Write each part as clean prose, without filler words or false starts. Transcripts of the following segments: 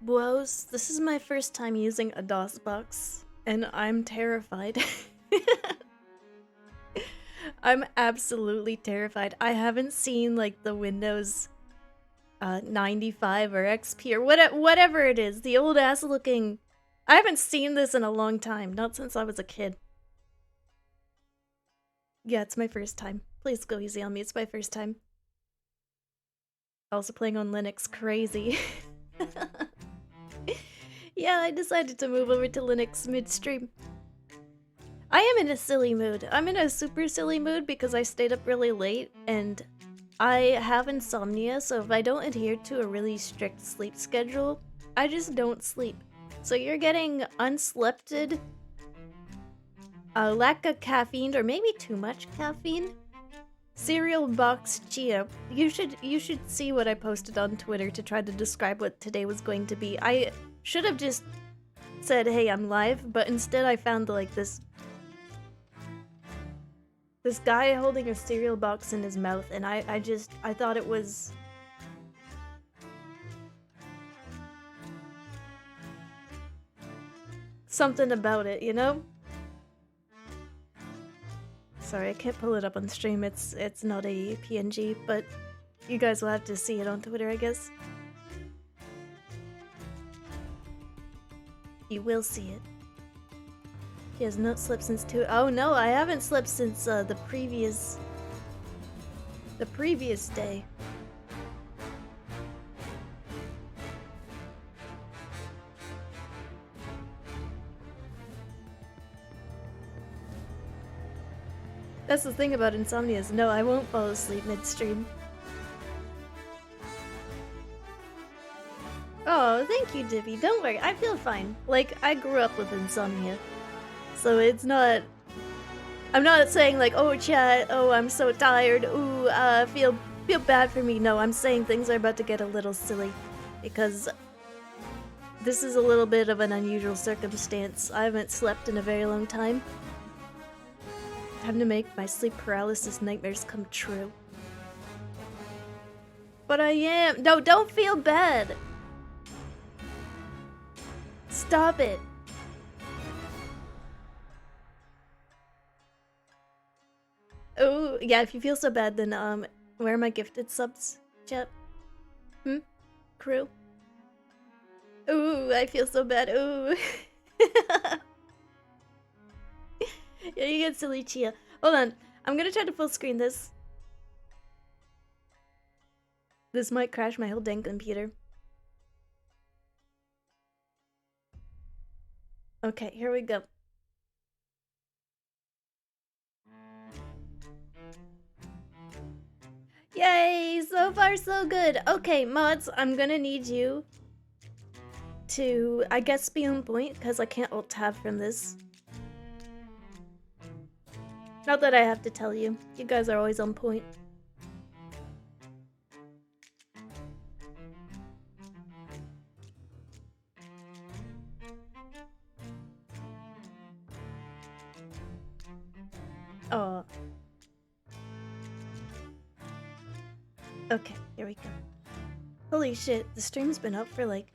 Bros, this is my first time using a DOS box, and I'm terrified. I'm absolutely terrified. I haven't seen, like, the Windows 95 or XP or whatever it is, the old-ass looking... I haven't seen this in a long time, not since I was a kid. Yeah, it's my first time. Please go easy on me, it's my first time. Also playing on Linux, crazy. Yeah, I decided to move over to Linux midstream. I am in a silly mood. I'm in a super silly mood because I stayed up really late and I have insomnia, so if I don't adhere to a really strict sleep schedule, I just don't sleep. So you're getting unslepted, a lack of caffeine, or maybe too much caffeine. Cereal box chia. You should see what I posted on Twitter to try to describe what today was going to be. I should have just said, hey, I'm live, but instead I found like this guy holding a cereal box in his mouth, and I thought it was... something about it, you know? Sorry, I can't pull it up on stream, it's not a PNG, but you guys will have to see it on Twitter, I guess. You will see it. He has not slept since Oh no, I haven't slept since the previous day. That's the thing about insomnia is no, I won't fall asleep midstream. Oh, thank you, Dippy. Don't worry, I feel fine. Like, I grew up with insomnia. So it's not... I'm not saying like, oh chat, oh I'm so tired, ooh, feel bad for me. No, I'm saying things are about to get a little silly. Because this is a little bit of an unusual circumstance. I haven't slept in a very long time. Time to make my sleep paralysis nightmares come true. But I am... No, don't feel bad! Stop it! Oh, yeah, if you feel so bad, then, where are my gifted subs, chat? Crew? Ooh, I feel so bad, ooh. Yeah, you get silly, Chia. Hold on, I'm gonna try to full screen this. This might crash my whole dang computer. Okay, here we go. Yay! So far, so good. Okay, mods, I'm gonna need you to, I guess, be on point, because I can't alt-tab from this. Not that I have to tell you. You guys are always on point. Oh. Okay, here we go. Holy shit, the stream's been up for like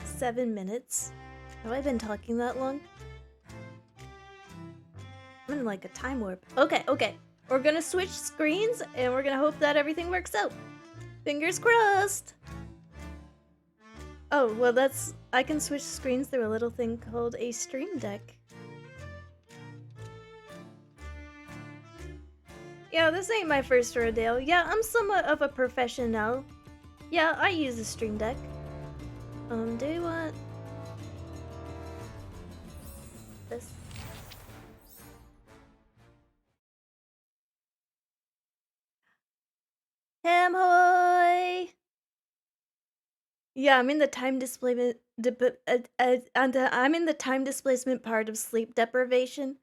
7 minutes. Have I been talking that long? I'm in like a time warp. Okay. We're gonna switch screens and we're gonna hope that everything works out. Fingers crossed! Oh, well that's... I can switch screens through a little thing called a stream deck. Yeah, this ain't my first rodeo. Yeah, I'm somewhat of a professional. Yeah, I use a stream deck. Do you want... this? Ham hoy! Yeah, I'm in the time displacement... I'm in the time displacement part of sleep deprivation.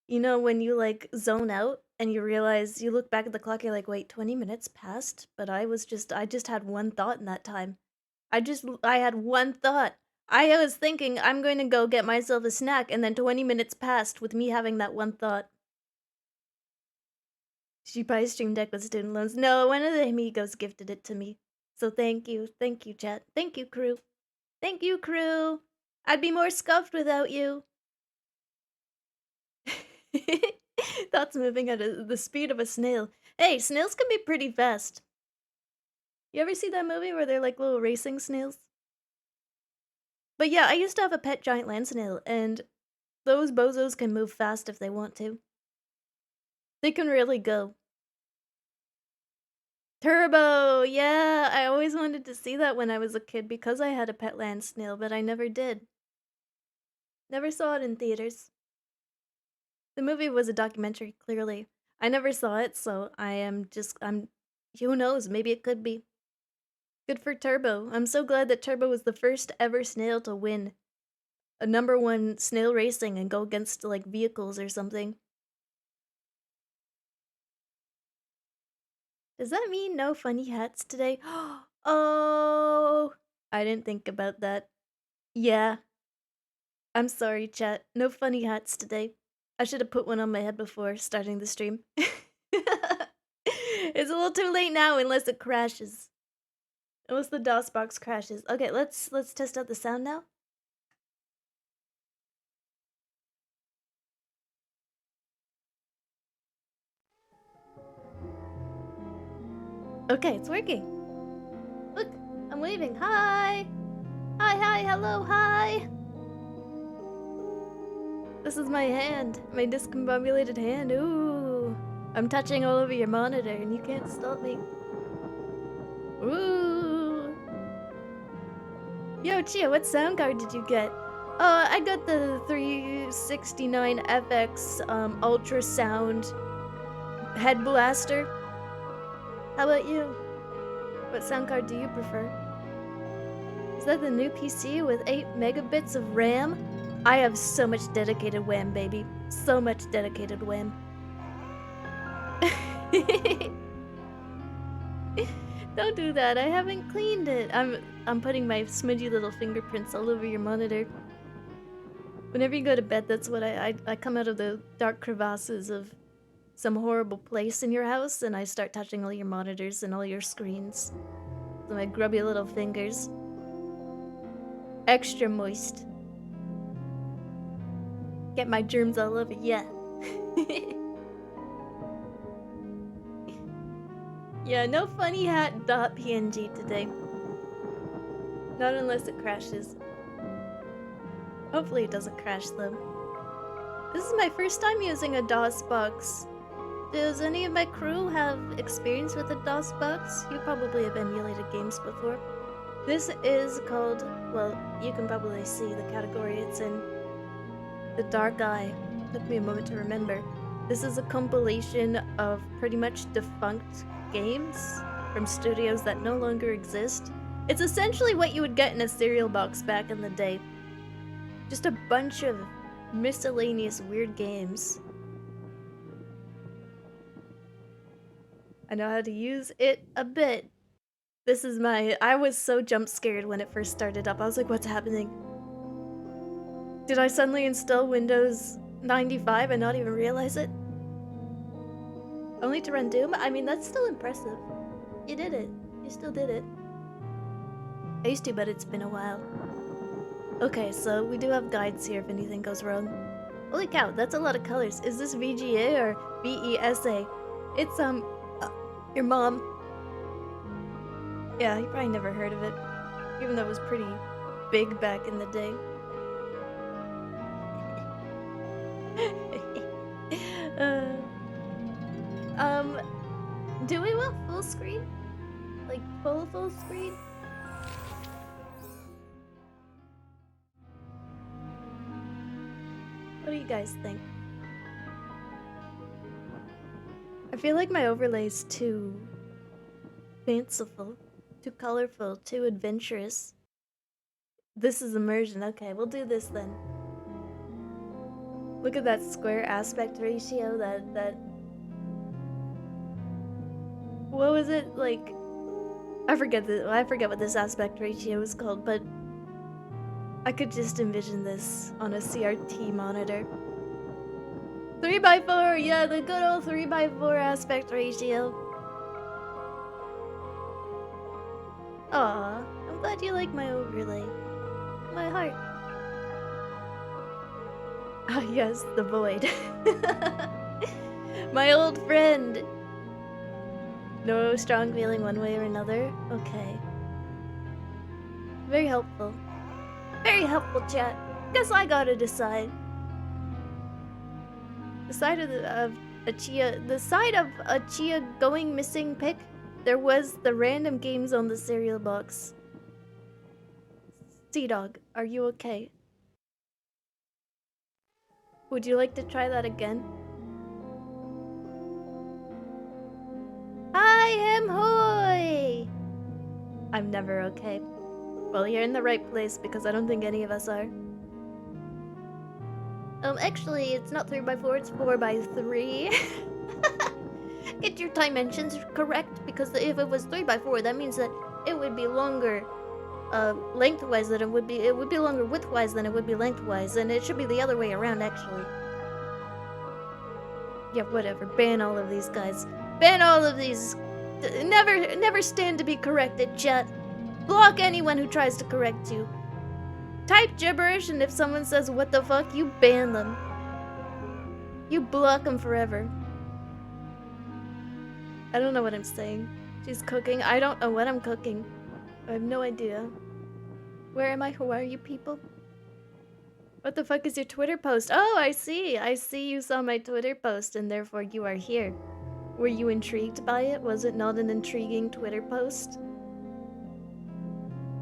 You know, when you, like, zone out and you realize, you look back at the clock, you're like, wait, 20 minutes passed? But I just had one thought in that time. I had one thought. I was thinking, I'm going to go get myself a snack, and then 20 minutes passed with me having that one thought. She buy Stream Deck with student loans. No, one of the amigos gifted it to me. So thank you, chat. Thank you, crew. Thank you, crew. I'd be more scuffed without you. Thoughts moving at the speed of a snail. Hey, snails can be pretty fast. You ever see that movie where they're like little racing snails? But yeah, I used to have a pet giant land snail, and those bozos can move fast if they want to. They can really go. Turbo! Yeah, I always wanted to see that when I was a kid because I had a pet land snail, but I never did. Never saw it in theaters. The movie was a documentary, clearly. I never saw it, so I'm who knows, maybe it could be. Good for Turbo. I'm so glad that Turbo was the first ever snail to win a #1 snail racing and go against like vehicles or something. Does that mean no funny hats today? Oh, I didn't think about that. Yeah, I'm sorry, chat. No funny hats today. I should have put one on my head before starting the stream. It's a little too late now unless it crashes. Unless the DOS box crashes. Okay, let's test out the sound now. Okay, it's working. Look, I'm waving. Hi! Hi, hello, hi! This is my hand. My discombobulated hand. Ooh. I'm touching all over your monitor and you can't stop me. Ooh. Yo, Chia, what sound card did you get? I got the 369FX ultrasound head blaster. How about you? What sound card do you prefer? Is that the new PC with 8 megabits of RAM? I have so much dedicated WAM, baby. So much dedicated WAM. Don't do that. I haven't cleaned it. I'm putting my smudgy little fingerprints all over your monitor. Whenever you go to bed, that's what I come out of the dark crevasses of some horrible place in your house and I start touching all your monitors and all your screens. With my grubby little fingers. Extra moist. Get my germs all over, yeah. Yeah, no funny hat.png today. Not unless it crashes. Hopefully it doesn't crash though. This is my first time using a DOS box. Does any of my crew have experience with a DOS box? You probably have emulated games before. This is called, well, you can probably see the category it's in. The Dark Eye. Took me a moment to remember. This is a compilation of pretty much defunct games from studios that no longer exist. It's essentially what you would get in a cereal box back in the day. Just a bunch of miscellaneous weird games. I know how to use it a bit. This is I was so jump scared when it first started up. I was like, what's happening? Did I suddenly install Windows 95 and not even realize it? Only to run Doom? I mean, that's still impressive. You did it. You still did it. I used to, but it's been a while. Okay, so we do have guides here if anything goes wrong. Holy cow, that's a lot of colors. Is this VGA or VESA? It's, your mom. Yeah, you probably never heard of it. Even though it was pretty big back in the day. Do we want full screen? Like, full screen? What do you guys think? I feel like my overlay is too fanciful, too colorful, too adventurous. This is immersion. Okay, we'll do this then. Look at that square aspect ratio, that... What was it? Like... I forget what this aspect ratio is called, but... I could just envision this on a CRT monitor. 3x4! Yeah, the good old 3x4 aspect ratio. Aw, I'm glad you like my overlay. my heart. Ah, yes, the void. My old friend. No strong feeling one way or another? Okay. Very helpful. Very helpful, chat. Guess I gotta decide. The side of a Chia going missing pic. There was the random games on the cereal box. Sea Dog, are you okay? Would you like to try that again? Hi, Hoy! I'm never okay. Well, you're in the right place because I don't think any of us are. Actually, it's not 3x4, it's 4x3. Get your dimensions correct, because if it was 3x4, that means that it would be longer lengthwise than it would be longer widthwise than it would be lengthwise, and it should be the other way around, actually. Yeah, whatever. Ban all of these guys. Ban all of these. Never stand to be corrected, chat. Block anyone who tries to correct you. Type gibberish, and if someone says what the fuck, you ban them. You block them forever. I don't know what I'm saying. She's cooking. I don't know what I'm cooking. I have no idea. Where am I? Who are you people? What the fuck is your Twitter post? Oh, I see. I see you saw my Twitter post and therefore you are here. Were you intrigued by it? Was it not an intriguing Twitter post?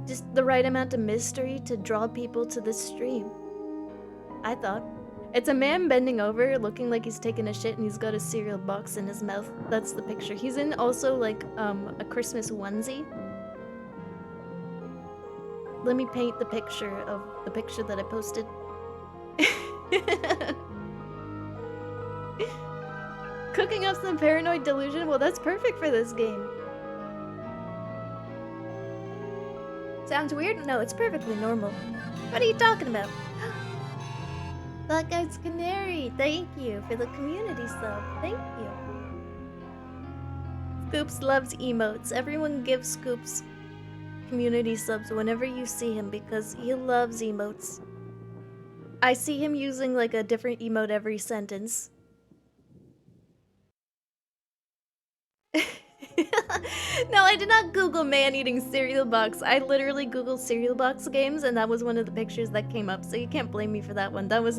Just the right amount of mystery to draw people to this stream. I thought. It's a man bending over, looking like he's taking a shit, and he's got a cereal box in his mouth. That's the picture. He's in also, like, a Christmas onesie. Let me paint the picture of the picture that I posted. Cooking up some paranoid delusion? Well, that's perfect for this game. Sounds weird? No, it's perfectly normal. What are you talking about? That guy's canary. Thank you for the community sub. Thank you. Scoops loves emotes. Everyone gives Scoops community subs whenever you see him because he loves emotes. I see him using like a different emote every sentence. No, I did not Google man eating cereal box. I literally Googled cereal box games and that was one of the pictures that came up, so you can't blame me for that one. That was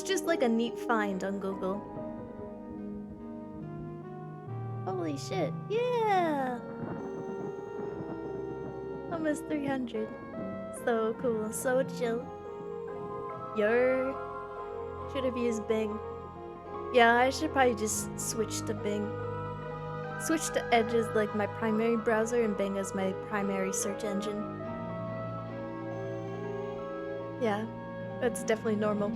just like a neat find on Google. Holy shit, yeah! Almost 300. So cool, so chill. Should have used Bing. Yeah, I should probably just switch to Bing. Switch to Edge as like my primary browser and Bing as my primary search engine. Yeah, that's definitely normal.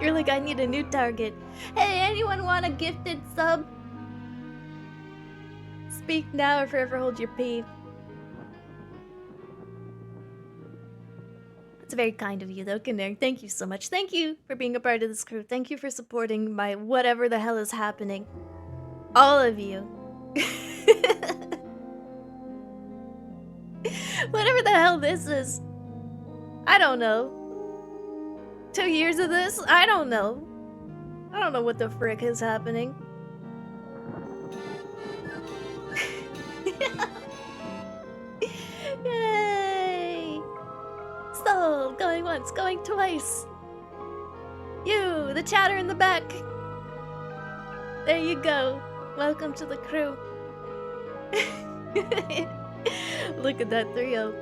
You're like, I need a new target. Hey, anyone want a gifted sub? Speak now or forever hold your peace. It's very kind of you, though, Canary. Thank you so much. Thank you for being a part of this crew. Thank you for supporting my whatever the hell is happening. All of you. Whatever the hell this is. I don't know. 2 years of this? I don't know. I don't know what the frick is happening. Yay! So, going once, going twice. You, the chatter in the back. There you go. Welcome to the crew. Look at that 3-0.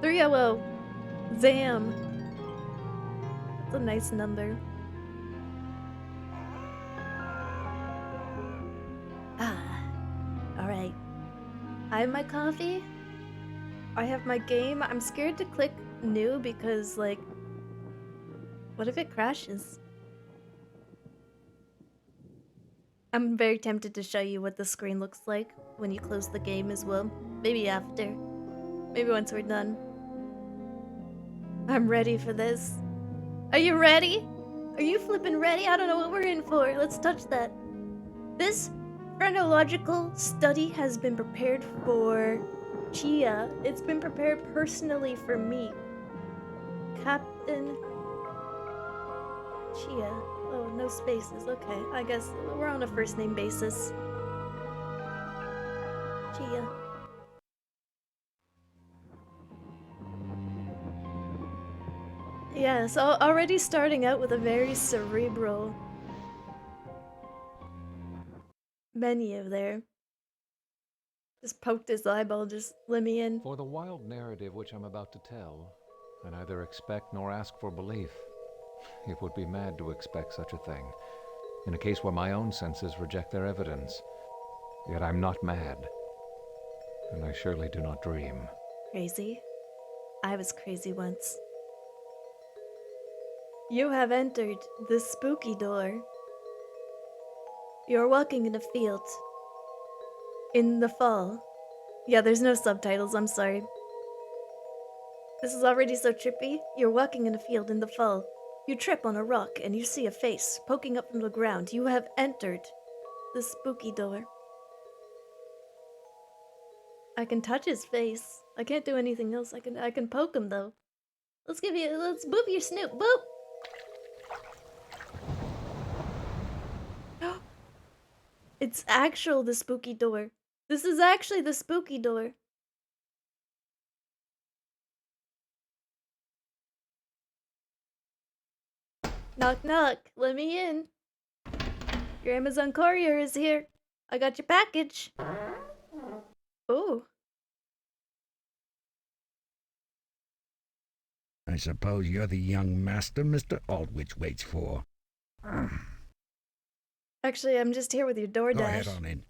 300. Zam. That's a nice number. Alright. I have my coffee. I have my game. I'm scared to click new because, like, what if it crashes? I'm very tempted to show you what the screen looks like when you close the game as well. Maybe after. Maybe once we're done. I'm ready for this. Are you ready? Are you flipping ready? I don't know what we're in for. Let's touch that. This Chronological study has been prepared for Chia. It's been prepared personally for me. Captain Chia. Oh, no spaces. Okay, I guess we're on a first name basis. Chia. Yeah, so already starting out with a very cerebral menu there. Just poked his eyeball, just let me in. For the wild narrative which I'm about to tell, I neither expect nor ask for belief. It would be mad to expect such a thing, in a case where my own senses reject their evidence. Yet I'm not mad, and I surely do not dream. Crazy? I was crazy once. You have entered the spooky door. You're walking in a field. In the fall. Yeah, there's no subtitles, I'm sorry. This is already so trippy. You're walking in a field in the fall. You trip on a rock and you see a face poking up from the ground. You have entered the spooky door. I can touch his face. I can't do anything else. I can poke him though. Let's boop your snoot. Boop! It's the spooky door. This is actually the spooky door. Knock knock, let me in. Your Amazon courier is here. I got your package. Oh. I suppose you're the young master Mr. Aldwych waits for. Actually, I'm just here with your DoorDash. Go ahead on in.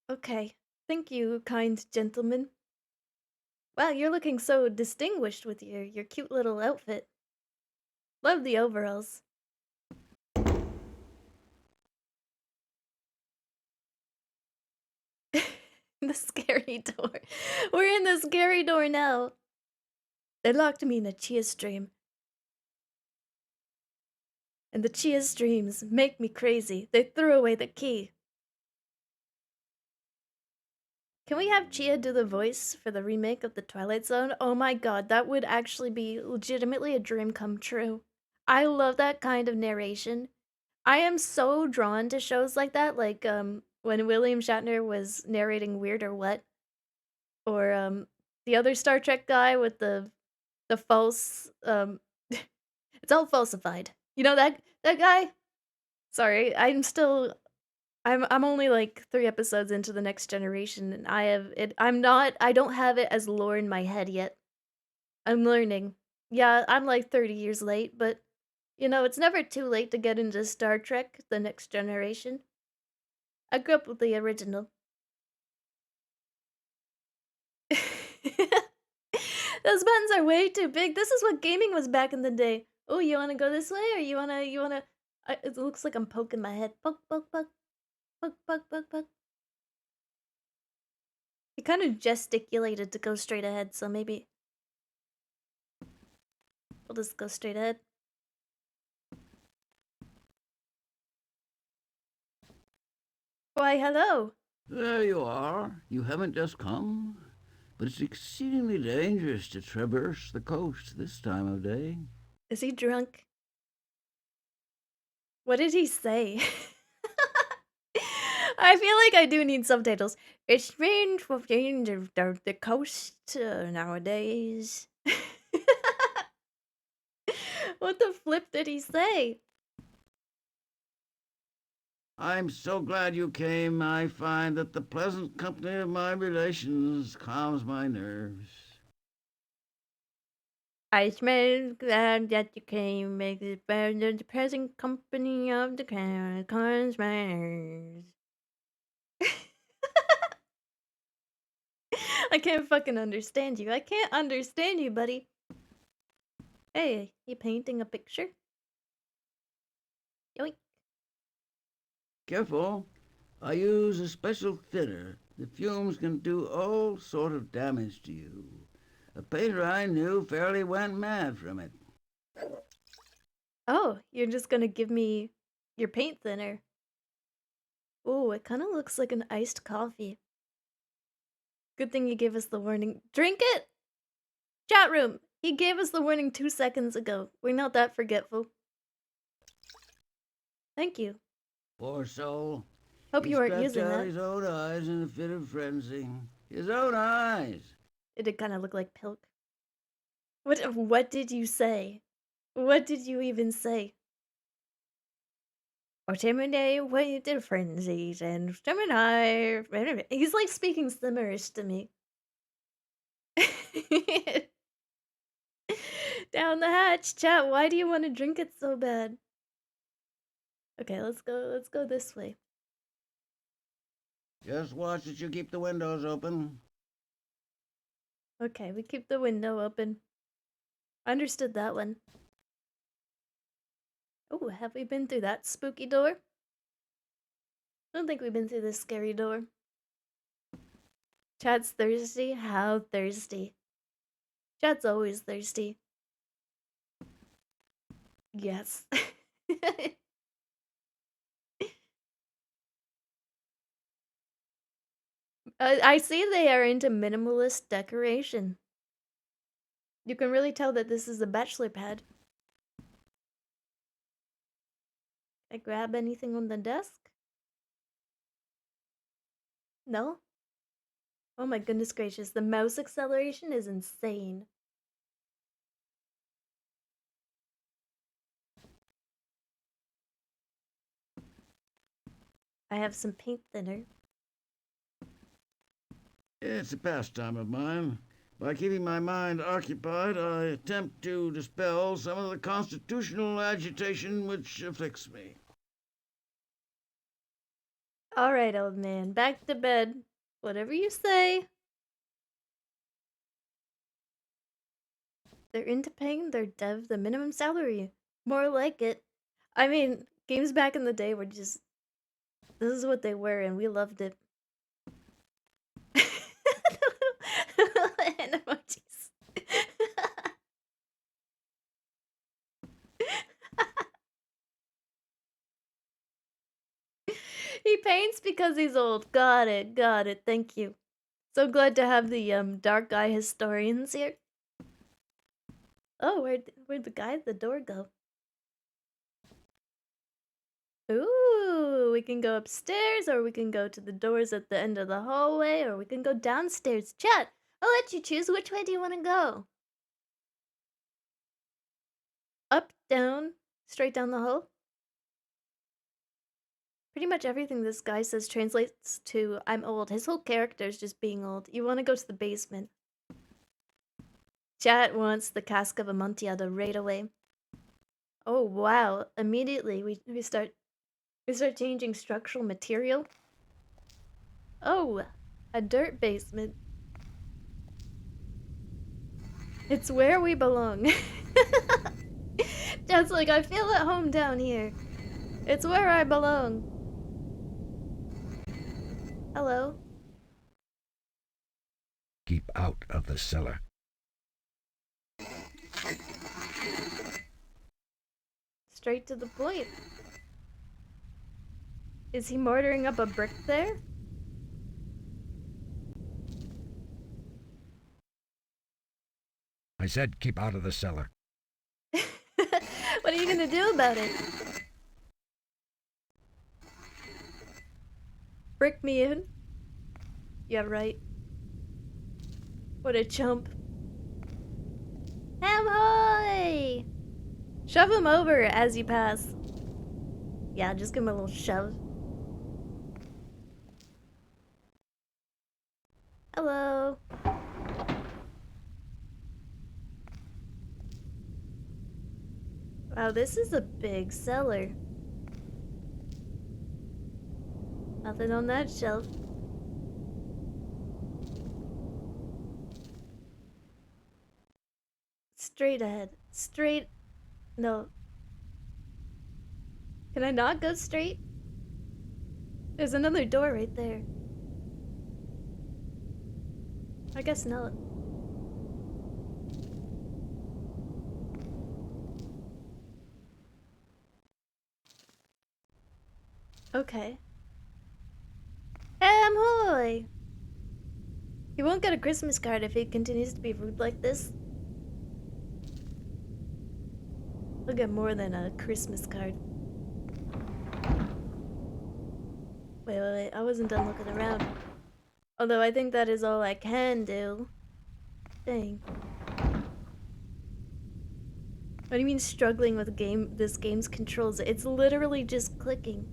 Okay. Thank you, kind gentleman. Wow, you're looking so distinguished with your cute little outfit. Love the overalls. The scary door. We're in the scary door now. They locked me in a Chia stream. And the Chia streams make me crazy. They threw away the key. Can we have Chia do the voice for the remake of The Twilight Zone? Oh my god, that would actually be legitimately a dream come true. I love that kind of narration. I am so drawn to shows like that, like when William Shatner was narrating Weird or What, or the other Star Trek guy with the false it's all falsified. You know that guy? Sorry, I'm only like 3 episodes into the Next Generation and I don't have it as lore in my head yet. I'm learning. Yeah, I'm like 30 years late, but you know, it's never too late to get into Star Trek: The Next Generation. I grew up with the original. Those buttons are way too big. This is what gaming was back in the day. Oh, you want to go this way or you want to it looks like I'm poking my head. Poke poke poke. Poke poke poke poke. He kind of gesticulated to go straight ahead, so maybe we'll just go straight ahead. Why, hello. There you are. You haven't just come, but it's exceedingly dangerous to traverse the coast this time of day. Is he drunk? What did he say? I feel like I do need subtitles. It's strange for the coast nowadays. What the flip did he say? I'm so glad you came. I find that the pleasant company of my relations calms my nerves. I smell glad that you came. Make it better than the present company of the Consmers. I can't fucking understand you. I can't understand you, buddy. Hey, you painting a picture? Yoink. Careful. I use a special thinner. The fumes can do all sort of damage to you. A painter I knew fairly went mad from it. Oh, you're just gonna give me your paint thinner. Ooh, it kind of looks like an iced coffee. Good thing you gave us the warning. Drink it! Chat room! He gave us the warning 2 seconds ago. We're not that forgetful. Thank you. Poor soul. Hope He you weren't scratched using out that. his own eyes in a fit of frenzy. His own eyes! It did kind of look like Pilk. What did you say? What did you even say? Or Timony waited frenzies and Timony. He's like speaking Simmerish to me. Down the hatch, chat. Why do you want to drink it so bad? Okay, let's go. Let's go this way. Just watch that you keep the windows open. Okay, we keep the window open. Understood that one. Oh, have we been through that spooky door? I don't think we've been through this scary door. Chat's thirsty? How thirsty? Chat's always thirsty. Yes. I see they are into minimalist decoration. You can really tell that this is a bachelor pad. Can I grab anything on the desk? No? Oh my goodness gracious, the mouse acceleration is insane. I have some paint thinner. It's a pastime of mine. By keeping my mind occupied, I attempt to dispel some of the constitutional agitation which afflicts me. Alright, old man, back to bed. Whatever you say. They're into paying their dev the minimum salary. More like it. I mean, games back in the day were just... This is what they were, and we loved it. And emojis. He paints because he's old. Got it. Thank you. So glad to have the dark eye historians here. Oh, where'd the guy at the door go? Ooh, we can go upstairs, or we can go to the doors at the end of the hallway, or we can go downstairs. Chat, I'll let you choose. Which way do you want to go? Up, down, straight down the hall? Pretty much everything this guy says translates to I'm old. His whole character is just being old. You want to go to the basement. Chat wants the cask of Amontillado right away. Oh wow! Immediately we start changing structural material. Oh, a dirt basement. It's where we belong. Dad's like, I feel at home down here. It's where I belong. Hello. Keep out of the cellar. Straight to the point. Is he mortaring up a brick there? I said keep out of the cellar. What are you gonna do about it? Brick me in? Yeah, right. What a chump. Ham hoy! Shove him over as you pass. Yeah, just give him a little shove. Hello. Wow, this is a big cellar. Nothing on that shelf. Straight ahead. Straight. No. Can I not go straight? There's another door right there. I guess not. Okay. boy. He won't get a Christmas card if he continues to be rude like this. He'll get more than a Christmas card. Wait, I wasn't done looking around. Although I think that is all I can do. Dang. What do you mean struggling with this game's controls? It's literally just clicking.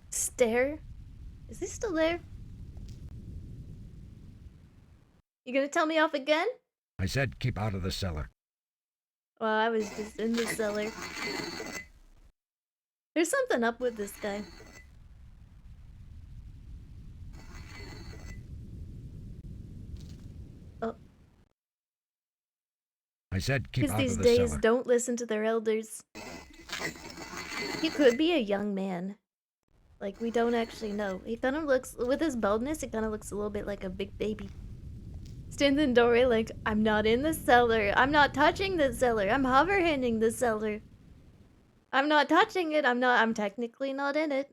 Stare? Is he still there? You gonna tell me off again? I said keep out of the cellar. Well, I was just in the cellar. There's something up with this guy. Oh. I said keep Kids out these of the days cellar. don't listen to their elders. He could be a young man. Like, we don't actually know. He kind of looks, with his baldness, he kind of looks a little bit like a big baby. Stands in the doorway like, I'm not in the cellar. I'm not touching the cellar. I'm hover-handing the cellar. I'm not touching it. I'm technically not in it.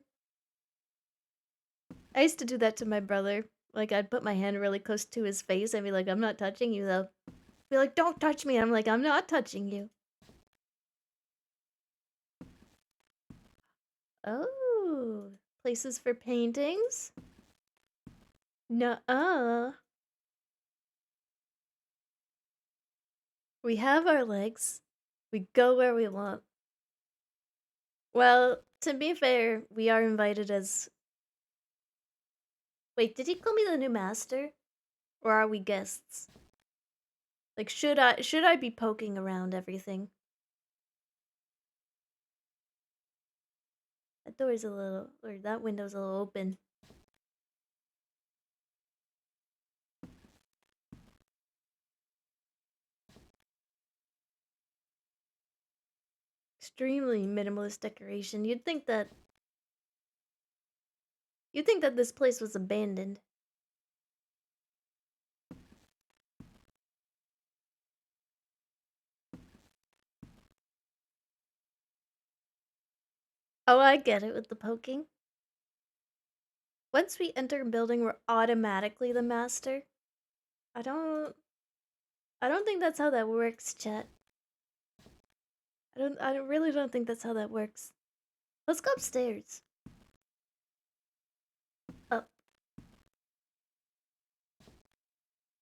I used to do that to my brother. Like, I'd put my hand really close to his face. I'd be like, I'm not touching you, though. Be like, don't touch me. I'm like, I'm not touching you. Oh, places for paintings? Nuh-uh. We have our legs. We go where we want. Well, to be fair, we are invited as... Wait, did he call me the new master? Or are we guests? Like, should I be poking around everything? That door's a little... or that window's a little open. Extremely minimalist decoration. You'd think that this place was abandoned. Oh, I get it with the poking. Once we enter a building, we're automatically the master. I don't think that's how that works, chat. I really don't think that's how that works. Let's go upstairs. Up.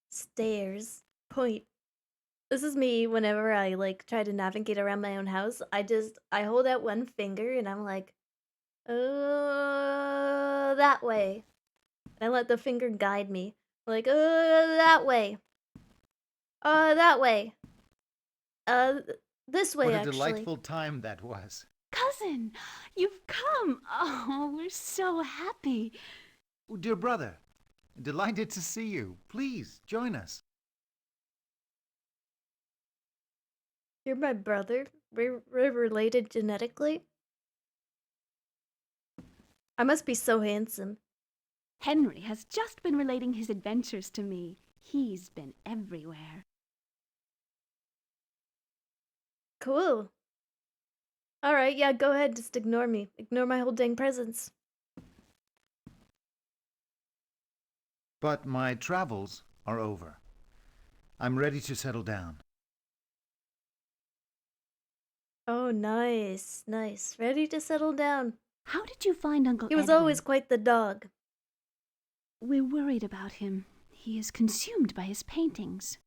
Stairs. Point. This is me whenever I like try to navigate around my own house. I hold out one finger and I'm like, that way. And I let the finger guide me. Like, that way. That way. This way, What a actually. delightful time that was. Cousin, you've come. Oh, we're so happy. Oh, dear brother, delighted to see you. Please, join us. You're my brother? We're related genetically? I must be so handsome. Henry has just been relating his adventures to me. He's been everywhere. Cool. Alright, yeah, go ahead, just ignore me. Ignore my whole dang presence. But my travels are over. I'm ready to settle down. Oh, nice, nice. Ready to settle down. How did you find Uncle He was Edwin? always quite the dog. We're worried about him. He is consumed by his paintings.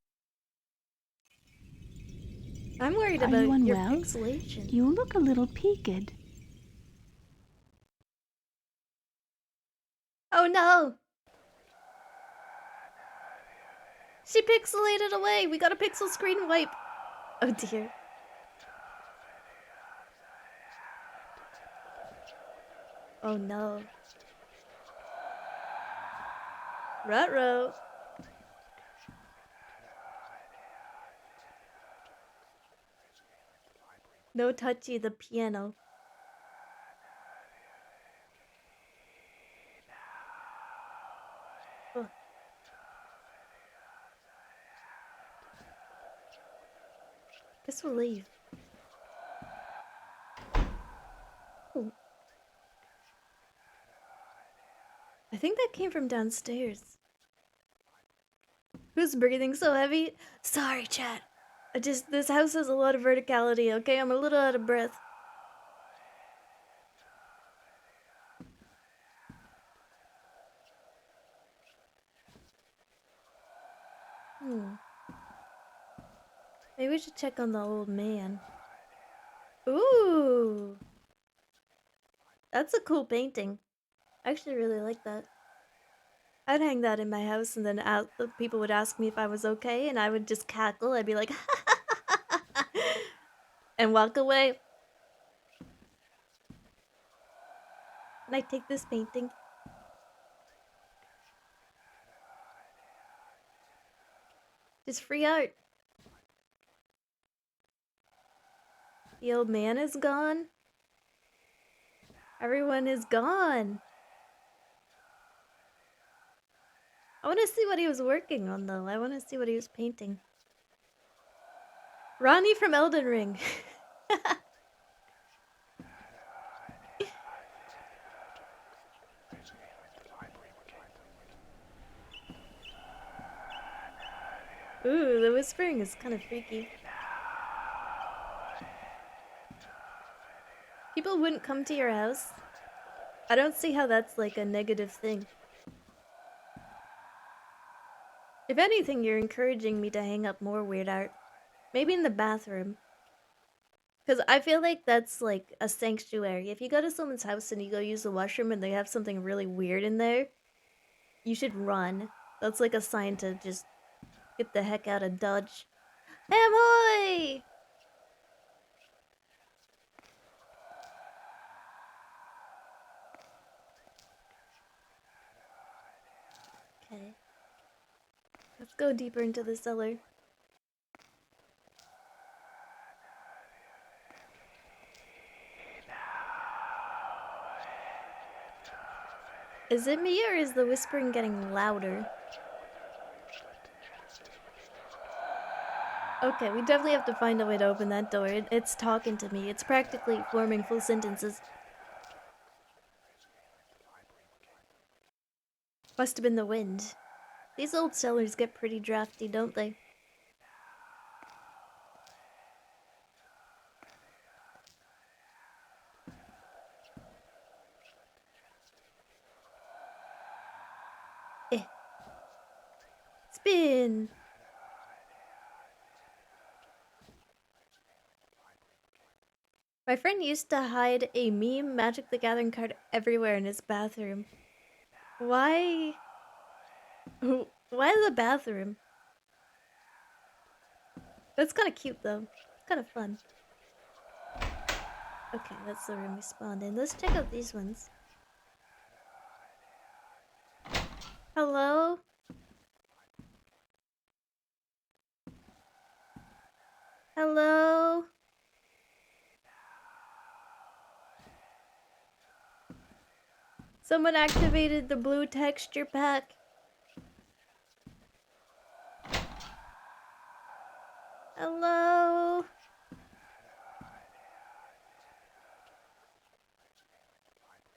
I'm worried Are about you your unwell? pixelation. You look a little peaked. Oh no! She pixelated away! We got a pixel screen wipe! Oh dear. Oh no. Ruh-roh. No touchy the piano. Oh. Guess we'll leave. Ooh. I think that came from downstairs. Who's breathing so heavy? Sorry, chat. This house has a lot of verticality, okay? I'm a little out of breath. Maybe we should check on the old man. Ooh! That's a cool painting. I actually really like that. I'd hang that in my house and then people would ask me if I was okay and I would just cackle. I'd be like, and walk away. Can I take this painting? It's free art. The old man is gone. Everyone is gone. I want to see what he was working on, though. I want to see what he was painting. Ronnie from Elden Ring. Ooh, the whispering is kind of freaky. People wouldn't come to your house. I don't see how that's like a negative thing. If anything, you're encouraging me to hang up more weird art. Maybe in the bathroom. Because I feel like that's like a sanctuary. If you go to someone's house and you go use the washroom and they have something really weird in there, you should run. That's like a sign to just get the heck out of Dodge. Amoy! Okay. Let's go deeper into the cellar. Is it me or is the whispering getting louder? Okay, we definitely have to find a way to open that door. It's talking to me. It's practically forming full sentences. Must have been the wind. These old cellars get pretty drafty, don't they? Eh. Spin! My friend used to hide a meme Magic the Gathering card everywhere in his bathroom. Why? Why the bathroom? That's kind of cute though. It's kind of fun. Okay, that's the room we spawned in. Let's check out these ones. Hello? Hello? Someone activated the blue texture pack. Hello?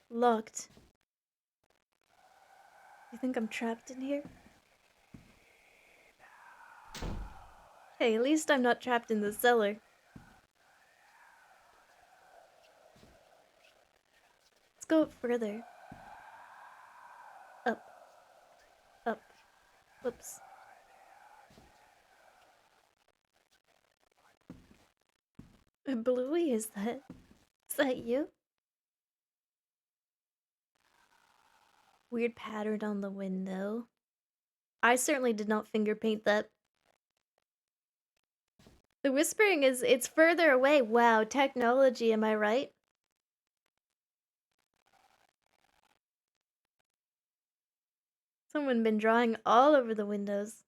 Locked. You think I'm trapped in here? Hey, at least I'm not trapped in the cellar. Let's go up further. Up. Up. Whoops. Bluey, is that you? Weird pattern on the window. I certainly did not finger paint that. The whispering it's further away. Wow, technology, am I right? Someone been drawing all over the windows.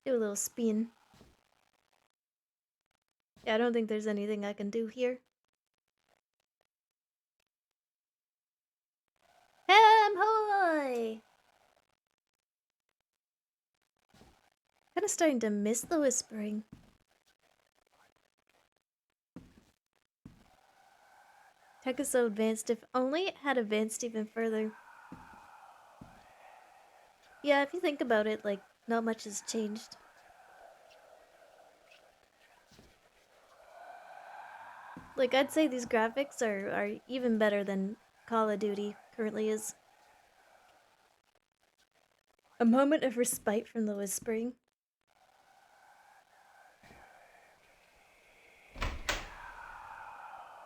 Do a little spin. Yeah, I don't think there's anything I can do here. Ham hoy! Kind of starting to miss the whispering. Tech is so advanced. If only it had advanced even further. Yeah, if you think about it, like, not much has changed. Like, I'd say these graphics are even better than Call of Duty currently is. A moment of respite from the whispering.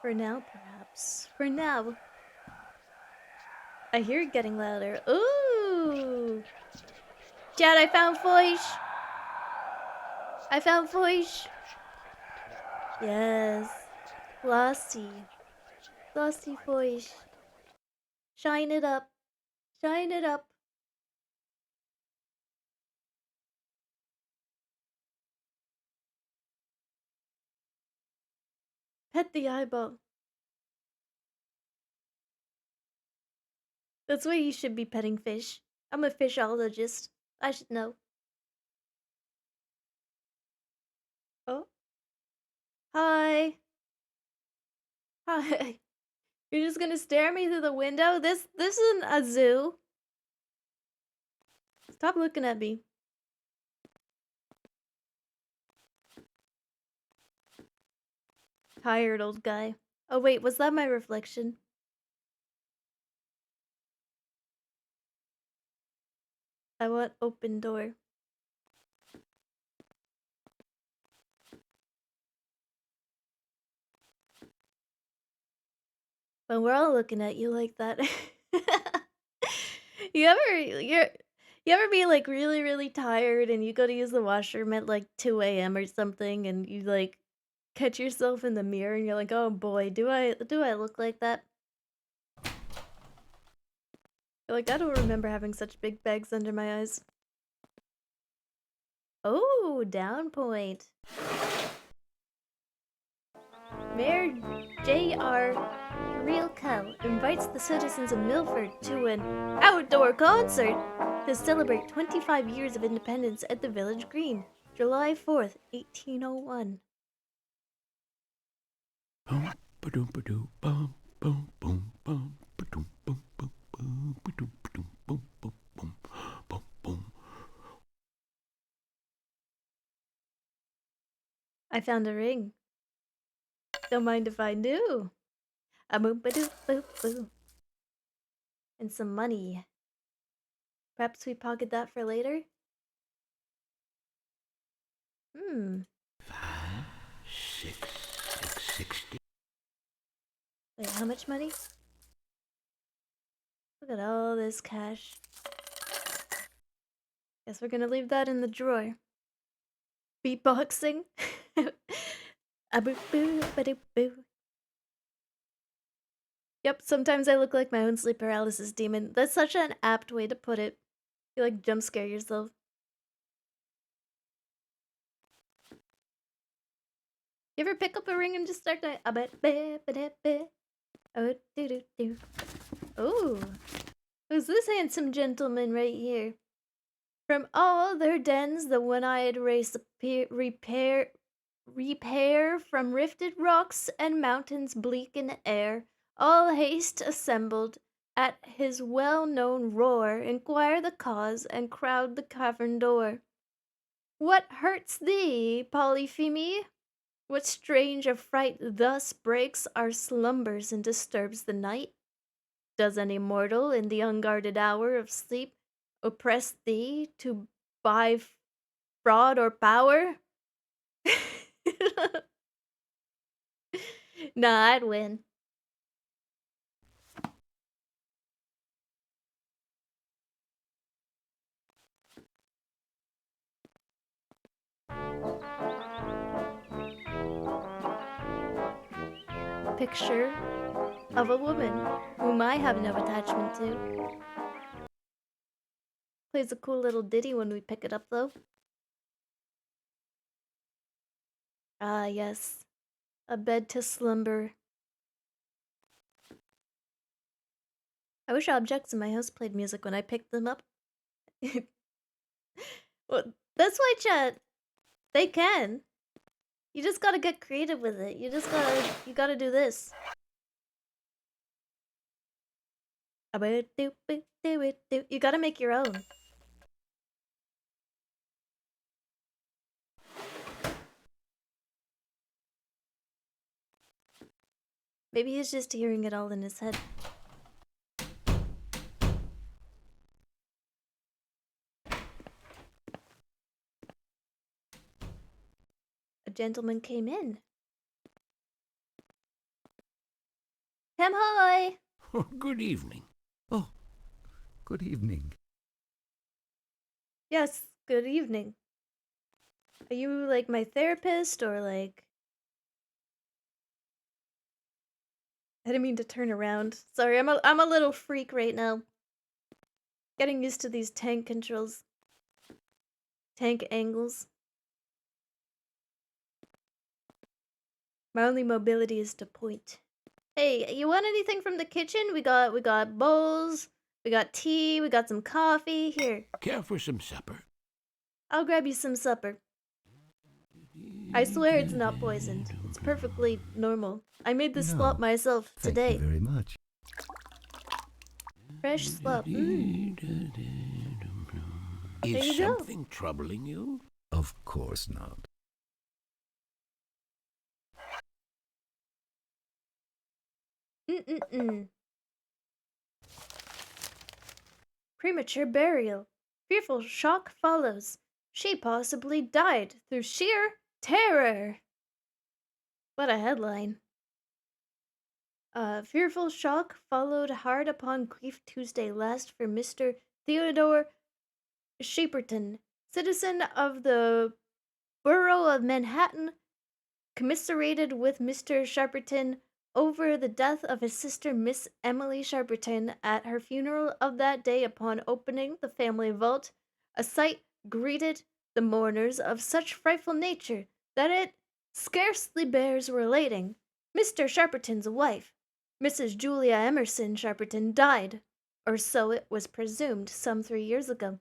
For now, perhaps. For now. I hear it getting louder. Ooh! Chad, I found Foish! I found Foish! Yes. Glossy. Glossy Foish. Shine it up. Shine it up. Pet the eyeball. That's why you should be petting fish. I'm a fishologist. I should know. Oh. Hi. Hi. You're just gonna stare at me through the window? This isn't a zoo. Stop looking at me. Tired old guy. Oh wait, was that my reflection? I want open door. When we're all looking at you like that. you ever you're you ever be like really, really tired and you go to use the washroom at like 2 a.m. or something and you like catch yourself in the mirror and you're like, oh boy, do I look like that? You're like, I don't remember having such big bags under my eyes. Oh, down point. Mayor J.R. Real Cow invites the citizens of Milford to an outdoor concert to celebrate 25 years of independence at the Village Green, July 4th, 1801. I found a ring. Don't mind if I do. A boop ba doop boop boo. And some money. Perhaps we pocket that for later? Hmm. 660. Wait, how much money? Look at all this cash. Guess we're gonna leave that in the drawer. Beatboxing. A boop boo ba doop boo. Yep, sometimes I look like my own sleep paralysis demon. That's such an apt way to put it. You like jump scare yourself. You ever pick up a ring and just start going oh do do do. Ooh. Who's this handsome gentleman right here? From all their dens the one-eyed race repair from rifted rocks and mountains bleak in air, all haste assembled at his well-known roar, inquire the cause and crowd the cavern door. What hurts thee, Polypheme? What strange affright thus breaks our slumbers and disturbs the night? Does any mortal in the unguarded hour of sleep oppress thee to by fraud or power? Nah, I'd win. Picture of a woman whom I have no attachment to. Plays a cool little ditty when we pick it up, though. Ah, yes. A bed to slumber. I wish objects in my house played music when I picked them up. Well, That's why, chat. They can. You just gotta get creative with it. You gotta do this. You gotta make your own. Maybe he's just hearing it all in his head. A gentleman came in. Hem hoy! Oh, good evening. Oh, good evening. Yes, good evening. Are you like my therapist or like... I didn't mean to turn around. Sorry, I'm a little freak right now. Getting used to these tank controls. Tank angles. My only mobility is to point. Hey, you want anything from the kitchen? We got bowls, we got tea, we got some coffee. Here, Care for some supper? I'll grab you some supper. I swear it's not poisoned. It's perfectly normal. I made this slop myself today. Thank you very much. Fresh slop. There Is you go. something troubling you? Of course not. Premature burial. Fearful shock follows. She possibly died through sheer terror. What a headline. Fearful shock followed hard upon Grief Tuesday last for Mr. Theodore Shaperton, citizen of the borough of Manhattan, commiserated with Mr. Sharperton over the death of his sister Miss Emily Sharperton at her funeral of that day upon opening the family vault, a sight greeted the mourners of such frightful nature that it scarcely bears relating. Mr. Sharperton's wife, Mrs. Julia Emerson Sharperton, died, or so it was presumed, some 3 years ago.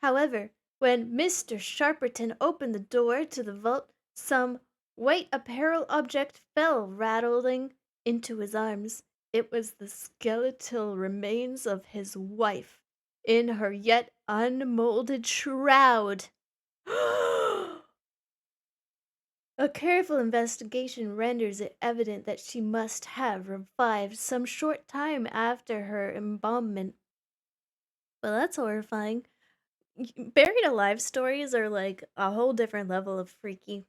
However, when Mr. Sharperton opened the door to the vault, some white apparel object fell rattling into his arms. It was the skeletal remains of his wife in her yet unmolded shroud. A careful investigation renders it evident that she must have revived some short time after her embalmment. Well, that's horrifying. Buried alive stories are like a whole different level of freaky.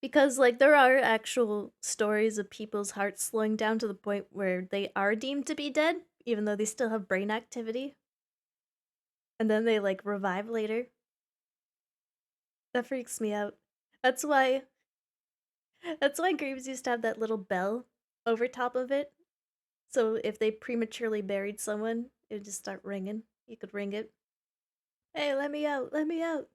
Because, like, there are actual stories of people's hearts slowing down to the point where they are deemed to be dead, even though they still have brain activity. And then they, like, revive later. That freaks me out. That's why graves used to have that little bell over top of it. So if they prematurely buried someone, it would just start ringing. You could ring it. Hey, let me out, let me out.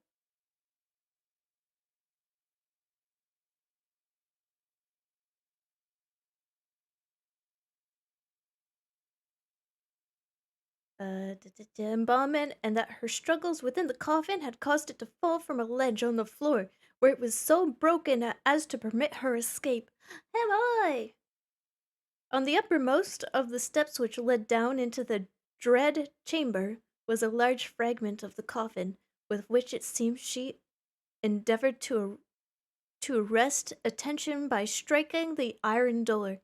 Embalmment, and that her struggles within the coffin had caused it to fall from a ledge on the floor, where it was so broken as to permit her escape. Am I? On the uppermost of the steps which led down into the dread chamber was a large fragment of the coffin, with which it seemed she endeavored to arrest attention by striking the iron door.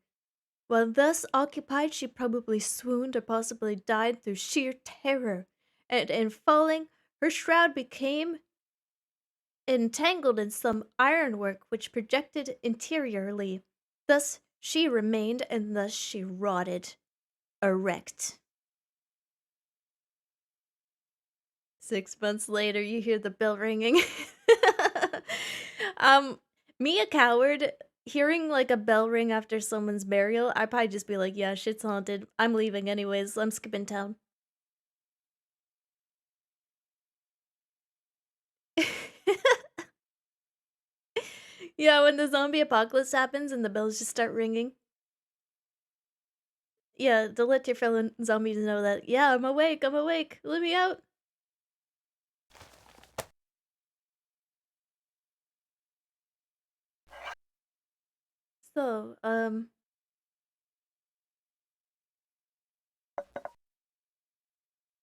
While thus occupied, she probably swooned or possibly died through sheer terror, and in falling, her shroud became entangled in some ironwork which projected interiorly. Thus she remained, and thus she rotted, erect. 6 months later, you hear the bell ringing. Me, a coward, hearing like a bell ring after someone's burial, I'd probably just be like, yeah, shit's haunted. I'm leaving anyways. I'm skipping town. Yeah, when the zombie apocalypse happens and the bells just start ringing. Yeah, to let your fellow zombies know that, yeah, I'm awake, let me out. So,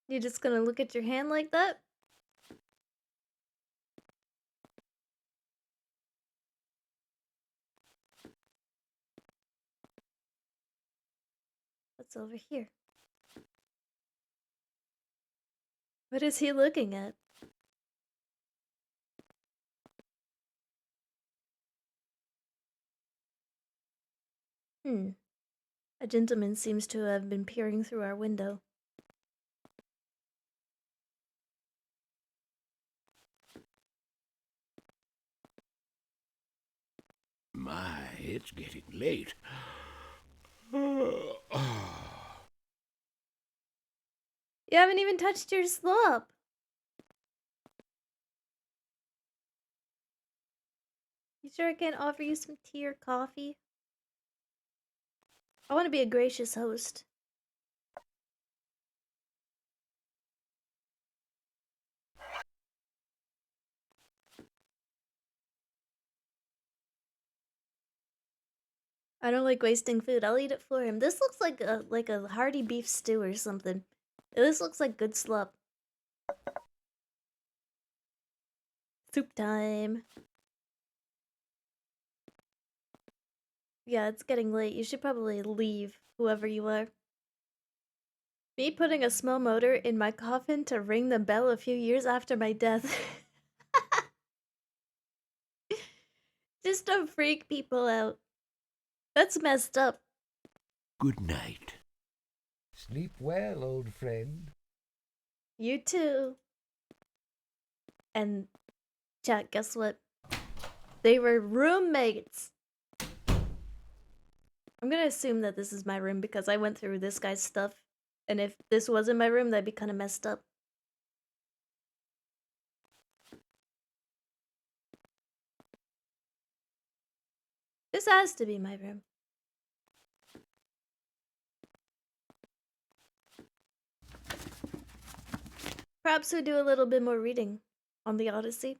you're just gonna look at your hand like that? What's over here? What is he looking at? A gentleman seems to have been peering through our window. My, it's getting late. You haven't even touched your slop. You sure I can't offer you some tea or coffee? I want to be a gracious host. I don't like wasting food. I'll eat it for him. This looks like a hearty beef stew or something. This looks like good slop. Soup time. Yeah, it's getting late. You should probably leave, whoever you are. Me putting a small motor in my coffin to ring the bell a few years after my death. Just to freak people out. That's messed up. Good night. Sleep well, old friend. You too. And chat, guess what? They were roommates. I'm gonna assume that this is my room because I went through this guy's stuff. And if this wasn't my room, that'd be kind of messed up. This has to be my room. Perhaps we do a little bit more reading on the Odyssey.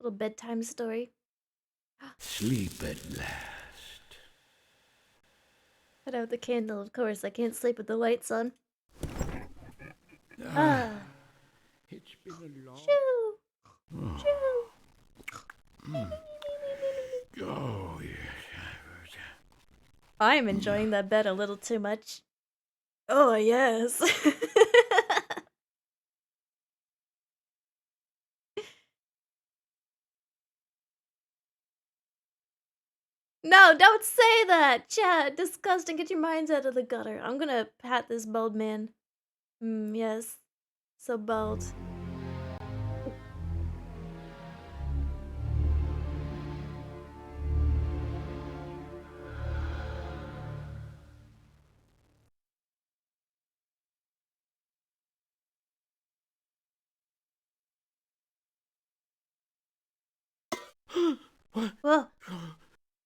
Little bedtime story. Sleep at last. Put out the candle, of course. I can't sleep with the lights on. Ah. It's been a long... Shoo! Shoo! Oh, yes. I'm enjoying that bed a little too much. Oh, yes. No, don't say that! Chat, disgusting. Get your minds out of the gutter. I'm gonna pat this bald man. Yes. So bald. What? Whoa.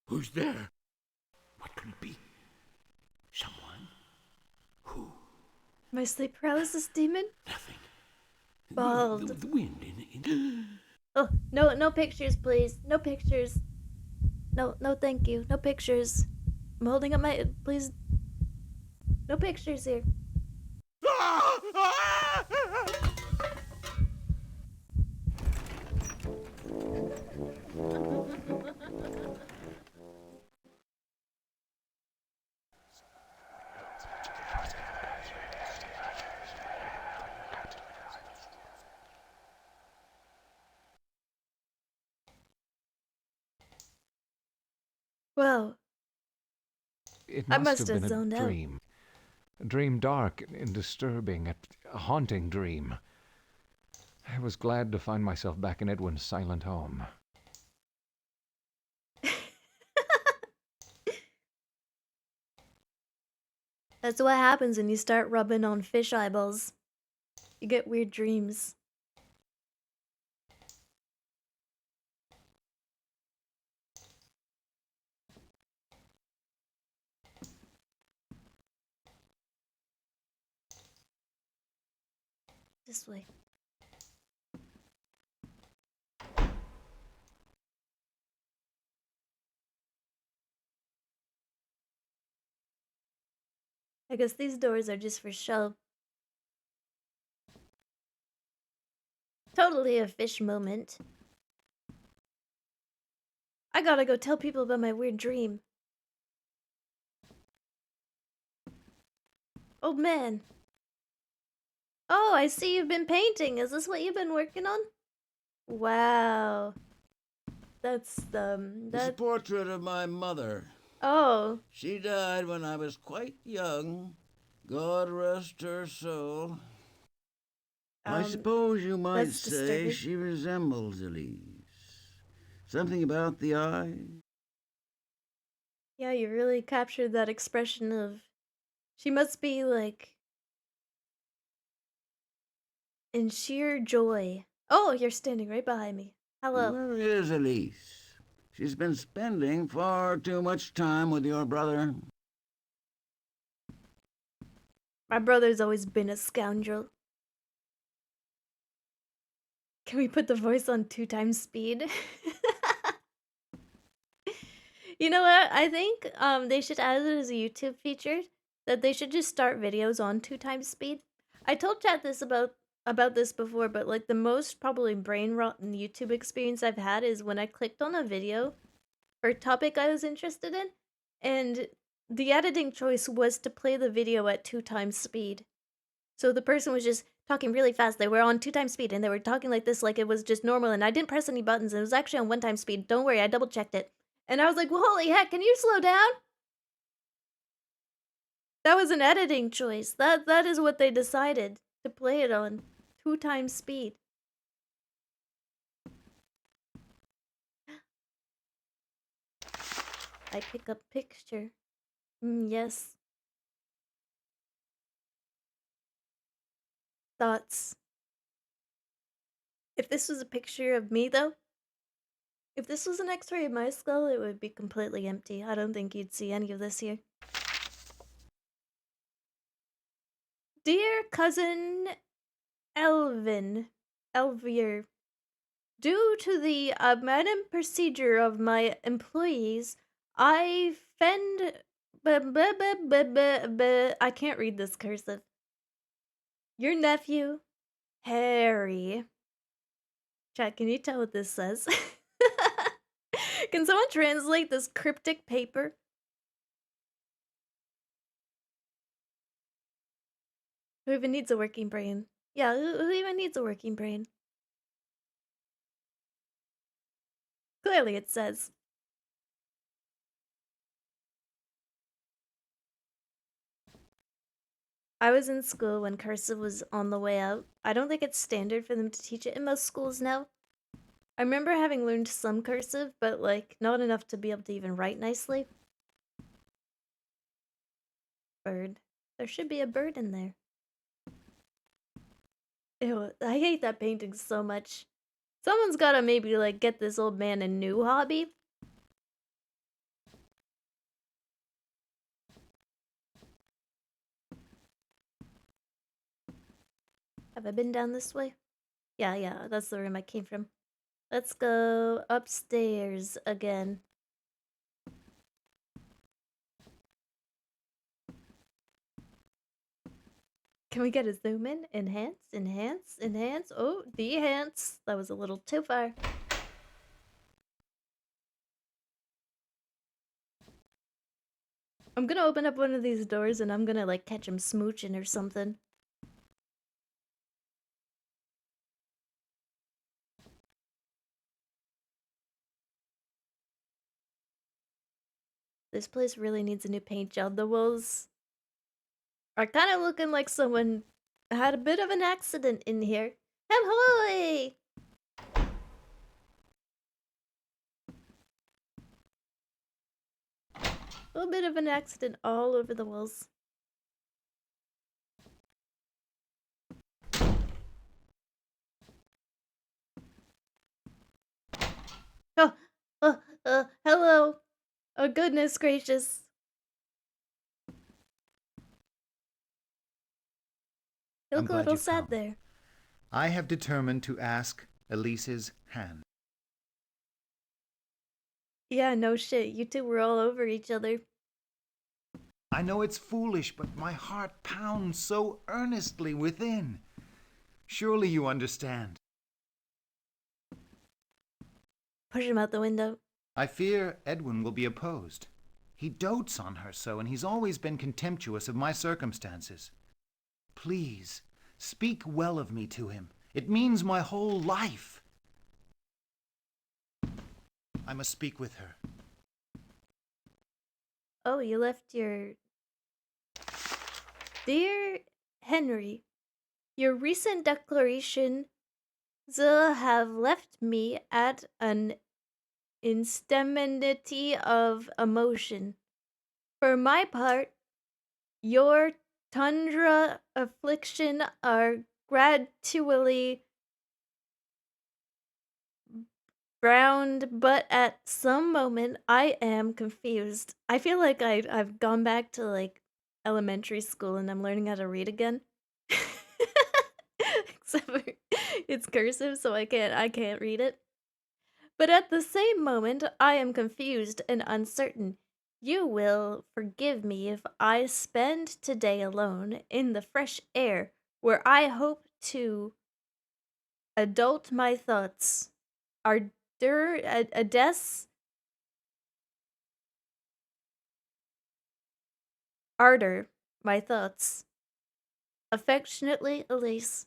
Who's there? What could it be? Someone? Who? My sleep paralysis demon? Nothing. Bald. The wind in... Oh, no pictures, please. No pictures. No, thank you. No pictures. I'm holding up my... Please. No pictures here. Whoa. It I must must have been have a zoned out. dream. A dream dark and disturbing, a haunting dream. I was glad to find myself back in Edwin's silent home. That's what happens when you start rubbing on fish eyeballs. You get weird dreams. This way. I guess these doors are just for show. Totally a fish moment. I gotta go tell people about my weird dream. Oh man. Oh, I see you've been painting. Is this what you've been working on? Wow. It's a portrait of my mother. Oh. She died when I was quite young. God rest her soul. I suppose you might say disturbing. she resembles Elise. Something about the eye. Yeah, you really captured that expression of... She must be, like... in sheer joy. Oh, you're standing right behind me. Hello. Where is Elise? She's been spending far too much time with your brother. My brother's always been a scoundrel. Can we put the voice on 2 times speed? You know what? I think they should add it as a YouTube feature that they should just start videos on 2 times speed. I told chat this about this before, but like the most probably brain rotten YouTube experience I've had is when I clicked on a video or topic I was interested in, and the editing choice was to play the video at 2 times speed. So the person was just talking really fast. They were on 2 times speed and they were talking like this, like it was just normal. And I didn't press any buttons. It was actually on 1 time speed. Don't worry, I double checked it. And I was like, well, holy heck, can you slow down? That was an editing choice. That is what they decided to play it on 2 times speed. I pick up picture. Yes. Thoughts. If this was a picture of me, though, if this was an x-ray of my skull, it would be completely empty. I don't think you'd see any of this here. Dear cousin Elvier, due to the madam procedure of my employees, I fend... I can't read this cursive. Your nephew, Harry. Chat, can you tell what this says? Can someone translate this cryptic paper? Who even needs a working brain? Yeah, who even needs a working brain? Clearly it says. I was in school when cursive was on the way out. I don't think it's standard for them to teach it in most schools now. I remember having learned some cursive, but like not enough to be able to even write nicely. Bird. There should be a bird in there. Ew, I hate that painting so much. Someone's gotta maybe like get this old man a new hobby. Have I been down this way? Yeah, that's the room I came from. Let's go upstairs again. Can we get a zoom in? Enhance, enhance, enhance. Oh, de-hance. That was a little too far. I'm gonna open up one of these doors and I'm gonna like catch him smooching or something. This place really needs a new paint job. The walls are kind of looking like someone had a bit of an accident in here. Ahoy! A little bit of an accident all over the walls. Hello. Oh, goodness gracious. You look a little sad there. I have determined to ask Elise's hand. Yeah, no shit. You two were all over each other. I know it's foolish, but my heart pounds so earnestly within. Surely you understand. Push him out the window. I fear Edwin will be opposed. He dotes on her so, and he's always been contemptuous of my circumstances. Please, speak well of me to him. It means my whole life. I must speak with her. Oh, you left your... Dear Henry, your recent declarations have left me at an extremity of emotion. For my part, your tundra affliction are gradually browned, but at some moment I am confused. I feel like I've gone back to like elementary school and I'm learning how to read again. Except for it's cursive, so I can't read it. But at the same moment, I am confused and uncertain. You will forgive me if I spend today alone in the fresh air, where I hope to adult my thoughts. Ardor my thoughts. Affectionately, Elise.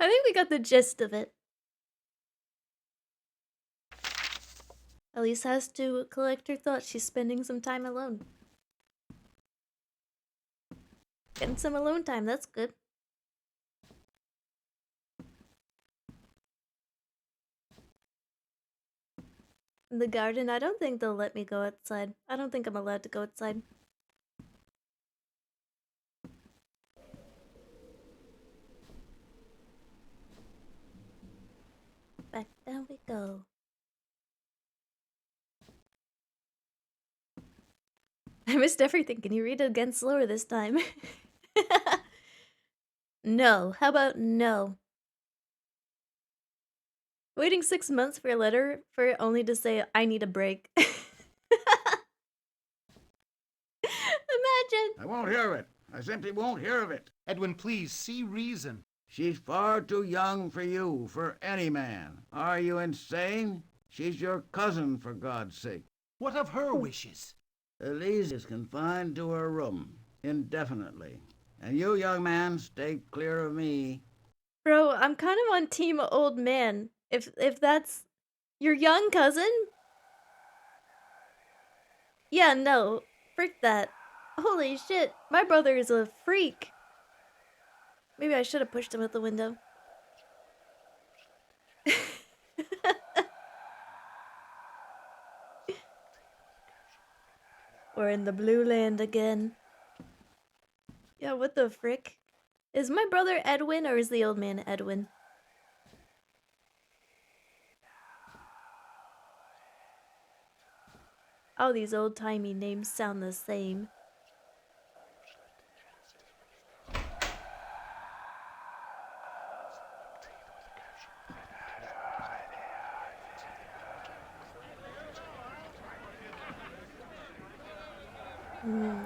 I think we got the gist of it. Elise has to collect her thoughts. She's spending some time alone. Getting some alone time, that's good. In the garden, I don't think they'll let me go outside. I don't think I'm allowed to go outside. Back down we go. I missed everything. Can you read it again slower this time? No. How about no? Waiting 6 months for a letter for it only to say, I need a break. Imagine. I won't hear of it. I simply won't hear of it. Edwin, please, see reason. She's far too young for you, for any man. Are you insane? She's your cousin, for God's sake. What of her wishes? Elise is confined to her room, indefinitely. And you, young man, stay clear of me. Bro, I'm kind of on team old man. If that's your young cousin? Yeah, no. Frick that. Holy shit, my brother is a freak. Maybe I should have pushed him out the window. We're in the blue land again. Yeah, what the frick? Is my brother Edwin or is the old man Edwin? All these old-timey names sound the same.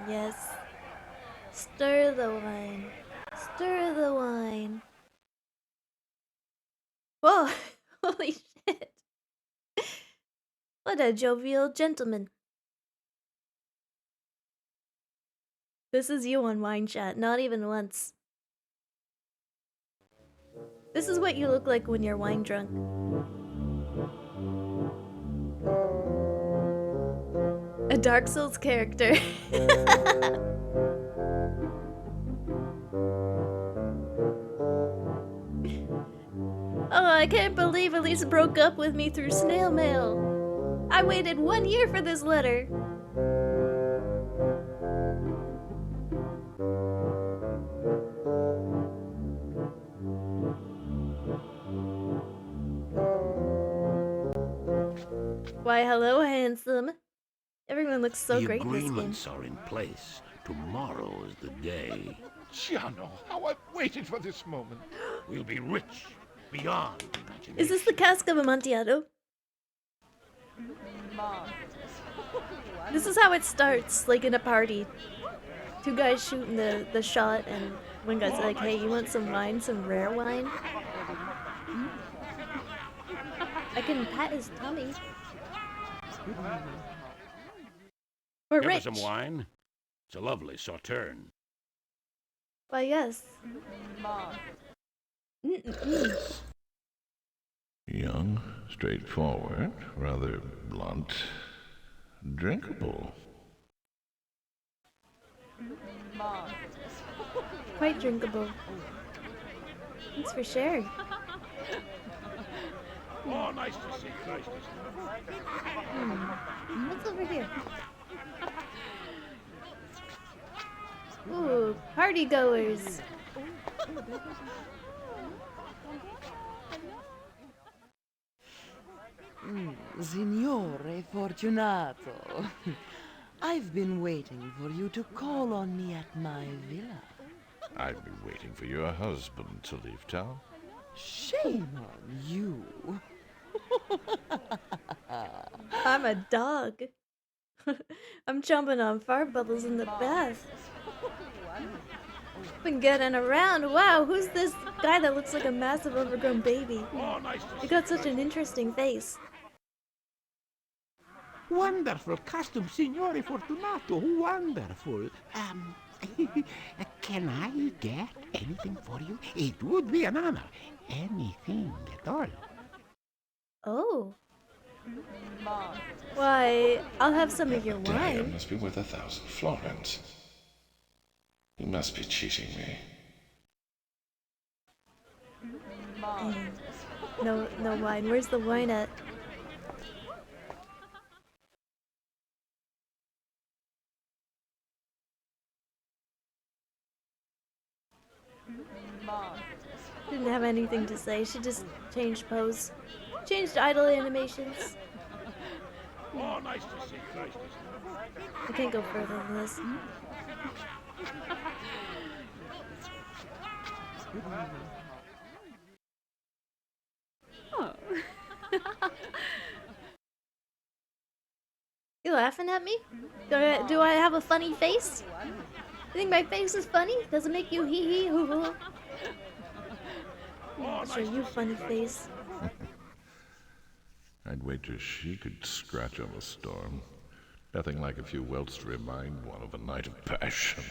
Yes. Stir the wine. Stir the wine. Whoa! Holy shit! What a jovial gentleman. This is you on wine chat, not even once. This is what you look like when you're wine drunk. A Dark Souls character. Oh, I can't believe Elise broke up with me through snail mail. I waited 1 year for this letter. Why, hello, handsome. Everyone looks so The great in this game. agreements are in place. Tomorrow is the day. Giano, how I've waited for this moment. We'll be rich beyond imagination. Is this the cask of Amontillado? This is how it starts, like in a party. Two guys shooting the shot, and one guy's like, hey, you want some wine, some rare wine? I can pat his tummy. We're Give us rich. some wine. It's a lovely sauterne. Why, yes. Young, straightforward, rather blunt, drinkable. Quite drinkable. Thanks for sharing. Oh, nice to see you, nice to see you. What's over here? Ooh, party goers. Signore Fortunato, I've been waiting for you to call on me at my villa. I've been waiting for your husband to leave town. Shame on you. I'm a dog. I'm jumping on fart bubbles in the bath. Been getting around. Wow, who's this guy that looks like a massive overgrown baby? You got such an interesting face. Wonderful costume, Signore Fortunato. Wonderful. Can I get anything for you? It would be an honor. Anything at all. Oh. Why, I'll have some of your Dagger wine. must be worth 1,000 florins. You must be cheating me. No wine. Where's the wine at? Didn't have anything to say. She just changed pose. Changed idle animations. Oh, nice to see you, nice to see you. I can't go further than this. Oh. You laughing at me? Do I have a funny face? You think my face is funny? Does it make you hee hee hoo hoo? I'll show you funny face. I'd wager she could scratch up a storm. Nothing like a few welts to remind one of a night of passion.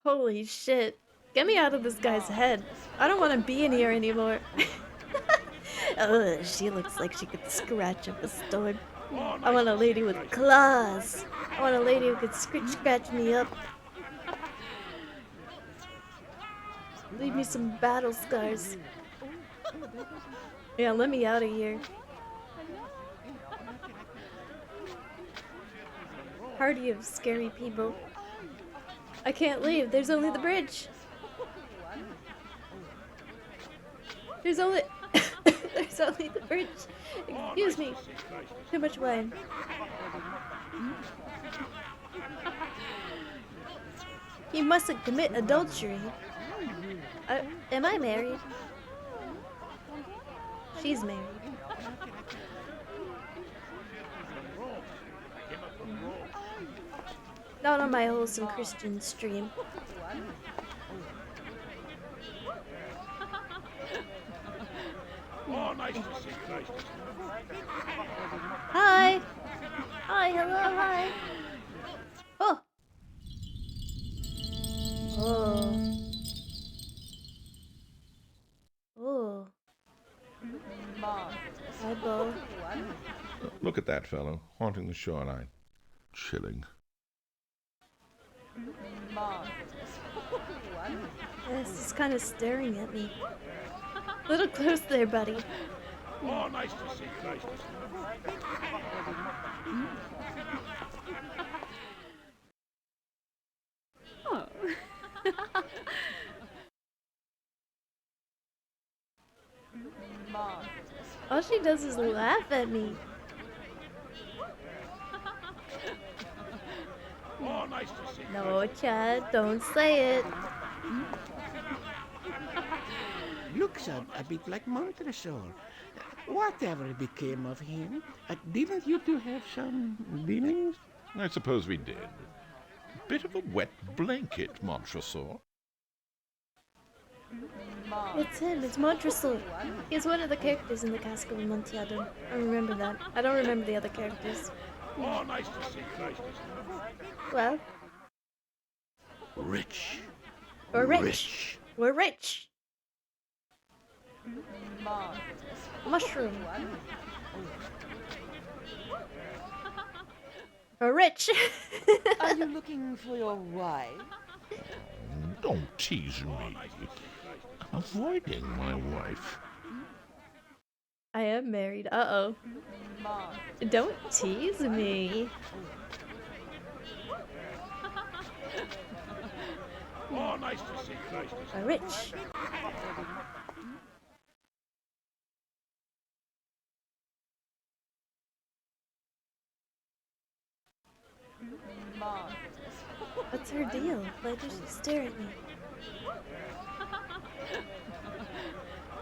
Holy shit. Get me out of this guy's head. I don't want to be in here anymore. Ugh, she looks like she could scratch up a storm. I want a lady with claws. I want a lady who could scratch me up. Leave me some battle scars. Yeah, let me out of here. Party of scary people. I can't leave. There's only the bridge. There's only there's only the bridge. Excuse me. Too much wine. He mustn't commit adultery. Am I married? She's married. Not on my wholesome Christian stream. Oh, nice to see you, nice to see you. Hi! Hi, hello, hi! Oh! Oh. Oh. Hi, Bo. Look at that fellow, haunting the shoreline. Chilling. Yes, he's kind of staring at me. A little close there, buddy. Oh, nice to see you, nice to see you. Oh. All she does is laugh at me. Oh, nice to see you. No, Chad, don't say it. Looks a bit like Montresor. Whatever became of him? Didn't you two have some dealings? I suppose we did. Bit of a wet blanket, Montresor. It's him, it's Montresor. He's one of the characters in the Cask of Amontillado. I remember that. I don't remember the other characters. Oh, nice to see you, nice to see you. Well, Rich. we're rich. We're rich. Mushroom. We're rich. Are you looking for your wife? Don't tease me. I'm avoiding my wife. I am married. Uh-oh. Don't tease me. Oh, nice to see you, nice to see We're rich. What's her deal? Why does she stare at me?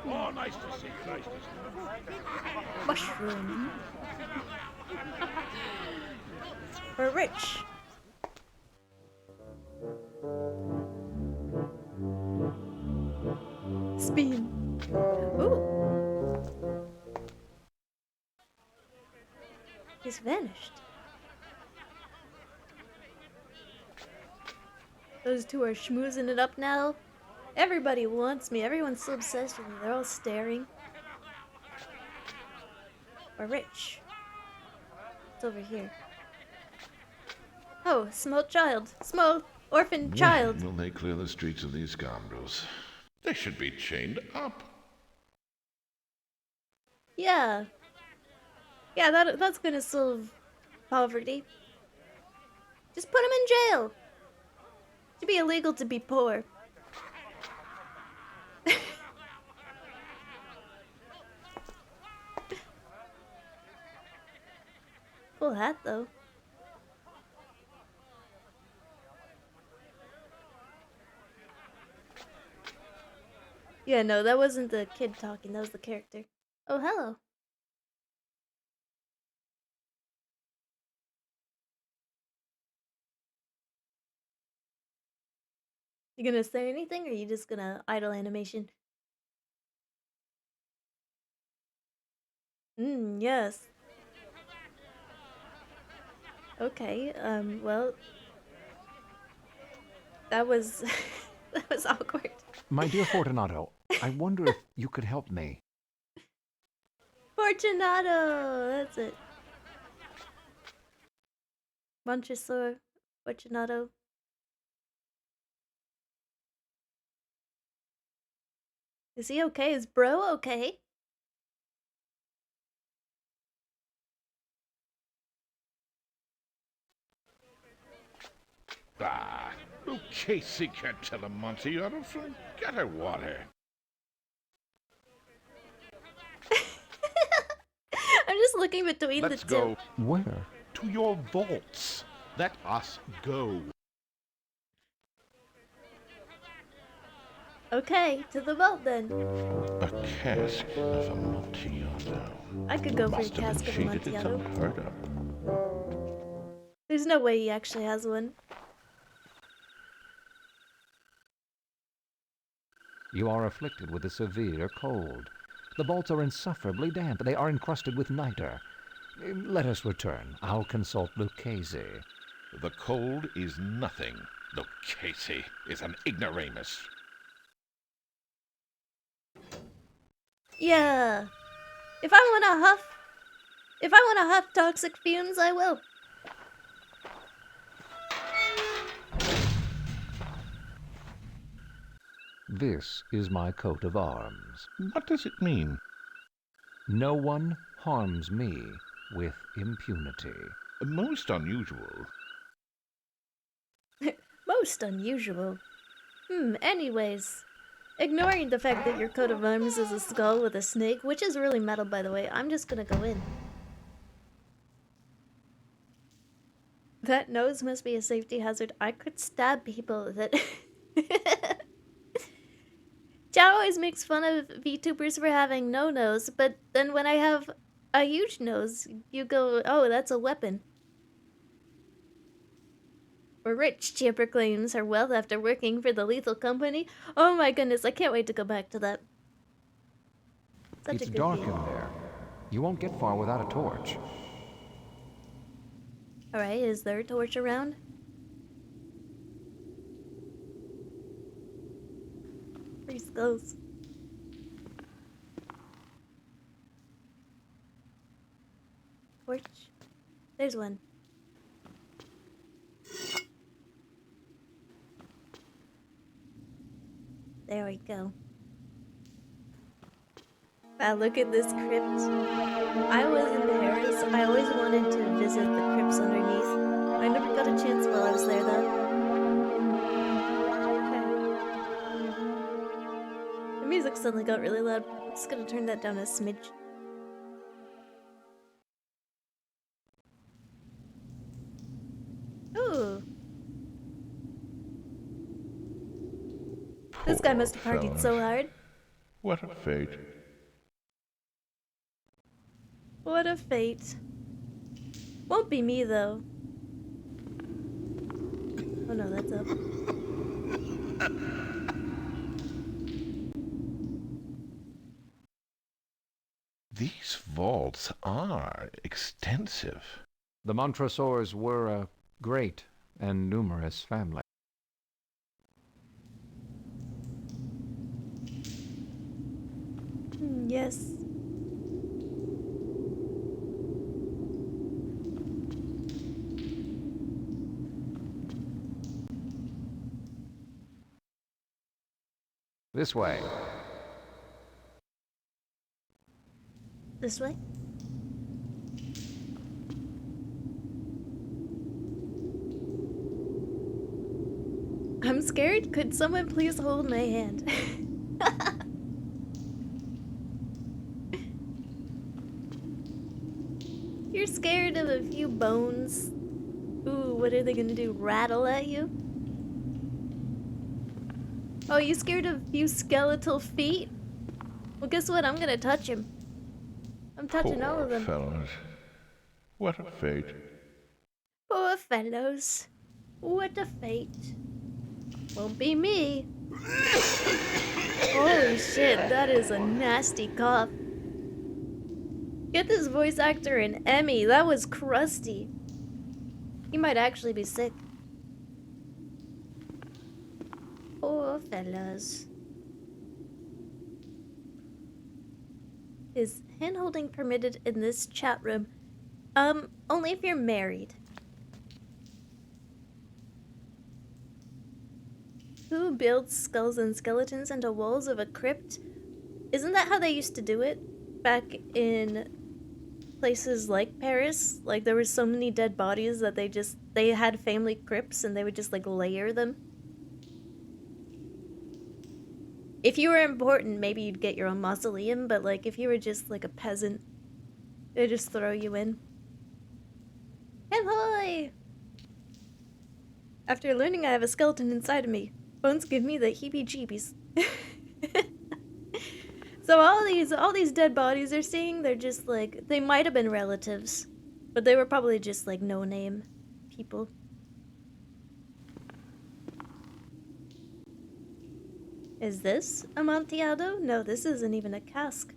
you. Oh, nice to see you, nice to see you. Mushroom. We're rich. Spin. Ooh. He's vanished. Those two are schmoozing it up now. Everybody wants me. Everyone's so obsessed with me. They're all staring. We're rich. It's over here. Oh, small child. Small orphan child. When will they clear the streets of these scoundrels? They should be chained up. Yeah. Yeah, that's gonna solve poverty. Just put him in jail. It should be illegal to be poor. Cool hat, though. Yeah, no, that wasn't the kid talking. That was the character. Oh, hello. You gonna say anything, or are you just gonna idle animation? Yes. Okay, well... That was... that was awkward. My dear Fortunato, I wonder if you could help me. Fortunato! That's it. Montresor. Fortunato. Is he okay? Is bro okay? Ah, Casey can't tell Amontillado from gutter water. I'm just looking between Let's the two. go. Where? To your vaults. Let us go. Okay, to the vault then. A cask of Amontillado. I could go for a Must have cask been of cheated, it's Amontillado. unheard of. There's no way he actually has one. You are afflicted with a severe cold. The vaults are insufferably damp. They are encrusted with niter. Let us return. I'll consult Lucchese. The cold is nothing. Lucchese is an ignoramus. Yeah. If I wanna huff toxic fumes, I will. This is my coat of arms. What does it mean? No one harms me with impunity. Most unusual. Most unusual. Anyways. Ignoring the fact that your coat of arms is a skull with a snake, which is really metal by the way, I'm just gonna go in. That nose must be a safety hazard. I could stab people with it. Chow always makes fun of VTubers for having no nose, but then when I have a huge nose, you go, oh, that's a weapon. We're rich, Chia proclaims her wealth after working for the Lethal Company. Oh my goodness, I can't wait to go back to that. Such It's a good dark game. in there. You won't get far without a torch. Alright, is there a torch around? Three skulls. Torch. There's one. There we go. Wow, look at this crypt. I was in Paris. I always wanted to visit the crypts underneath. I never got a chance while I was there, though. Okay. The music suddenly got really loud. I'm just gonna turn that down a smidge. Ooh. This guy must have partied so hard. What a fate. What a fate. Won't be me, though. Oh no, that's up. These vaults are extensive. The Montresors were a great and numerous family. Yes. This way. This way? I'm scared. Could someone please hold my hand? You're scared of a few bones. Ooh, what are they gonna do? Rattle at you? Oh, you scared of a few skeletal feet? Well, guess what? I'm gonna touch him. I'm touching all of them. Fellows. What a fate. Poor fellows. What a fate. Won't be me. Holy shit, that is a nasty cough. Get this voice actor an Emmy. That was crusty. He might actually be sick. Poor fellas. Is hand-holding permitted in this chat room? Only if you're married. Who builds skulls and skeletons into walls of a crypt? Isn't that how they used to do it? Back in places like Paris? Like, there were so many dead bodies that they had family crypts and they would just, like, layer them. If you were important, maybe you'd get your own mausoleum, but, like, if you were just, like, a peasant, they'd just throw you in. Ahoy! After learning I have a skeleton inside of me, bones give me the heebie-jeebies. So all these dead bodies they're seeing, they're just like, they might have been relatives, but they were probably just like no-name people. Is this Amontillado? No, this isn't even a cask.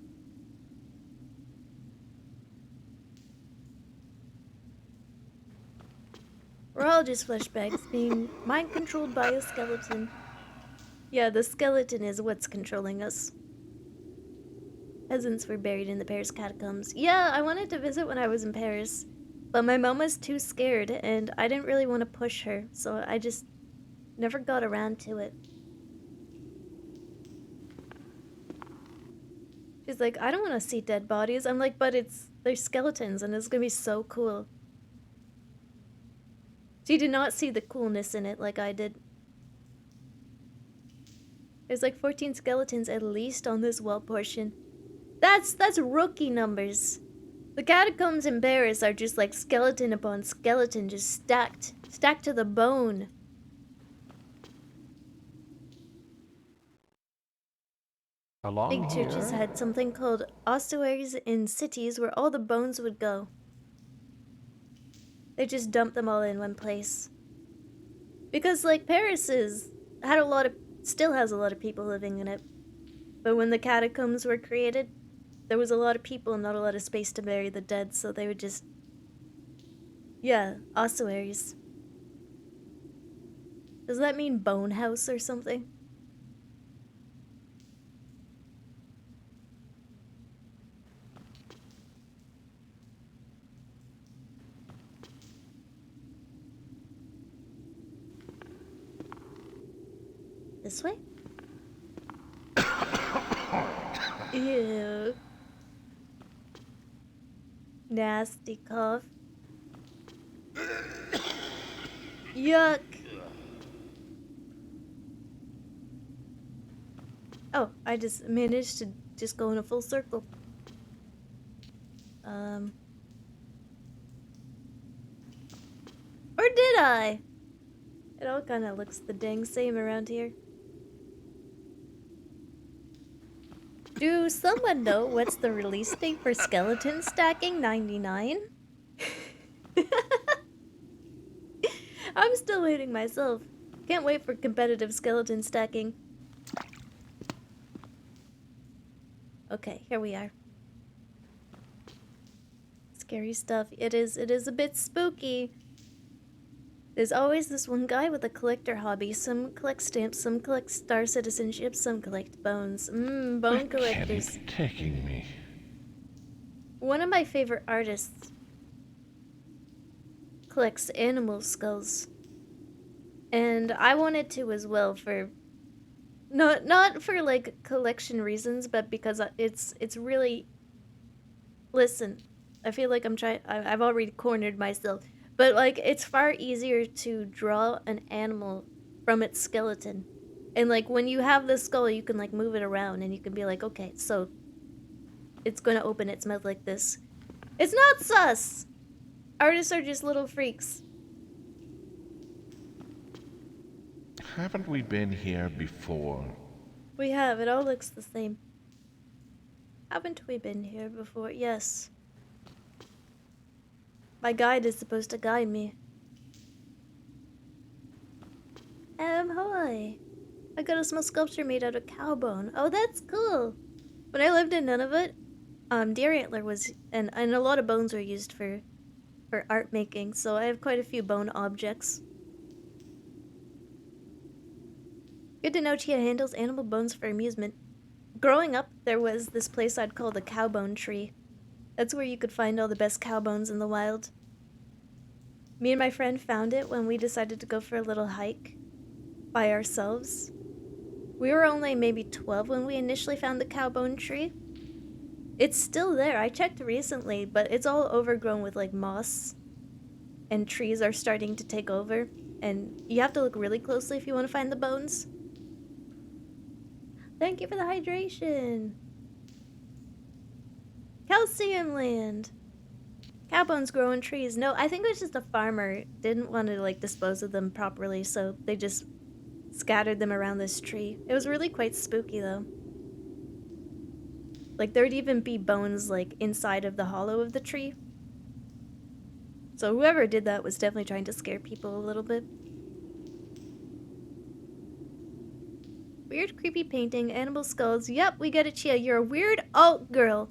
We're all just fleshbags being mind-controlled by a skeleton. Yeah, the skeleton is what's controlling us. Peasants were buried in the Paris catacombs. Yeah, I wanted to visit when I was in Paris, but my mom was too scared, and I didn't really want to push her, so I just never got around to it. She's like, I don't want to see dead bodies. I'm like, but they're skeletons, and it's gonna be so cool. She did not see the coolness in it like I did. There's like 14 skeletons at least on this wall portion. That's rookie numbers. The catacombs in Paris are just like skeleton upon skeleton, just stacked to the bone. Along Big churches here? had something called ossuaries in cities where all the bones would go. They just dumped them all in one place. Because, like, still has a lot of people living in it. But when the catacombs were created, there was a lot of people and not a lot of space to bury the dead, so they would just... Yeah, ossuaries. Does that mean bone house or something? This way? Ew. Nasty cough. Yuck. Oh, I just managed to just go in a full circle. Or did I? It all kind of looks the dang same around here. Do someone know what's the release date for skeleton stacking 99? I'm still waiting myself. Can't wait for competitive skeleton stacking. Okay, here we are. Scary stuff. It is a bit spooky. There's always this one guy with a collector hobby. Some collect stamps, some collect star citizenship, some collect bones. Bone collectors. Can't be taking me. One of my favorite artists collects animal skulls. And I wanted to as well for not for like collection reasons, but because it's really... Listen, I feel like I've already cornered myself. But, like, it's far easier to draw an animal from its skeleton. And, like, when you have the skull, you can, like, move it around. And you can be like, okay, so it's gonna open its mouth like this. It's not sus! Artists are just little freaks. Haven't we been here before? We have. It all looks the same. Haven't we been here before? Yes. My guide is supposed to guide me. Hi. I got a small sculpture made out of cow bone. Oh, that's cool. When I lived in Nunavut, deer antler was, and a lot of bones were used for art making, so I have quite a few bone objects. Good to know Chia handles animal bones for amusement. Growing up, there was this place I'd call the cowbone tree. That's where you could find all the best cow bones in the wild. Me and my friend found it when we decided to go for a little hike by ourselves. We were only maybe 12 when we initially found the cowbone tree. It's still there. I checked recently, but it's all overgrown with like moss. And trees are starting to take over. And you have to look really closely if you want to find the bones. Thank you for the hydration. Calcium land. Cow bones grow in trees. No, I think it was just a farmer didn't want to like dispose of them properly, so they just scattered them around this tree. It was really quite spooky though. Like there'd even be bones like inside of the hollow of the tree. So whoever did that was definitely trying to scare people a little bit. Weird creepy painting, animal skulls. Yep, we get it, Chia. You're a weird alt girl.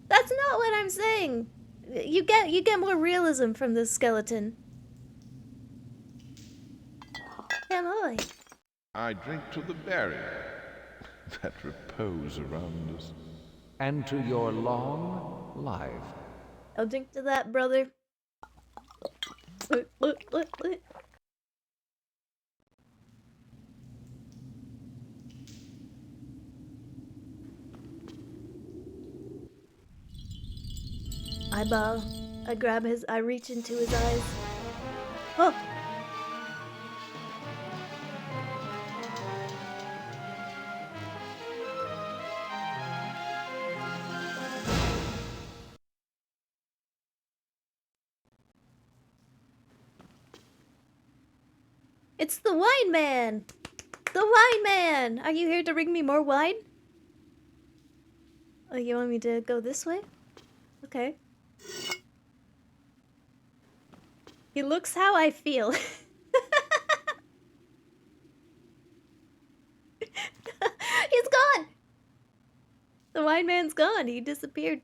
That's not what I'm saying. You get more realism from this skeleton. Ahoy. I drink to the barrier that repose around us. And to your long life. I'll drink to that, brother. I bow. I reach into his eyes. Oh! It's the wine man! The wine man! Are you here to bring me more wine? Oh, you want me to go this way? Okay. He looks how I feel. He's gone! The wine man's gone. He disappeared.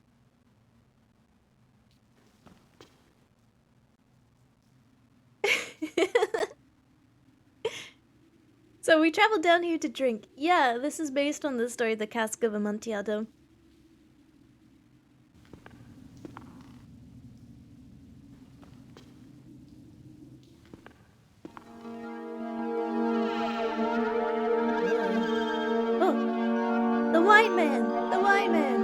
So we traveled down here to drink. Yeah, this is based on the story The Cask of Amontillado. Oh, the wine man! The wine man!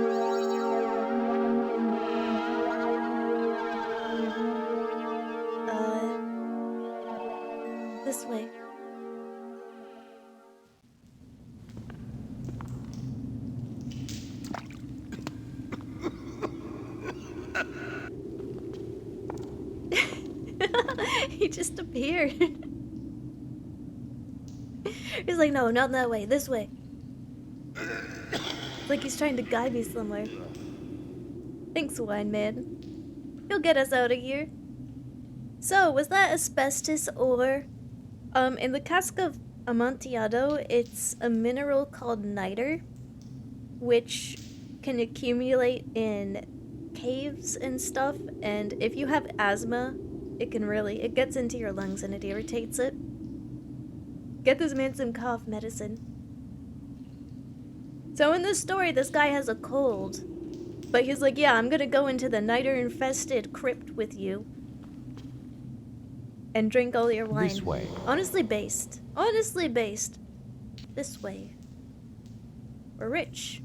This way. He just appeared. He's like, no, not that way, this way. It's like he's trying to guide me somewhere. Thanks, wine man. You'll get us out of here. So, was that asbestos ore? In the Cask of Amontillado, it's a mineral called niter, which can accumulate in caves and stuff, and if you have asthma, it gets into your lungs and it irritates it. Get this man some cough medicine. So in this story, this guy has a cold, but he's like, yeah, I'm gonna go into the niter-infested crypt with you and drink all your wine. This way. Honestly based. Honestly based. This way. We're rich.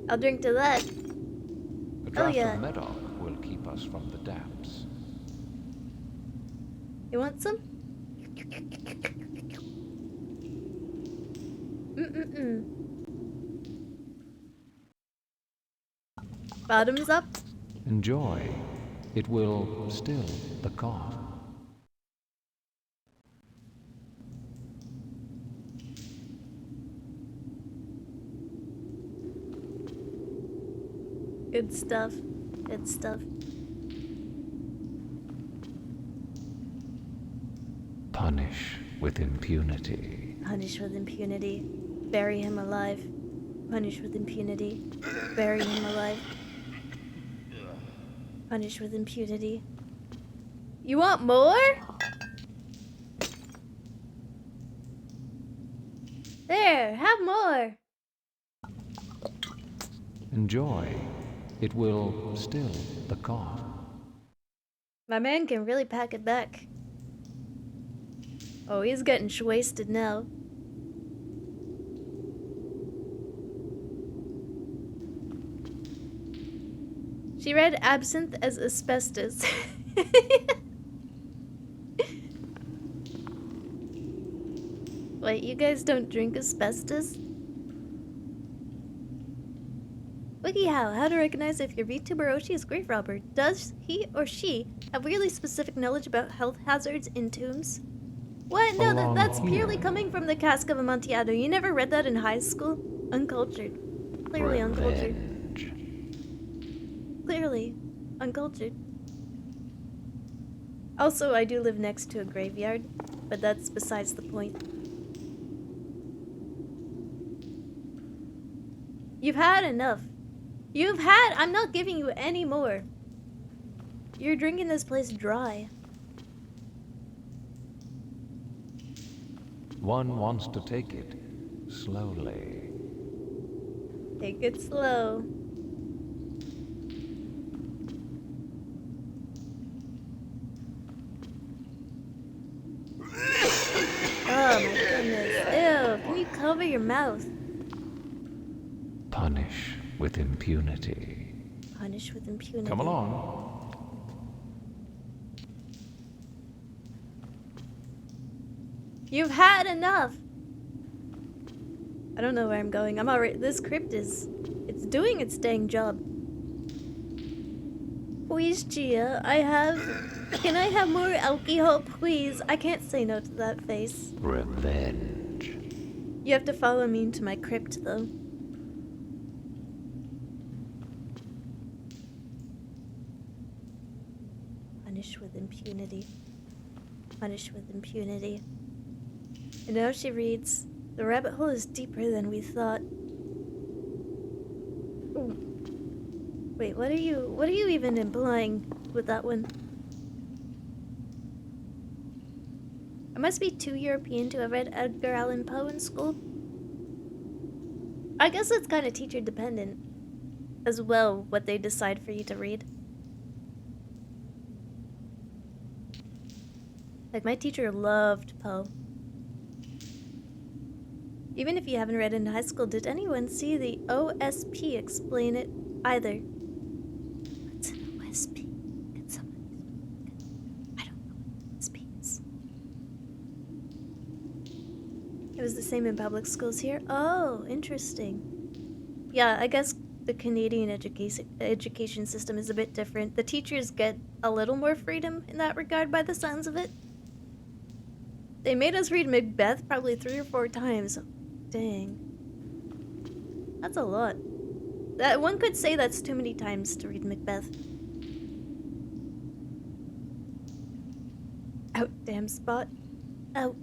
I'll drink to that. A draught yeah. of Medoc will keep us from the damps. You want some? Bottoms up. Enjoy. It will still the cough. Good stuff. Good stuff. Punish with impunity. Punish with impunity. Bury him alive. Punish with impunity. Bury him alive. Punish with impunity. You want more? There, have more. Enjoy. It will still the cough. My man can really pack it back. Oh, he's getting wasted now. She read absinthe as asbestos. Wait, you guys don't drink asbestos? WikiHow, how to recognize if your VTuber Oshi is grave robber. Does he or she have really specific knowledge about health hazards in tombs? What? No, that's purely coming from the Cask of Amontillado. You never read that in high school? Uncultured. Clearly uncultured. Clearly uncultured. Also, I do live next to a graveyard, but that's besides the point. You've had enough. I'm not giving you any more. You're drinking this place dry. One wants to take it slowly. Take it slow. Oh my goodness. Ew, can you cover your mouth? Punish with impunity. Punish with impunity. Come along. You've had enough. I don't know where I'm going. I'm already. This crypt is. It's doing its dang job. Please, Chia, I have Can I have more alcohol, please? I can't say no to that face. Revenge. You have to follow me into my crypt, though. Punish with impunity. Punish with impunity. And now she reads, "The rabbit hole is deeper than we thought." Ooh. Wait, what are you even implying with that one? I must be too European to have read Edgar Allan Poe in school. I guess it's kind of teacher dependent as well, what they decide for you to read. Like, my teacher loved Poe. Even if you haven't read in high school, did anyone see the OSP explain it either? What's an OSP? Can someone explain? I don't know what OSP is. It was the same in public schools here. Oh, interesting. Yeah, I guess the Canadian education system is a bit different. The teachers get a little more freedom in that regard by the sounds of it. They made us read Macbeth probably 3 or 4 times. Dang. That's a lot. That one could say that's too many times to read Macbeth. Out, damn spot. Out.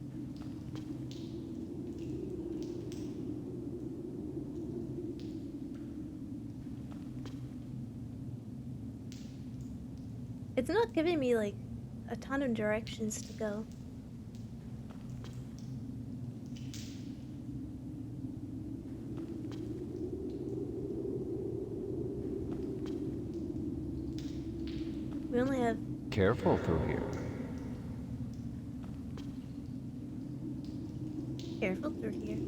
It's not giving me, like, a ton of directions to go. We only have... Careful through here. Careful through here.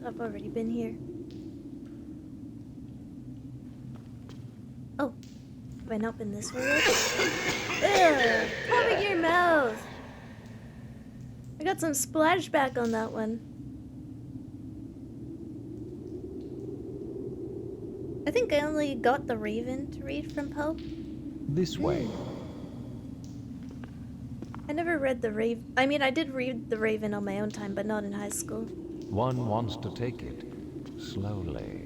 I've already been here. Oh. Have I not been this way yet? Ugh! Cover your mouth! I got some splashback on that one. I think I only got The Raven to read from Poe. This way. I never read The Raven. I mean, I did read The Raven on my own time, but not in high school. One wants to take it slowly.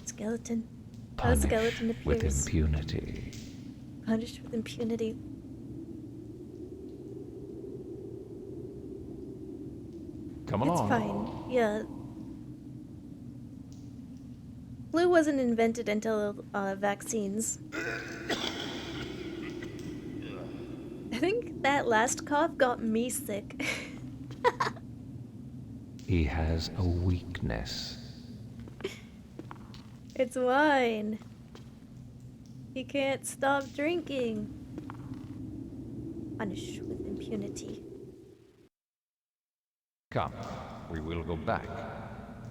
Skeleton. Punish A skeleton appears. with impunity. Punished with impunity. Come along. It's fine. Yeah. Flu wasn't invented until vaccines. I think that last cough got me sick. He has a weakness. It's wine. He can't stop drinking. Punish with impunity. Come, we will go back.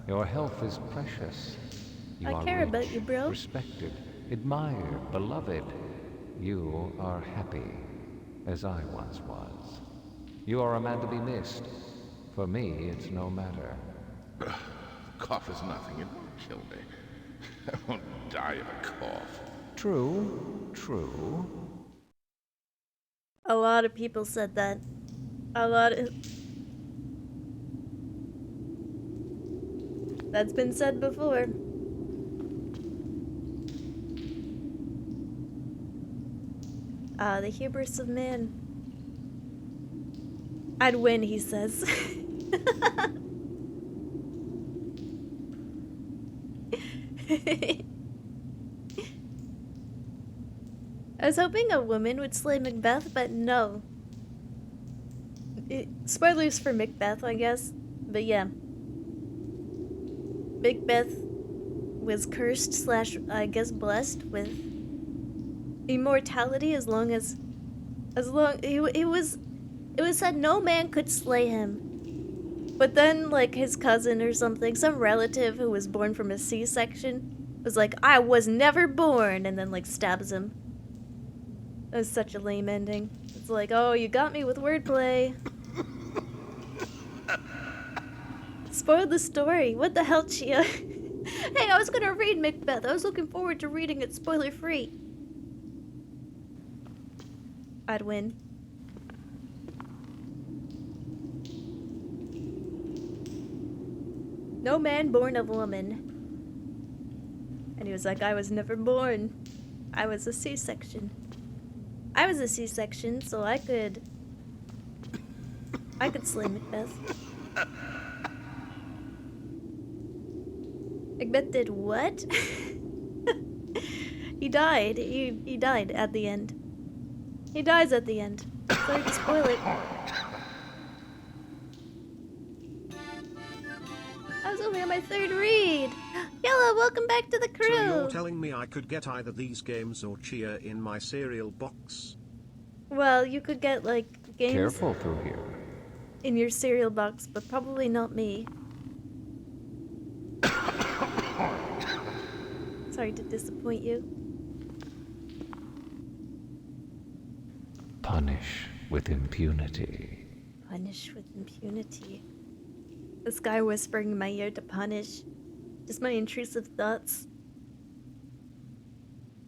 Your health is precious. You I are care rich, about you, bro. Respected, admired, beloved. You are happy, as I once was. You are a man to be missed. For me, it's no matter. Cough is nothing. It won't kill me. I won't die of a cough. True, true. A lot of people said that. A lot of... That's been said before. Ah, the hubris of man. I'd win, he says. I was hoping a woman would slay Macbeth, but no. Spoilers for Macbeth, I guess. But yeah. Macbeth was cursed / I guess blessed with immortality as long it was said no man could slay him. But then, like, his cousin or something, some relative who was born from a C-section was like, I was never born, and then, like, stabs him. That was such a lame ending. It's like, oh, you got me with wordplay. spoiled the story. What the hell, Chia? Hey, I was gonna read Macbeth. I was looking forward to reading it spoiler-free. I'd win. No man born of woman. And he was like, I was never born. I was a C-section. I was a C-section, so I could slay Macbeth. Macbeth did what? He died. He died at the end. He dies at the end. Sorry to spoil it. I was only on my third read. Yellow, welcome back to the crew. So you're telling me I could get either these games or Chia in my cereal box? Well, you could get, like, games Careful through here. in your cereal box, but probably not me. Sorry to disappoint you. Punish with impunity. Punish with impunity. This guy whispering in my ear to punish. Just my intrusive thoughts.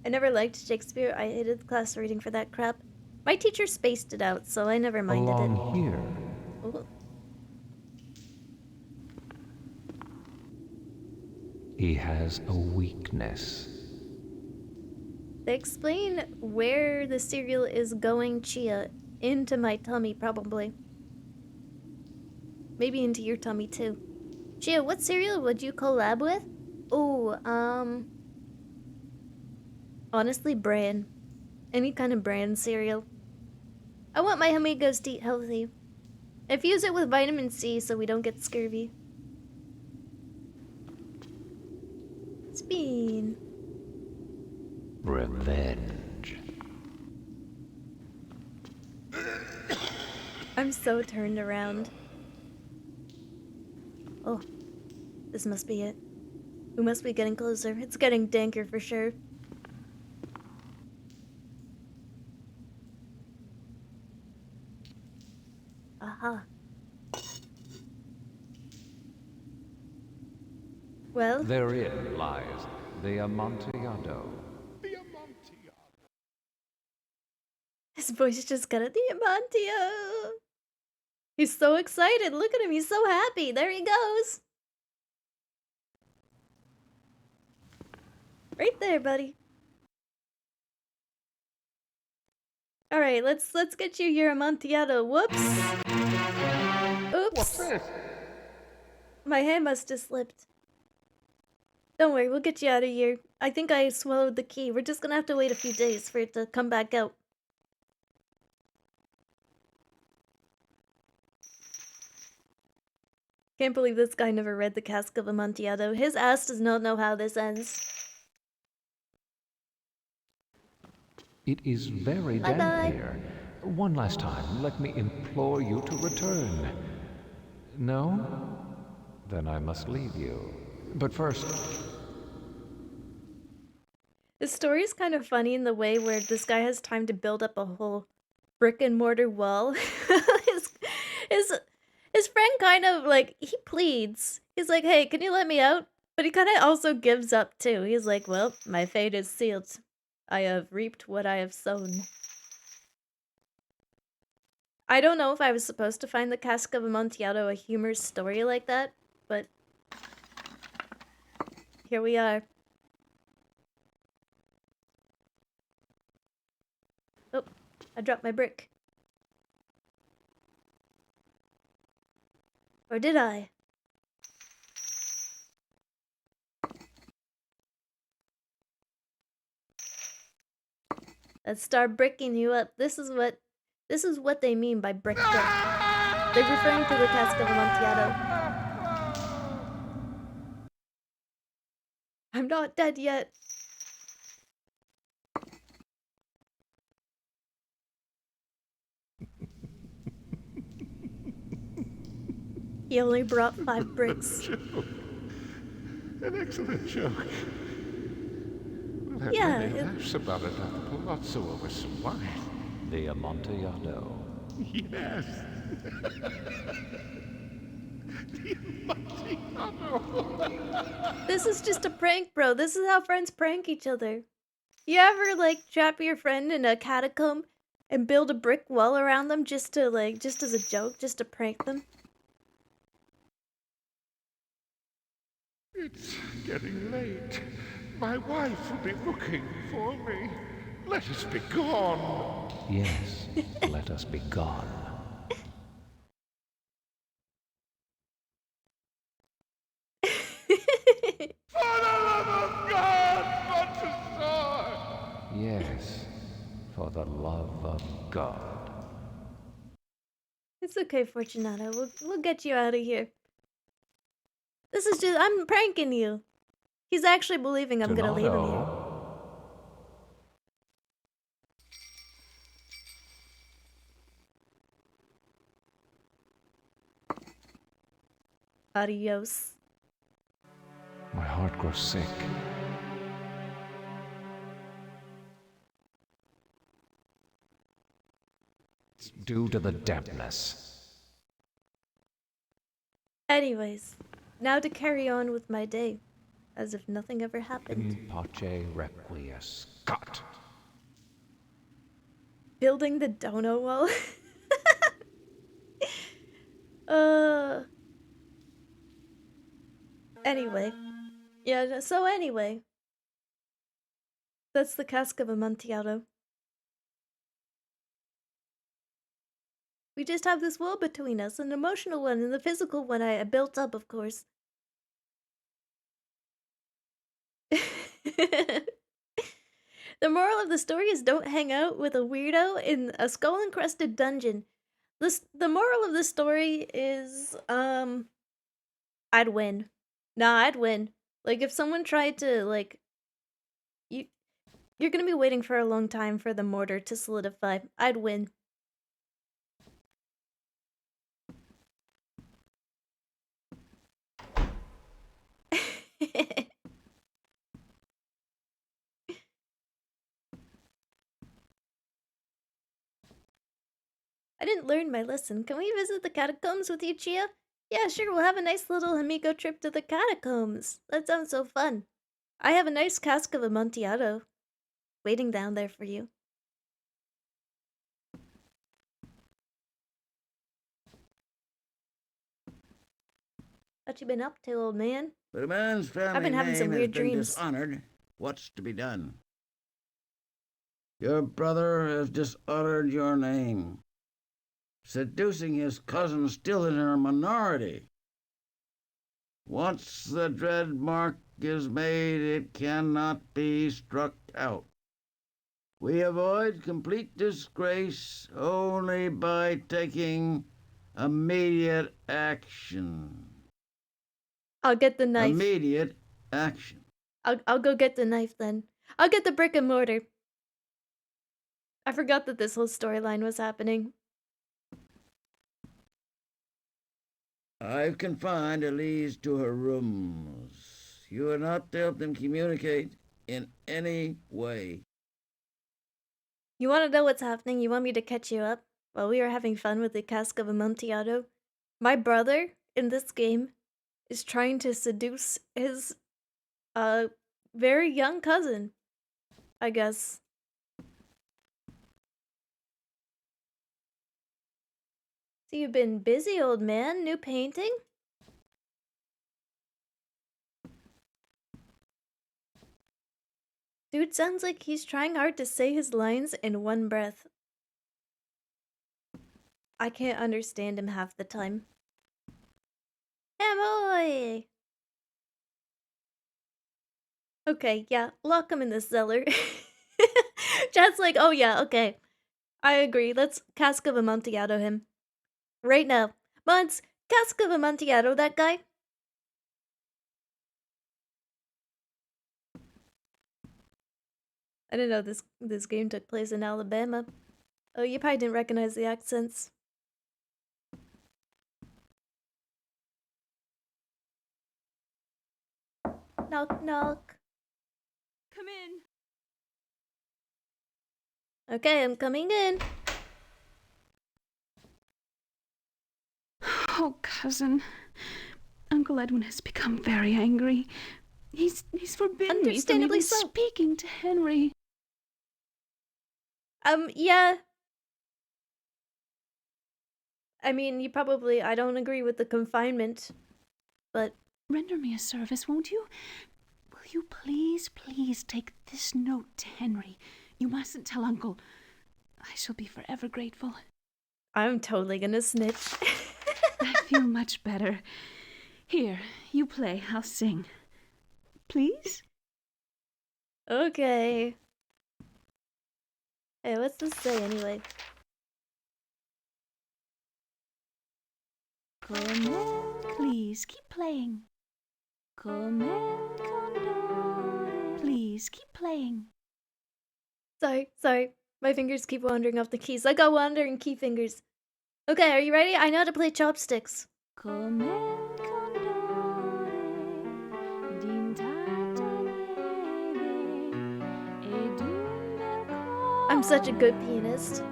I never liked Shakespeare. I hated the class reading for that crap. My teacher spaced it out, so I never minded Along it. here. Ooh. He has a weakness. They explain where the cereal is going, Chia. Into my tummy, probably. Maybe into your tummy, too. Chia, what cereal would you collab with? Ooh, honestly, bran. Any kind of bran cereal. I want my Hamigos to eat healthy. Infuse it with vitamin C so we don't get scurvy. Spin. Revenge. I'm so turned around. Oh, this must be it. We must be getting closer. It's getting danker for sure. Aha. Well, Therein lies the Amontillado. his voice just got a Diamantio. He's so excited. Look at him. He's so happy. There he goes. Right there, buddy. All right, let's get you your Amontillado. Whoops. Oops. My hand must have slipped. Don't worry, we'll get you out of here. I think I swallowed the key. We're just gonna have to wait a few days for it to come back out. Can't believe this guy never read the Cask of Amontillado. His ass does not know how this ends. It is very Bye-bye. damp here. One last time, let me implore you to return. No? Then I must leave you. But first... The story is kind of funny in the way where this guy has time to build up a whole brick and mortar wall. His friend kind of, like, he pleads. He's like, hey, can you let me out? But he kind of also gives up, too. He's like, well, my fate is sealed. I have reaped what I have sown. I don't know if I was supposed to find the Cask of Amontillado a humorous story like that, but here we are. Oh, I dropped my brick. Or did I? Let's start bricking you up. This is what they mean by bricked up. They're referring to the Cask of Amontillado. I'm not dead yet. He only brought 5 bricks. An excellent joke. We'll have Yeah, many laughs about it at the palazzo over some wine. The Amontillado. Yes. This is just a prank, bro. This is how friends prank each other. You ever, like, trap your friend in a catacomb and build a brick wall around them just to, like, just as a joke, just to prank them? It's getting late. My wife will be looking for me. Let us be gone. Yes, let us be gone. For the love of God, Montessor! Yes, for the love of God. It's okay, Fortunato. We'll get you out of here. This is just I'm pranking you. He's actually believing I'm gonna leave him here. Adios. My heart grows sick. It's due to the dampness. Anyways, now to carry on with my day, as if nothing ever happened. In pace requiescat. Building the dono wall. Anyway. Yeah, so anyway. That's the cask of Amontillado. We just have this wall between us, an emotional one and the physical one I built up, of course. The moral of the story is don't hang out with a weirdo in a skull-encrusted dungeon. The moral of the story is, I'd win. Nah, I'd win. Like, if someone tried to, like... You're gonna be waiting for a long time for the mortar to solidify. I'd win. I didn't learn my lesson. Can we visit the catacombs with you, Chia? Yeah, sure, we'll have a nice little Hamigo trip to the catacombs. That sounds so fun. I have a nice cask of Amontillado waiting down there for you. What you been up to, old man? But a man's family I've been having some name weird has been dreams. dishonored. What's to be done? Your brother has dishonored your name, seducing his cousin still in her minority. Once the dread mark is made, it cannot be struck out. We avoid complete disgrace only by taking immediate action. I'll get the knife. Immediate action. I'll go get the knife then. I'll get the brick and mortar. I forgot that this whole storyline was happening. I've confined Elise to her rooms. You are not to help them communicate in any way. You want to know what's happening? You want me to catch you up? While we are having fun with the cask of Amontillado, my brother in this game is trying to seduce his very young cousin, I guess. So you've been busy, old man? New painting? Dude sounds like he's trying hard to say his lines in one breath. I can't understand him half the time. Amoy! Okay, yeah, lock him in the cellar. Chat's like, oh yeah, okay. I agree, let's cask of Amontillado him. Right now. Mons, cask of Amontillado that guy. I didn't know this game took place in Alabama. Oh, you probably didn't recognize the accents. Knock, knock. Come in. Okay, I'm coming in. Oh, cousin. Uncle Edwin has become very angry. He's forbidden me from even speaking to Henry. Yeah. I mean, I don't agree with the confinement, but... Render me a service, won't you? Will you please take this note to Henry? You mustn't tell Uncle. I shall be forever grateful. I'm totally gonna snitch. I feel much better. Here, you play, I'll sing. Please? Okay. Hey, what's this say anyway? Please, keep playing. Please, keep playing. Sorry. My fingers keep wandering off the keys. I got wandering key fingers. Okay, are you ready? I know how to play chopsticks. I'm such a good pianist.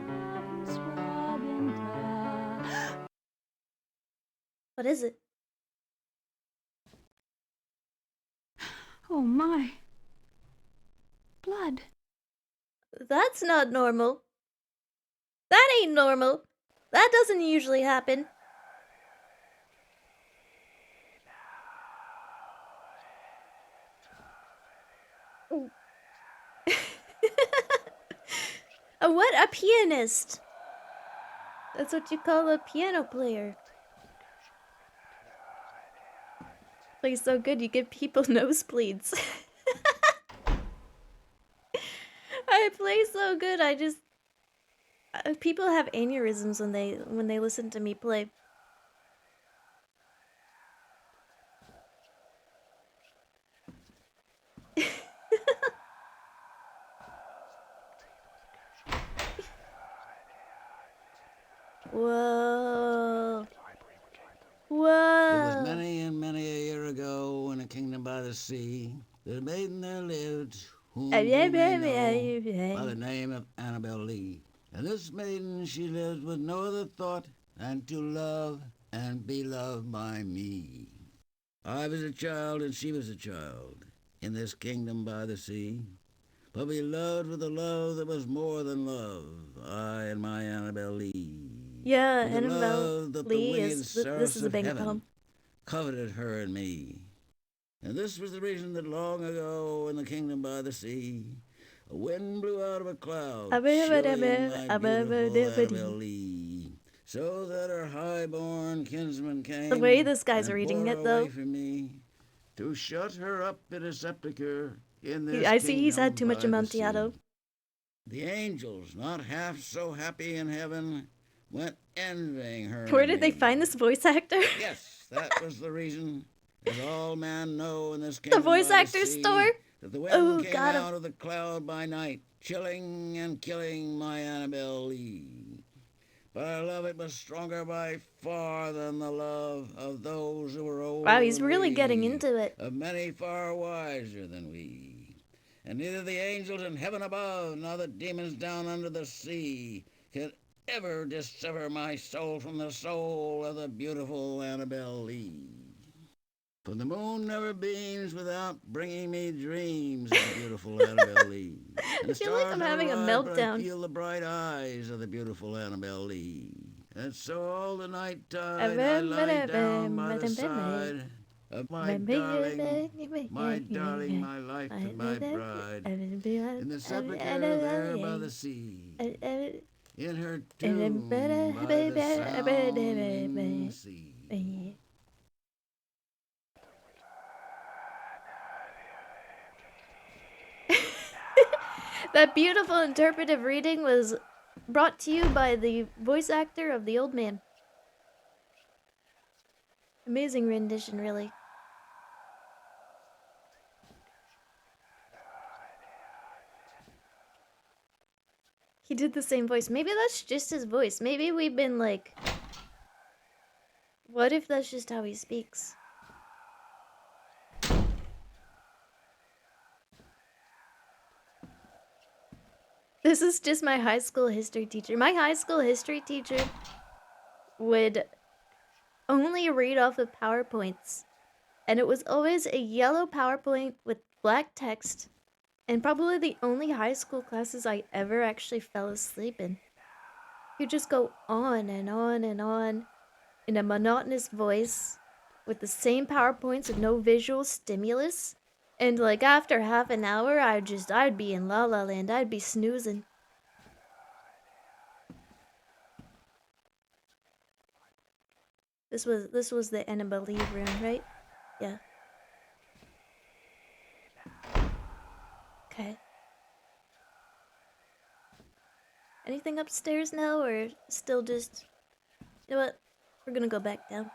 What is it? Oh my. Blood. That's not normal. That ain't normal. That doesn't usually happen. What? A pianist? That's what you call a piano player. Plays so good you give people nosebleeds. I play so good, I just... people have aneurysms when they listen to me play. Whoa. Whoa. It was many and many a year ago in a kingdom by the sea. There a maiden there lived, whom you may know by the name of Annabel Lee. And this maiden she lived with no other thought than to love and be loved by me. I was a child and she was a child in this kingdom by the sea. But we loved with a love that was more than love, I and my Annabel Lee. Yeah, with Annabel Lee is... This is a big poem. Coveted her and me. And this was the reason that long ago in the kingdom by the sea, a wind blew out of a cloud, chilling my beautiful Annabel Lee, so that her high-born kinsman came. The way this guy's reading it, though. For me, to shut her up in a sepulcher in this I see he's had too much Amontillado. The angels, not half so happy in heaven, went envying her. Where did they find this voice actor? Yes, that was the reason. As all men know in this kingdom the voice by actor the sea, store? That the wind came out of the cloud by night, chilling and killing my Annabel Lee. But our love, it was stronger by far than the love of those who were older. Wow, he's really getting into it. Of many far wiser than we. And neither the angels in heaven above, nor the demons down under the sea, could ever dissever my soul from the soul of the beautiful Annabel Lee. For the moon never beams without bringing me dreams of the beautiful Annabel Lee. I feel like I'm having a meltdown. I feel the bright eyes of the beautiful Annabel Lee. And so all the night tide I lie down by the side of my darling, my life and my bride. In the sepulchre there by the sea. In her tomb by the sounding sea. That beautiful interpretive reading was brought to you by the voice actor of the old man. Amazing rendition, really. He did the same voice. Maybe that's just his voice. Maybe we've been like... What if that's just how he speaks? This is just my high school history teacher. My high school history teacher would only read off of PowerPoints. And it was always a yellow PowerPoint with black text. And probably the only high school classes I ever actually fell asleep in. You just go on and on and on in a monotonous voice with the same PowerPoints with no visual stimulus. And like after half an hour, I'd be in La La Land. I'd be snoozing. This was the Annabelle Lee room, right? Yeah. Okay. Anything upstairs now, or still just... You know what? We're gonna go back down.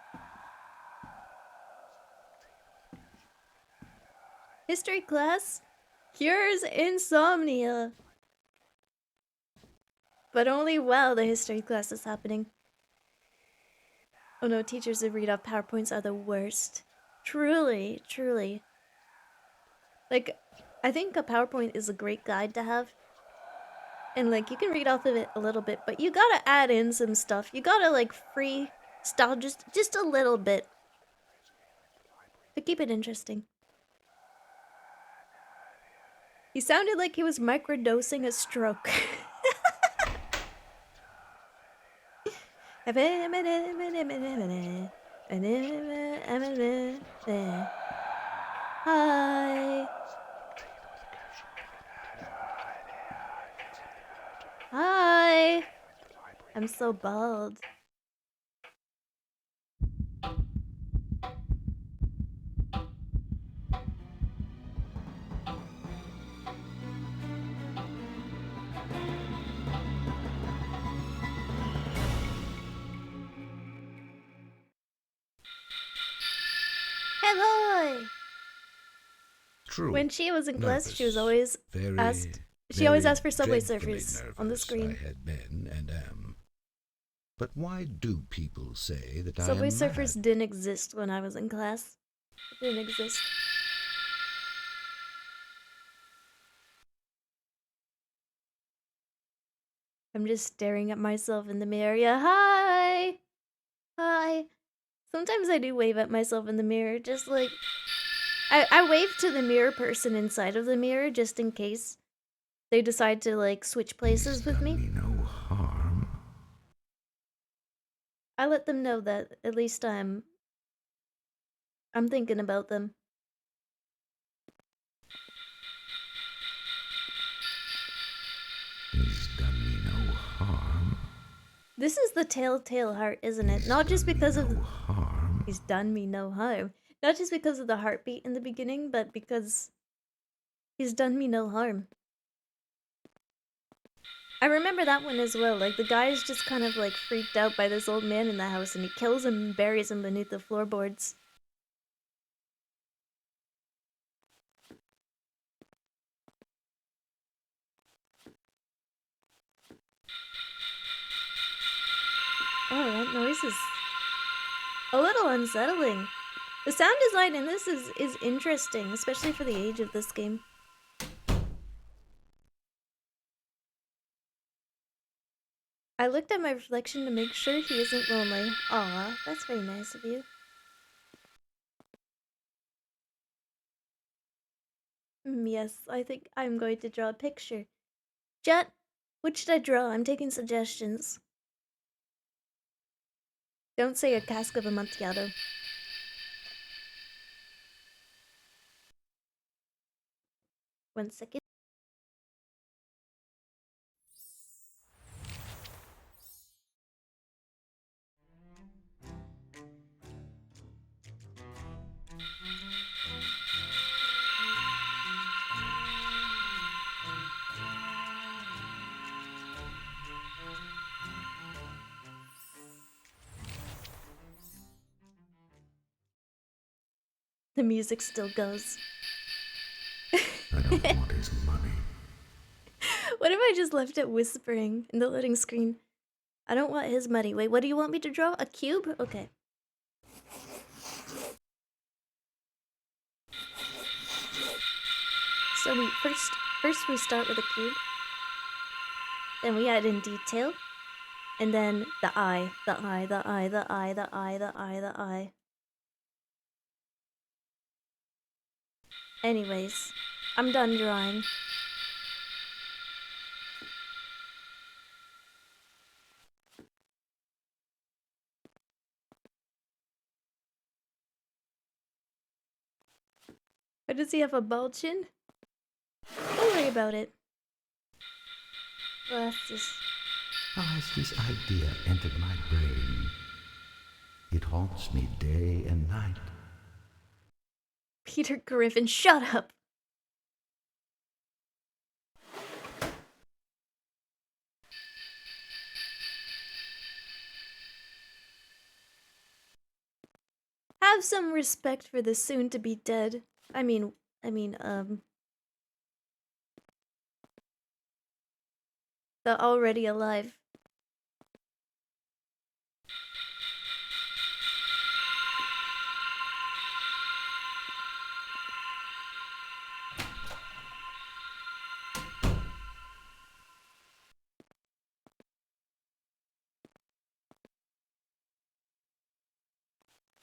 History class cures insomnia. But only while the history class is happening. Oh no, teachers that read off PowerPoints are the worst. Truly, truly. Like, I think a PowerPoint is a great guide to have. And like, you can read off of it a little bit, but you gotta add in some stuff. You gotta like freestyle just a little bit. To keep it interesting. He sounded like he was microdosing a stroke. Hi. Hi. I'm so bald. Hello. True. When Chia was in class, Nervous, she was always asked. She always asked for Subway Surfers on the screen. I had been and am. But why do people say that Subway I am Surfers mad? didn't exist when I was in class. It didn't exist. I'm just staring at myself in the mirror. Yeah, hi! Hi. Sometimes I do wave at myself in the mirror, just like... I wave to the mirror person inside of the mirror, just in case they decide to, like, switch places with me. No harm. I let them know that at least I'm thinking about them. He's done me no harm. This is the telltale heart, isn't it? Not just because of... harm. He's done me no harm. Not just because of the heartbeat in the beginning, but because he's done me no harm. I remember that one as well. Like, the guy is just kind of, like, freaked out by this old man in the house, and he kills him and buries him beneath the floorboards. Oh, that noise is a little unsettling. The sound design in this is interesting, especially for the age of this game. I looked at my reflection to make sure he isn't lonely. Aw, that's very nice of you. Yes, I think I'm going to draw a picture. Jet, what should I draw? I'm taking suggestions. Don't say a cask of Amontillado. One second. The music still goes. I don't want his money. What if I just left it whispering in the loading screen? I don't want his money. Wait, what do you want me to draw? A cube? Okay. So we first we start with a cube. Then we add in detail. And then the eye, the eye, the eye, the eye, the eye, the eye, the eye. Anyways, I'm done drawing. Or does he have a bald chin? Don't worry about it. Glasses. As this idea entered my brain, it haunts me day and night. Peter Griffin, shut up! Have some respect for the soon-to-be dead. The already alive.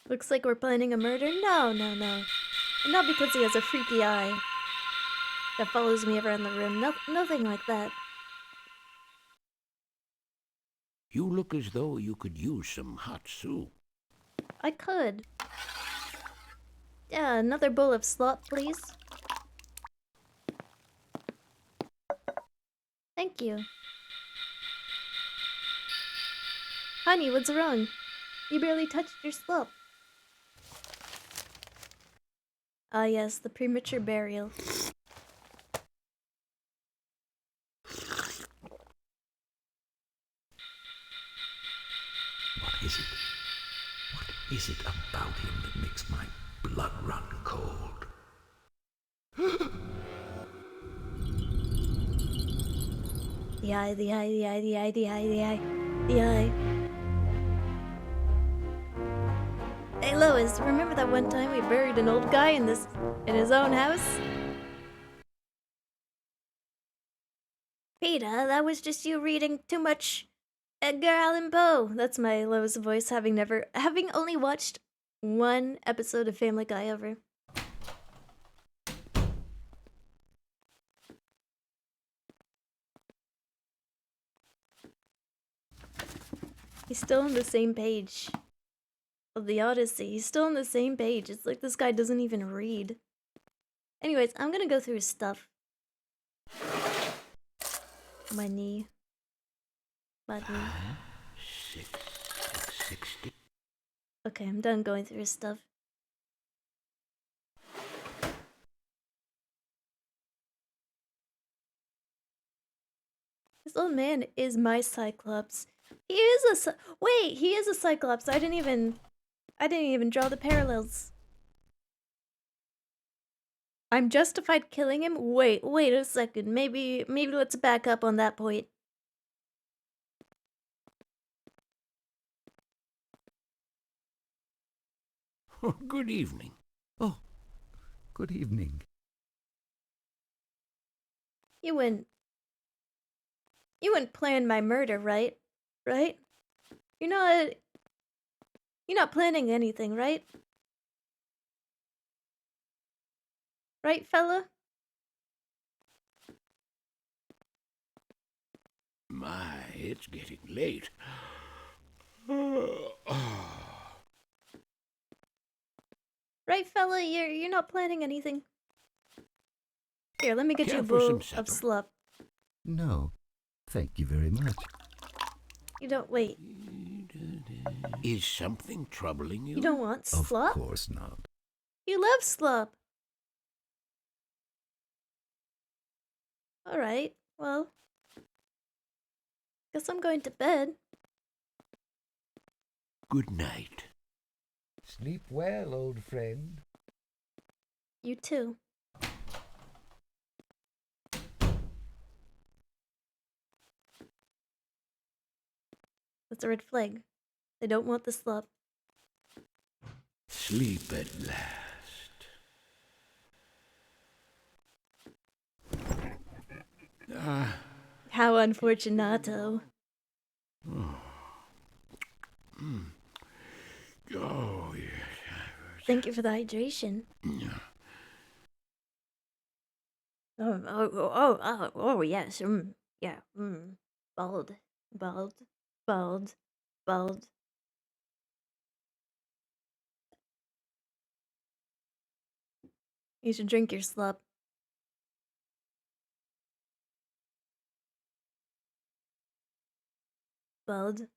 Looks like we're planning a murder? No, no, no. Not because he has a freaky eye that follows me around the room. Nothing like that. You look as though you could use some hot soup. I could. Yeah, another bowl of slop, please. Thank you. Honey, what's wrong? You barely touched your slop. Ah yes, the premature burial. What is it? What is it about him that makes my blood run cold? The eye, the eye, the eye, the eye, the eye, the eye, the eye. Hey Lois, remember that one time we buried an old guy in his own house? Peter, that was just you reading too much Edgar Allan Poe. That's my Lois voice, having only watched one episode of Family Guy ever. He's still on the same page of the Odyssey. He's still on the same page. It's like this guy doesn't even read. Anyways, I'm gonna go through his stuff. My knee. My knee. 60. Okay, I'm done going through his stuff. This old man is my Cyclops. He is wait, he is a Cyclops. I didn't even draw the parallels. I'm justified killing him? Wait a second. Maybe let's back up on that point. Oh, good evening. Oh, good evening. You wouldn't plan my murder, right? Right? You're not planning anything, right? Right, fella? My, it's getting late. Right, fella? You're not planning anything. Here, let me get you a bowl of slop. No, thank you very much. You don't wait. Is something troubling you? You don't want slop? Of course not. You love slop. Alright, well. Guess I'm going to bed. Good night. Sleep well, old friend. You too. That's a red flag. They don't want the slop. Sleep at last. How unfortunato. Oh. Oh, yes. Thank you for the hydration. Yeah. Oh, yes. Yeah. Bald. Bald. Bald. Bald. You should drink your slop. Bald.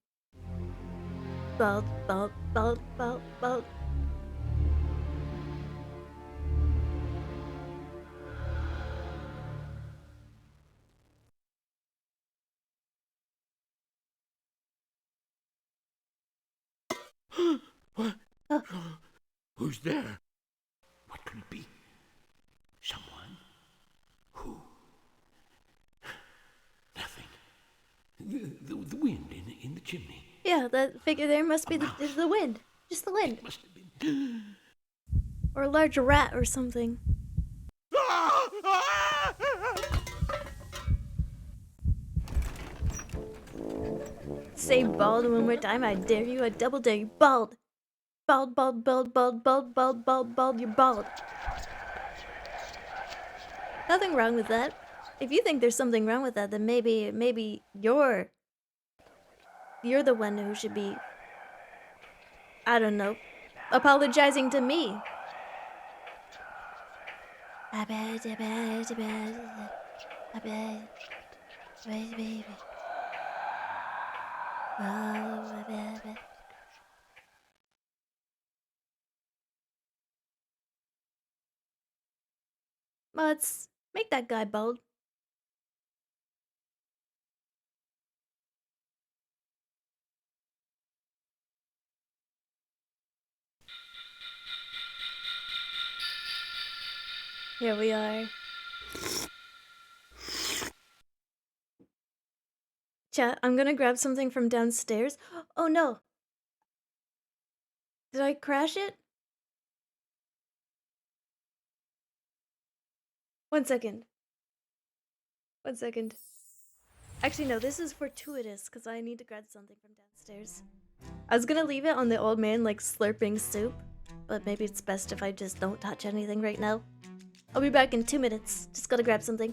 Bald. Bald. Bald. Bald. Bald. What? Who's there? What could it be? Someone? Who? Nothing. The wind in the chimney. Yeah, that figure there must be the wind. Just the wind. It must have been. Or a large rat or something. Say bald one more time, I dare you, I double dare you. Bald. Bald, bald, bald, bald, bald, bald, bald, bald, you're bald. Nothing wrong with that. If you think there's something wrong with that, then maybe you're the one who should be, I don't know, apologizing to me. Let's make that guy bald. Here we are. Chat, I'm gonna grab something from downstairs. Oh no! Did I crash it? 1 second. 1 second. Actually, no, this is fortuitous because I need to grab something from downstairs. I was gonna leave it on the old man, like slurping soup, but maybe it's best if I just don't touch anything right now. I'll be back in 2 minutes. Just gotta grab something.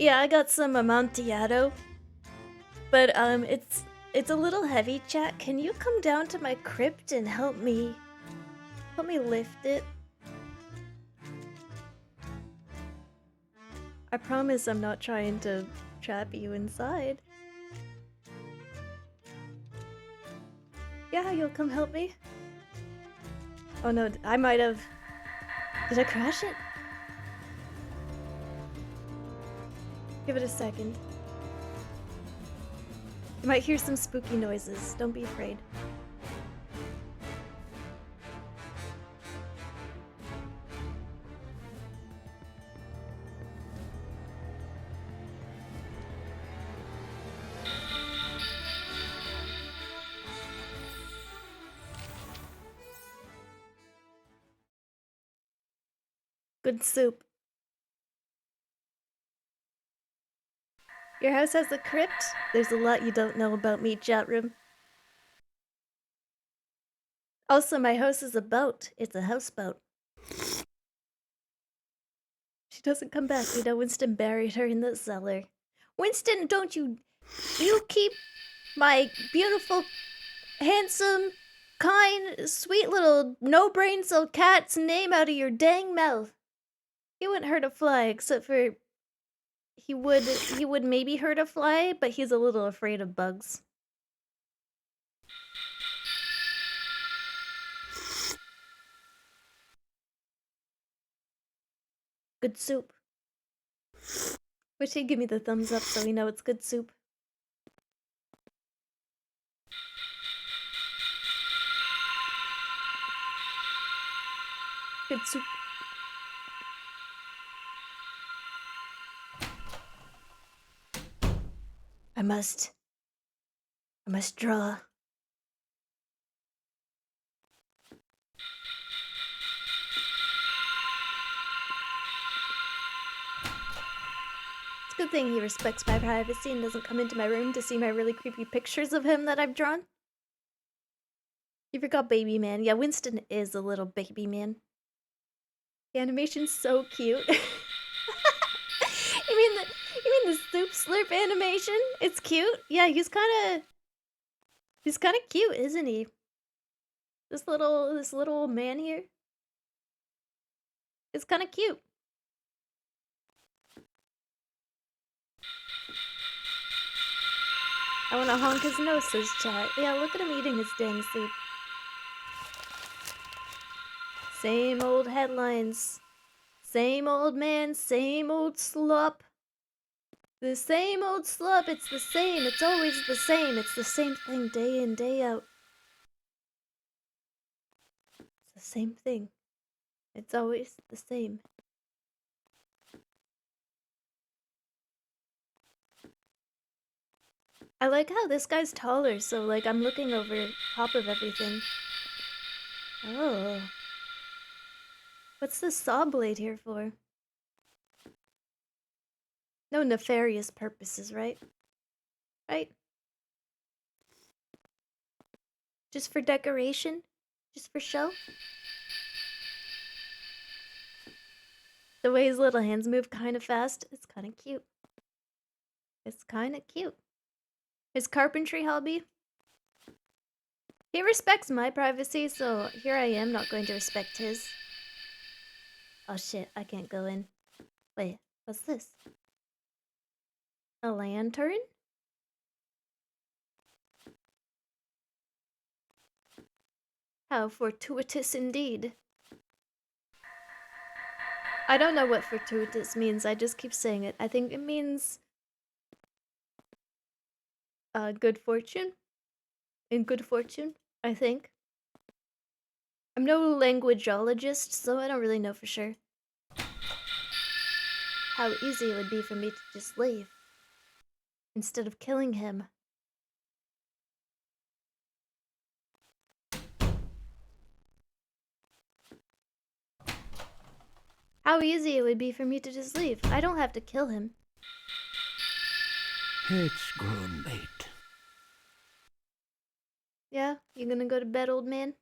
Yeah, I got some Amontillado. But it's a little heavy, chat. Can you come down to my crypt and help me lift it? I promise I'm not trying to trap you inside. Yeah, you'll come help me? Oh no, I might have... Did I crash it? Give it a second. You might hear some spooky noises. Don't be afraid. Good soup. Your house has a crypt? There's a lot you don't know about me, chat room. Also, my house is a boat. It's a houseboat. She doesn't come back. You know, Winston buried her in the cellar. Winston, don't you... You keep my beautiful, handsome, kind, sweet little no-brain cell cat's name out of your dang mouth. He wouldn't hurt a fly, except for... He would maybe hurt a fly, but he's a little afraid of bugs. Good soup. Wish he'd give me the thumbs up so we know it's good soup. Good soup. I must draw. It's a good thing he respects my privacy and doesn't come into my room to see my really creepy pictures of him that I've drawn. You forgot baby man. Yeah, Winston is a little baby man. The animation's so cute. You mean the soup slurp animation? It's cute? Yeah, he's kinda cute, isn't he? This little man here is kinda cute. I wanna honk his nose, says chat. Yeah, look at him eating his dang soup. Same old headlines. Same old man, same old slop. The same old slop, it's the same, it's always the same. It's the same thing day in, day out. It's the same thing. It's always the same. I like how this guy's taller, so like I'm looking over top of everything. Oh. What's this saw blade here for? No nefarious purposes, right? Right? Just for decoration? Just for show? The way his little hands move kind of fast, it's kind of cute. It's kind of cute. His carpentry hobby? He respects my privacy, so here I am not going to respect his. Oh shit, I can't go in. Wait, what's this? A lantern? How fortuitous indeed. I don't know what fortuitous means, I just keep saying it. I think it means... good fortune? In good fortune, I think. I'm no languageologist, so I don't really know for sure. How easy it would be for me to just leave. Instead of killing him. How easy it would be for me to just leave. I don't have to kill him. It's grown late. Yeah? You gonna go to bed, old man?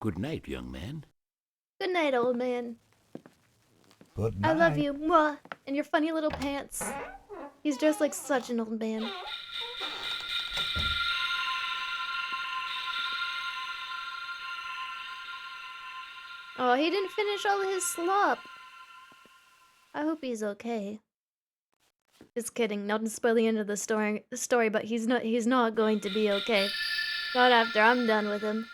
Good night, young man. Good night, old man. Good I love night. you, mwah, and your funny little pants. He's dressed like such an old man. Oh, he didn't finish all his slop. I hope he's okay. Just kidding, not to spoil the end of the story, but he's not going to be okay. Not after I'm done with him.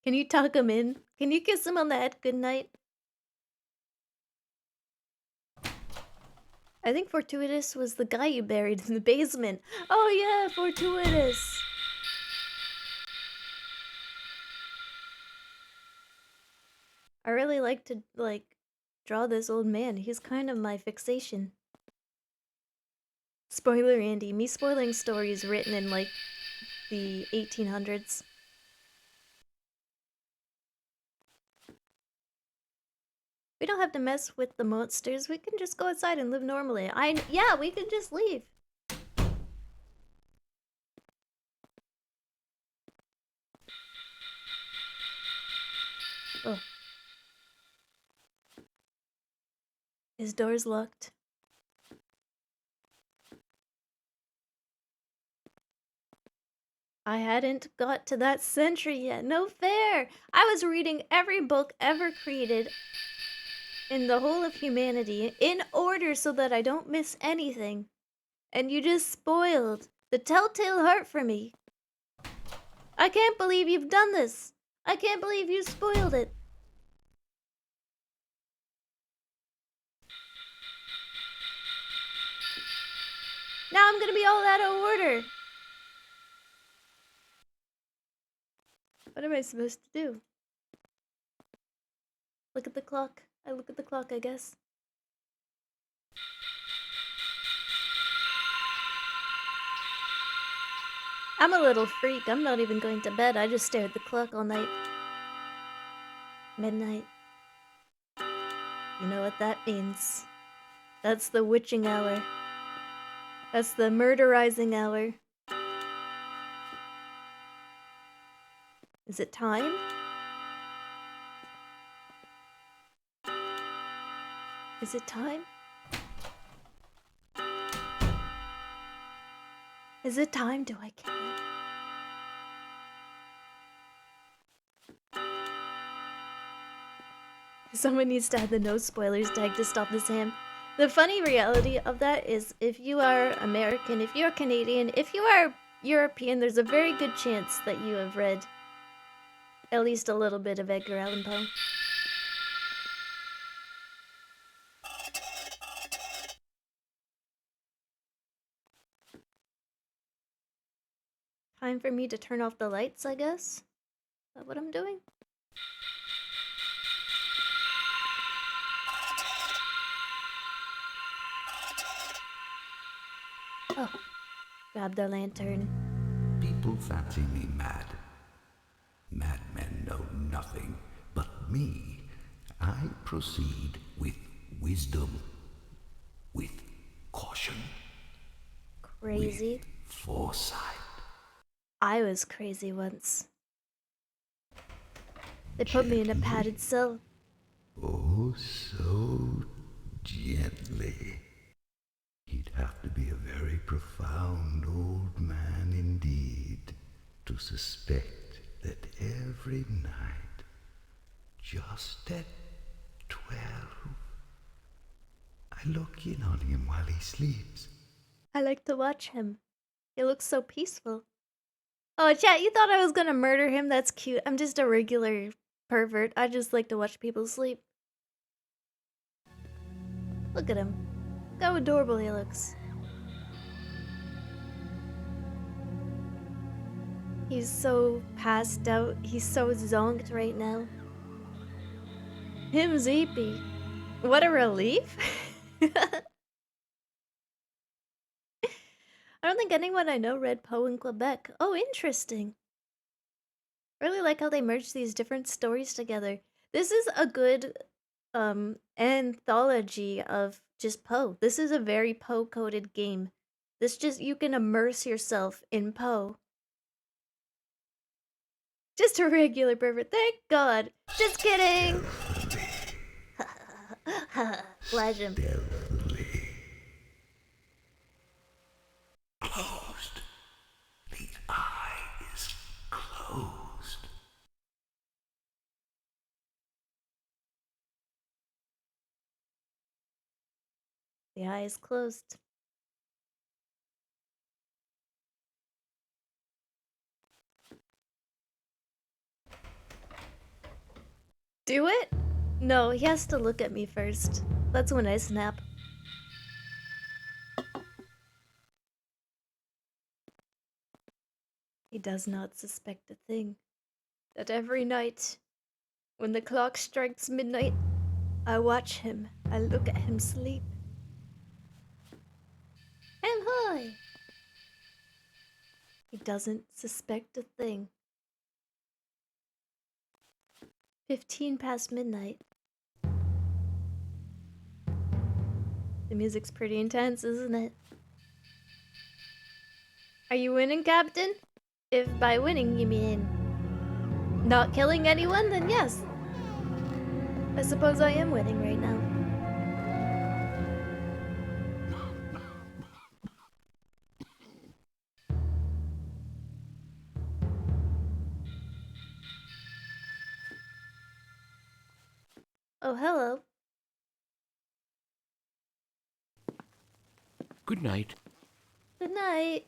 Can you tuck him in? Can you kiss him on the head goodnight? I think Fortuitous was the guy you buried in the basement. Oh yeah, Fortuitous! I really like to, draw this old man. He's kind of my fixation. Spoiler Andy, me spoiling stories written in, the 1800s. We don't have to mess with the monsters. We can just go outside and live normally. Yeah, we can just leave. Oh. His door's locked. I hadn't got to that century yet. No fair! I was reading every book ever created in the whole of humanity in order so that I don't miss anything. And you just spoiled the telltale heart for me. I can't believe you've done this. I can't believe you spoiled it. Now I'm gonna be all out of order. What am I supposed to do? Look at the clock. I look at the clock, I guess. I'm a little freak. I'm not even going to bed. I just stare at the clock all night. Midnight. You know what that means. That's the witching hour. That's the murderizing hour. Is it time? Is it time? Is it time? Do I kill it? Someone needs to add the no spoilers tag to stop this ham. The funny reality of that is if you are American, if you're Canadian, if you are European, there's a very good chance that you have read at least a little bit of Edgar Allan Poe. Time for me to turn off the lights, I guess? Is that what I'm doing? Oh, grab their lantern. People fancy me mad. Madmen know nothing but me. I proceed with wisdom, with caution, Crazy. with foresight. I was crazy once. They put me in a padded cell. Oh, so gently. He'd have to be a very profound old man indeed to suspect that every night, just at 12, I look in on him while he sleeps. I like to watch him. He looks so peaceful. Oh, chat, you thought I was gonna murder him? That's cute. I'm just a regular pervert. I just like to watch people sleep. Look at him. Look how adorable he looks. He's so passed out. He's so zonked right now. Him Zeepy. What a relief. I don't think anyone I know read Poe in Quebec. Oh, interesting. I really like how they merged these different stories together. This is a good anthology of just Poe. This is a very Poe-coded game. You can immerse yourself in Poe. Just a regular pervert. Thank God. Just kidding. Flash him. Stealthily. Closed. The eye is closed. The eye is closed. Do it? No, he has to look at me first. That's when I snap. He does not suspect a thing. That every night, when the clock strikes midnight, I watch him. I look at him sleep. And hi! He doesn't suspect a thing. 15 past midnight. The music's pretty intense, isn't it? Are you winning, Captain? If by winning you mean not killing anyone, then yes. I suppose I am winning right now. Oh, hello. Good night. Good night.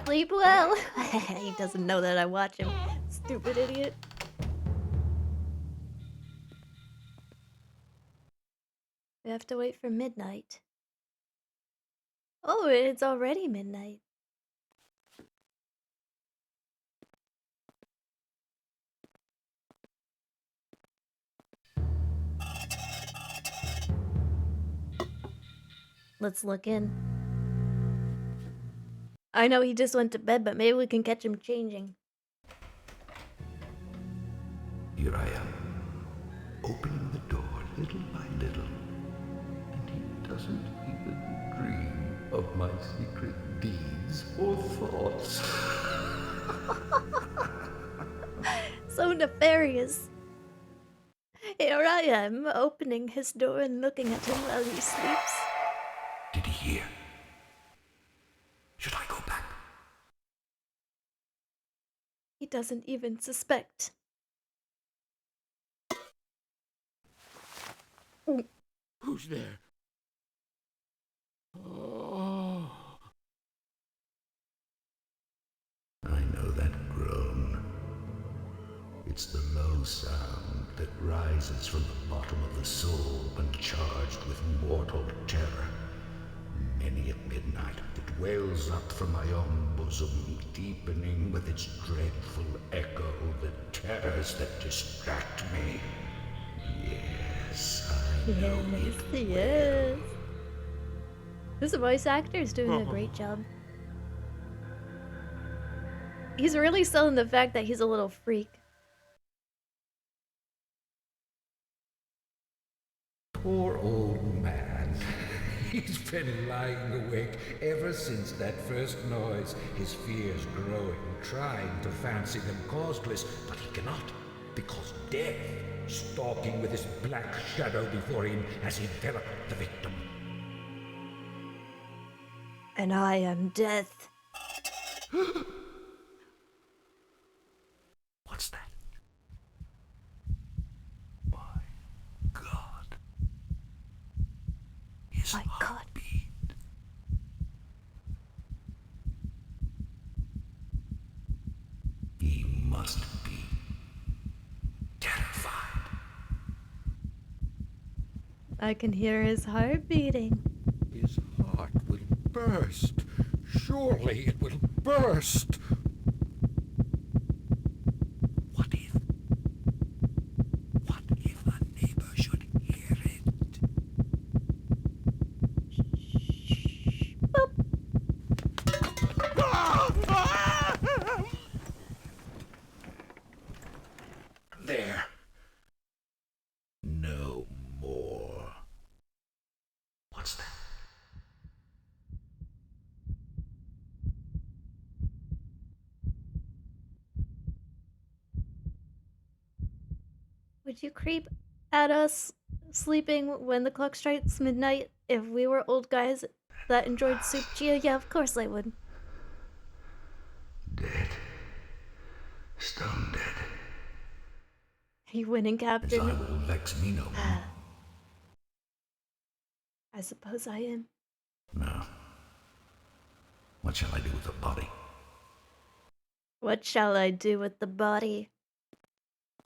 Sleep well. He doesn't know that I watch him. Stupid idiot. We have to wait for midnight. Oh, it's already midnight. Let's look in. I know he just went to bed, but maybe we can catch him changing. Here I am, opening the door little by little, and he doesn't even dream of my secret deeds or thoughts. So nefarious. Here I am, opening his door and looking at him while he sleeps. Did he hear? Should I go back? He doesn't even suspect. Who's there? Oh. I know that groan. It's the low sound that rises from the bottom of the soul when charged with mortal terror. Many at midnight, it wails up from my own bosom, deepening with its dreadful echo the terrors that distract me. Yes, I know it yes. This voice actor is doing a great job. He's really selling the fact that he's a little freak. Poor old man. He's been lying awake ever since that first noise, his fears growing, trying to fancy them causeless, but he cannot, because death, stalking with his black shadow before him, has enveloped the victim. And I am death. What's that? My God. His heartbeat. He must be terrified. I can hear his heart beating. His heart will burst. Surely it will burst. What if a neighbor should hear it? There. No more. What's that? Would you creep at us sleeping when the clock strikes midnight if we were old guys that enjoyed soup, Chia? Yeah, of course I would. Dead. Stone dead. Are you winning, Captain? As I will vex me no more. I suppose I am. Now, what shall I do with the body? What shall I do with the body?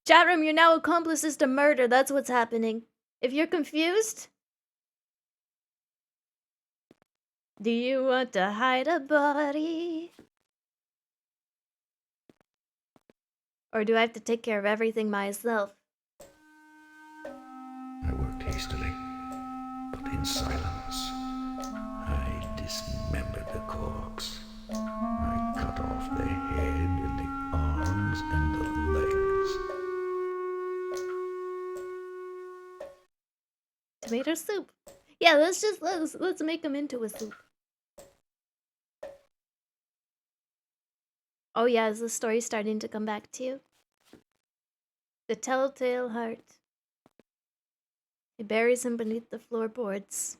Chatroom, you're now accomplices to murder. That's what's happening. If you're confused, do you want to hide a body? Or do I have to take care of everything myself? I worked hastily, but in silence. I dismembered the corpse. I cut off the head and the arms and the legs. Tomato soup. Yeah, let's make them into a soup. Oh yeah, is the story starting to come back to you? The telltale heart. He buries him beneath the floorboards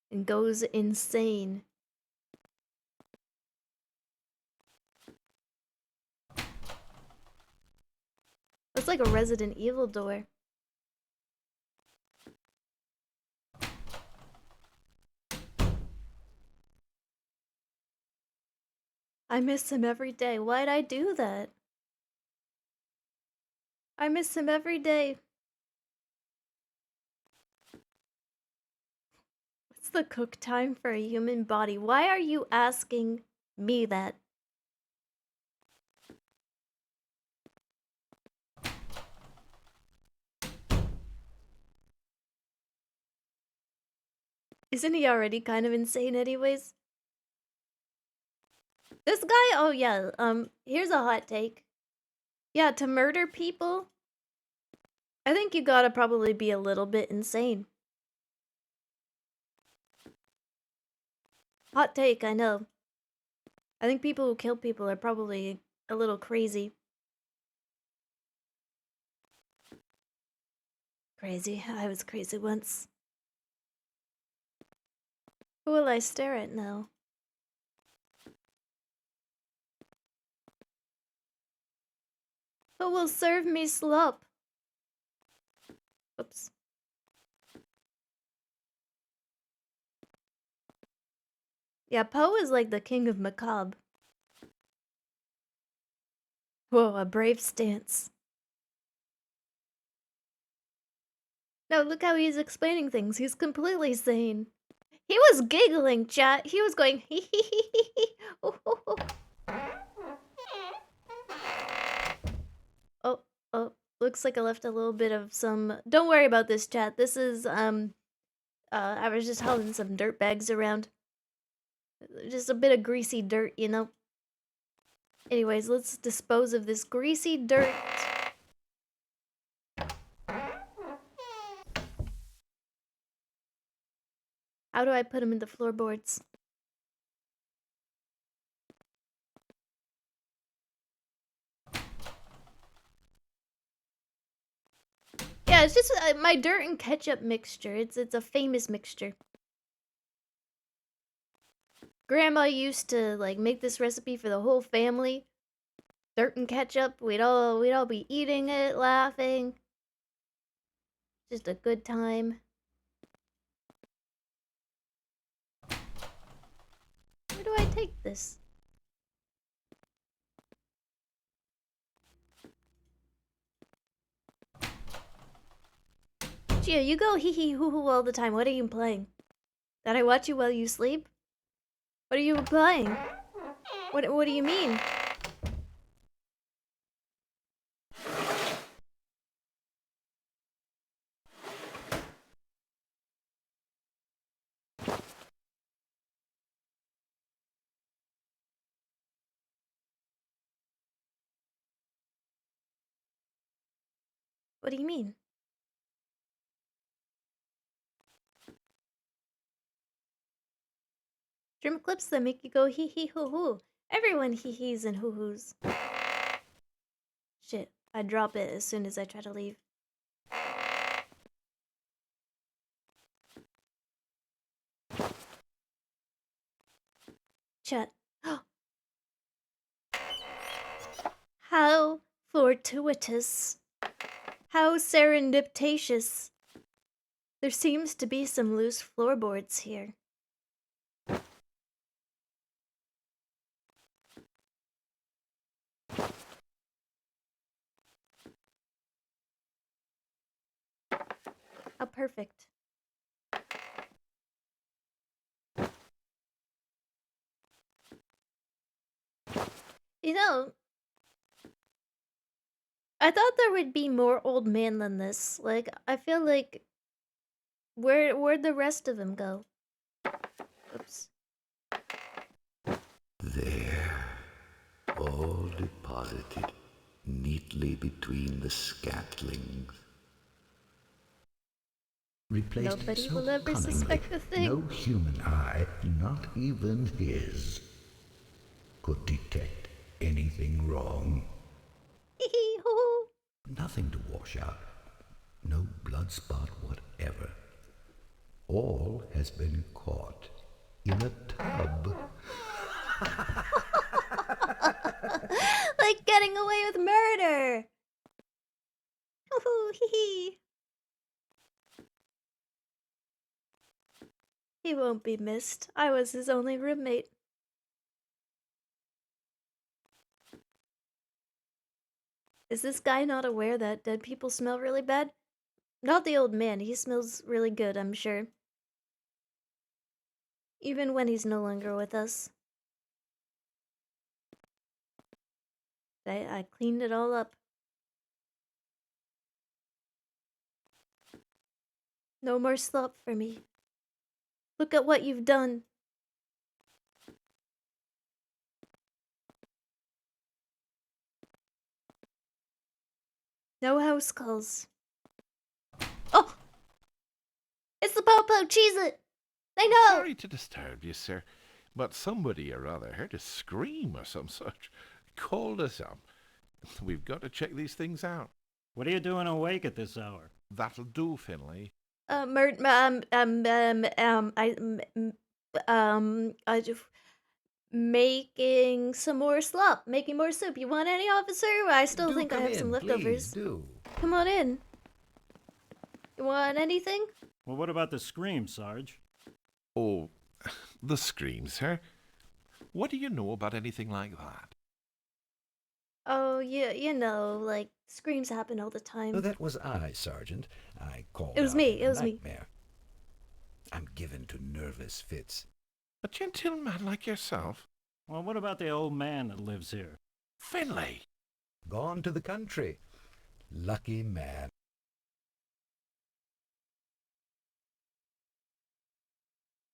and goes insane. It's like a Resident Evil door. I miss him every day. Why'd I do that? I miss him every day. What's the cook time for a human body? Why are you asking me that? Isn't he already kind of insane anyways? This guy, oh yeah, here's a hot take. Yeah, to murder people, I think you gotta probably be a little bit insane. Hot take, I know. I think people who kill people are probably a little crazy. Crazy, I was crazy once. Who will I stare at now? Who will serve me slop? Oops. Yeah, Poe is like the king of macabre. Whoa, a brave stance. No, look how he's explaining things. He's completely sane. He was giggling, chat. He was going hee hee hee hee hee. Oh, looks like I left a little bit of some. Don't worry about this, chat. This is I was just hauling some dirt bags around. Just a bit of greasy dirt, you know. Anyways, let's dispose of this greasy dirt. How do I put them in the floorboards? Yeah, it's just my dirt and ketchup mixture. It's a famous mixture. Grandma used to like make this recipe for the whole family. Dirt and ketchup. We'd all be eating it, laughing. Just a good time. Where do I take this? Gia, you go hee hee hoo hoo all the time. What are you playing? Did I watch you while you sleep? What are you playing? What do you mean? What do you mean? Stream clips that make you go hee hee hoo hoo. Everyone hee hees and hoo hoos. Shit, I drop it as soon as I try to leave. Chat. How fortuitous. How serendipitous. There seems to be some loose floorboards here. How perfect. You know, I thought there would be more old man than this. Like, I feel like where'd the rest of them go? Oops. There, all deposited neatly between the scatlings. Replaced Nobody so will ever cunningly, suspect a thing. no human eye, not even his, could detect anything wrong. Nothing to wash out. No blood spot whatever. All has been caught in a tub. Like getting away with murder. Ooh, hee hee. He won't be missed. I was his only roommate. Is this guy not aware that dead people smell really bad? Not the old man. He smells really good, I'm sure. Even when he's no longer with us. I cleaned it all up. No more slop for me. Look at what you've done. No house calls. Oh! It's the Popo! Cheese it! They know! Sorry to disturb you, sir, but somebody or other heard a scream or some such. Called us up. We've got to check these things out. What are you doing awake at this hour? That'll do, Finlay. I just making some more slop, making more soup. You want any, officer? I still think I have some leftovers. Do. Come on in. You want anything? Well, what about the scream, Sarge? Oh, the scream, sir. What do you know about anything like that? Oh, yeah, you know, like, screams happen all the time. No, that was I, Sergeant. I called It was out me, in it a was me. nightmare. I'm given to nervous fits. A gentleman like yourself? Well, what about the old man that lives here? Finlay! Gone to the country. Lucky man.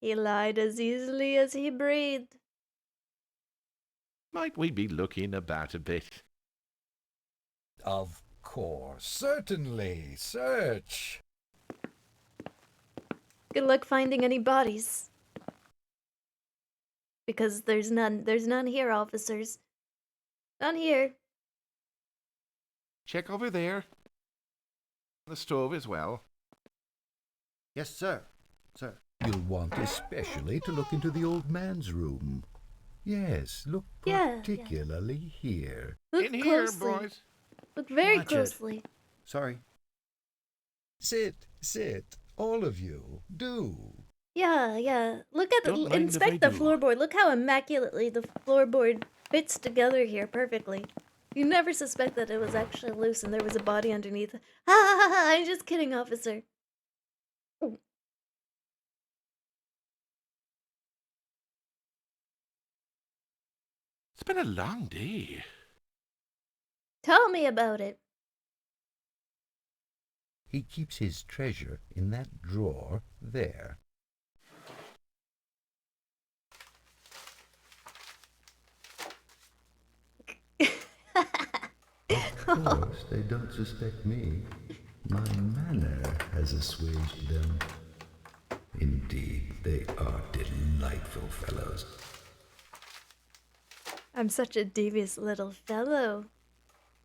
He lied as easily as he breathed. Might we be looking about a bit? Of course. Certainly. Search. Good luck finding any bodies. Because there's none here, officers. None here. Check over there. The stove as well. Yes, sir. Sir. You'll want especially to look into the old man's room. Yes, look Yeah, particularly here. Look In closely. here, boys. Look very Watch it. closely. Sorry. Sit. All of you. Do. Yeah. Look at Don't mind if I inspect the do. floorboard. Look how immaculately the floorboard fits together here perfectly. You never suspect that it was actually loose and there was a body underneath. Ha ha ha ha! I'm just kidding, officer. Ooh. It's been a long day. Tell me about it. He keeps his treasure in that drawer there. Of course, they don't suspect me. My manner has assuaged them. Indeed, they are delightful fellows. I'm such a devious little fellow.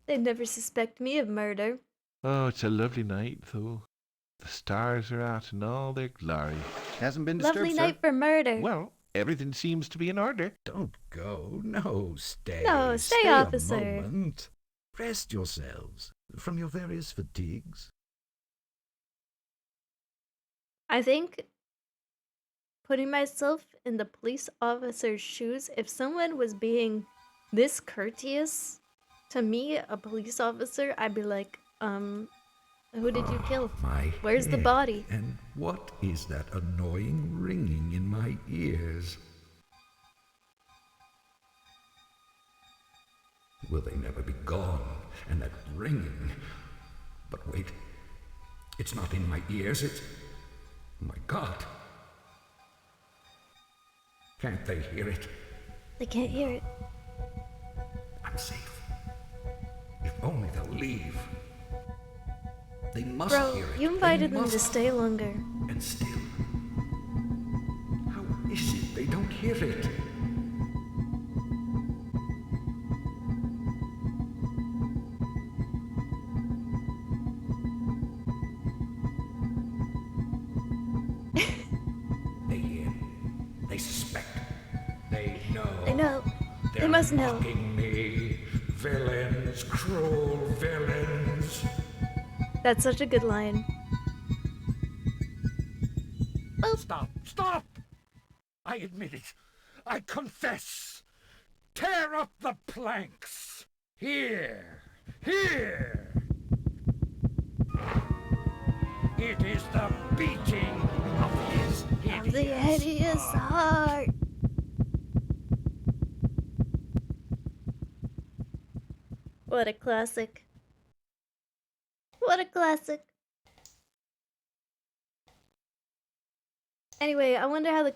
They'd never suspect me of murder. Oh, it's a lovely night, though. The stars are out in all their glory. Hasn't been disturbed, Lovely sir. night for murder. Well, Everything seems to be in order. Don't go. No, stay. No, stay, a officer. moment. Rest yourselves from your various fatigues. I think putting myself in the police officer's shoes, if someone was being this courteous to me, a police officer, I'd be like, who did you kill? My Where's the head. body? And what is that annoying ringing in my ears? Will they never be gone? And that ringing. But wait, it's not in my ears, it's... My God. Can't they hear it? They can't hear it. I'm safe. If only they'll leave. They must Bro, hear it. you invited them to stay longer. And still, how is it they don't hear it? They hear. They suspect. They know. They know. They're They must know. mocking me. Villains, cruel villains. That's such a good line. Oh. Stop! Stop! I admit it. I confess. Tear up the planks. Here. Here. It is the beating of his hideous heart. What a classic. What a classic. Anyway, I wonder how the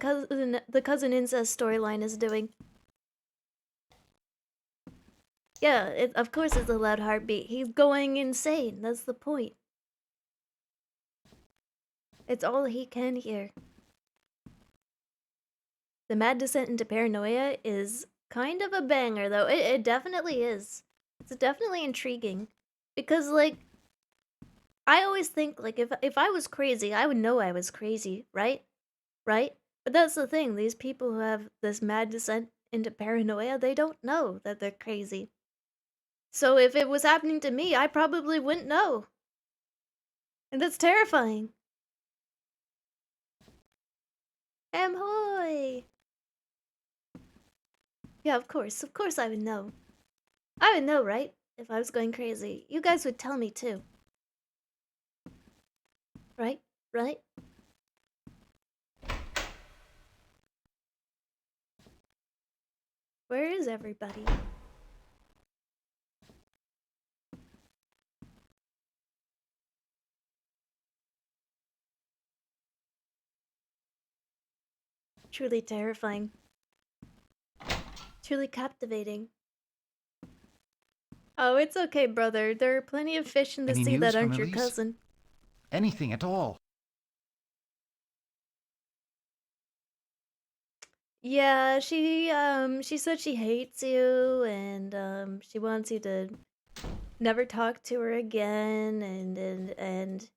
cousin incest storyline is doing. Yeah, of course it's a loud heartbeat. He's going insane. That's the point. It's all he can hear. The Mad Descent into Paranoia is kind of a banger, though. It definitely is. It's definitely intriguing. Because, like, I always think, like, if I was crazy, I would know I was crazy, right? Right? But that's the thing. These people who have this mad descent into paranoia, they don't know that they're crazy. So if it was happening to me, I probably wouldn't know. And that's terrifying. Hoy! Yeah, of course I would know. I would know, right? If I was going crazy. You guys would tell me too. Right? Right? Where is everybody? Truly terrifying. Truly captivating. Oh, it's okay, brother. There are plenty of fish in the Any sea news that from aren't your Elise? cousin. Anything at all. Yeah, she said she hates you and she wants you to never talk to her again and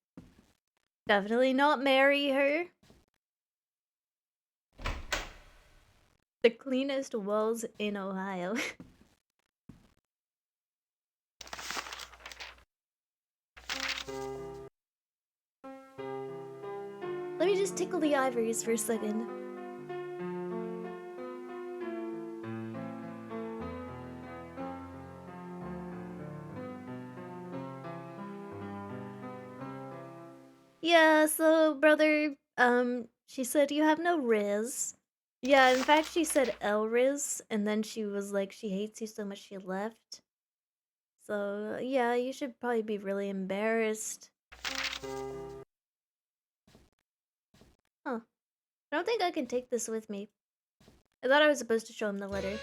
definitely not marry her. The cleanest walls in Ohio. Let me just tickle the ivories for a second. Yeah, so brother, she said you have no riz. Yeah, in fact she said Elriz, and then she was like she hates you so much she left. So yeah, you should probably be really embarrassed. Huh. I don't think I can take this with me. I thought I was supposed to show him the letter.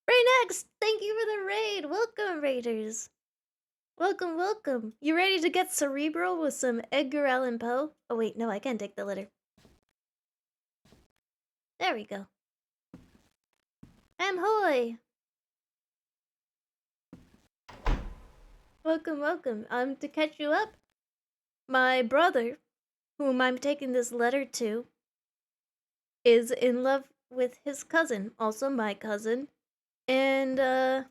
Right next! Thank you for the raid! Welcome, raiders! Welcome, welcome! You ready to get cerebral with some Edgar Allan Poe? Oh wait, no, I can't take the letter. There we go. Hoy! Welcome, welcome. To catch you up, my brother whom I'm taking this letter to, is in love with his cousin, also my cousin, and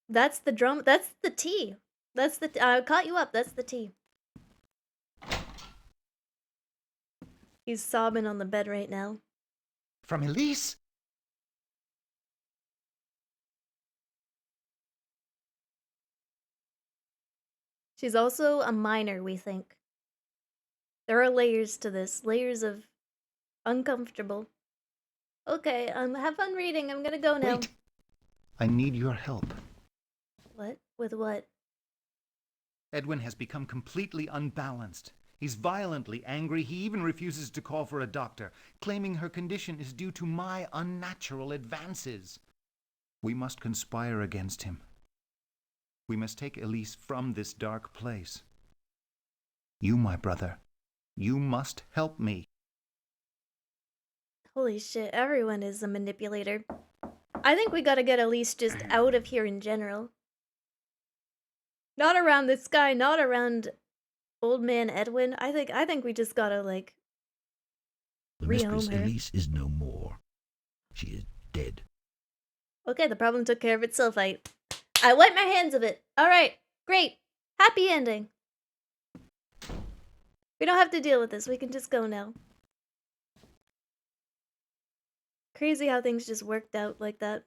that's the drum. That's the tea. That's the. I caught you up. That's the tea. He's sobbing on the bed right now. From Elise? She's also a minor, we think. There are layers to this. Layers of uncomfortable. Okay, have fun reading. I'm gonna go now. Wait! I need your help. What? With what? Edwin has become completely unbalanced. He's violently angry. He even refuses to call for a doctor, claiming her condition is due to my unnatural advances. We must conspire against him. We must take Elise from this dark place. You, my brother, you must help me. Holy shit, everyone is a manipulator. I think we gotta get Elise just out of here in general. Not around this guy, not around old man Edwin. I think we just gotta, like, The mistress Elise is no more. She is dead. Okay, the problem took care of itself. I wiped my hands of it. Alright, great. Happy ending. We don't have to deal with this. We can just go now. Crazy how things just worked out like that.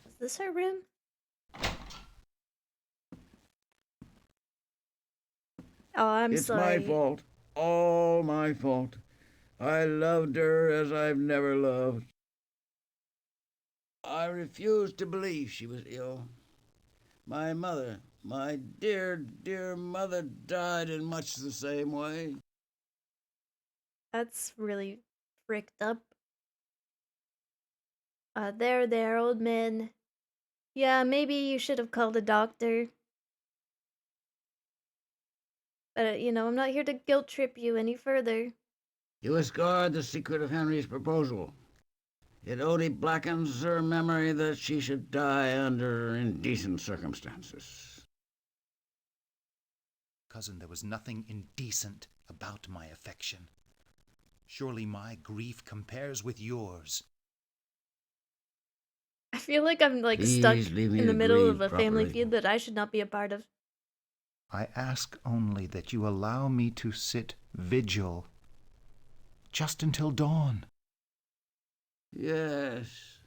Is this her room? Oh, I'm sorry. It's my fault. All my fault. I loved her as I've never loved. I refused to believe she was ill. My mother, my dear, dear mother, died in much the same way. That's really fricked up. There, old man. Yeah, maybe you should have called a doctor. But, you know, I'm not here to guilt trip you any further. You must guard the secret of Henry's proposal. It only blackens her memory that she should die under indecent circumstances. Cousin, there was nothing indecent about my affection. Surely my grief compares with yours. I feel like I'm, like, Please stuck leave me in the to middle grieve of a family properly. feud that I should not be a part of. I ask only that you allow me to sit vigil just until dawn. Yes,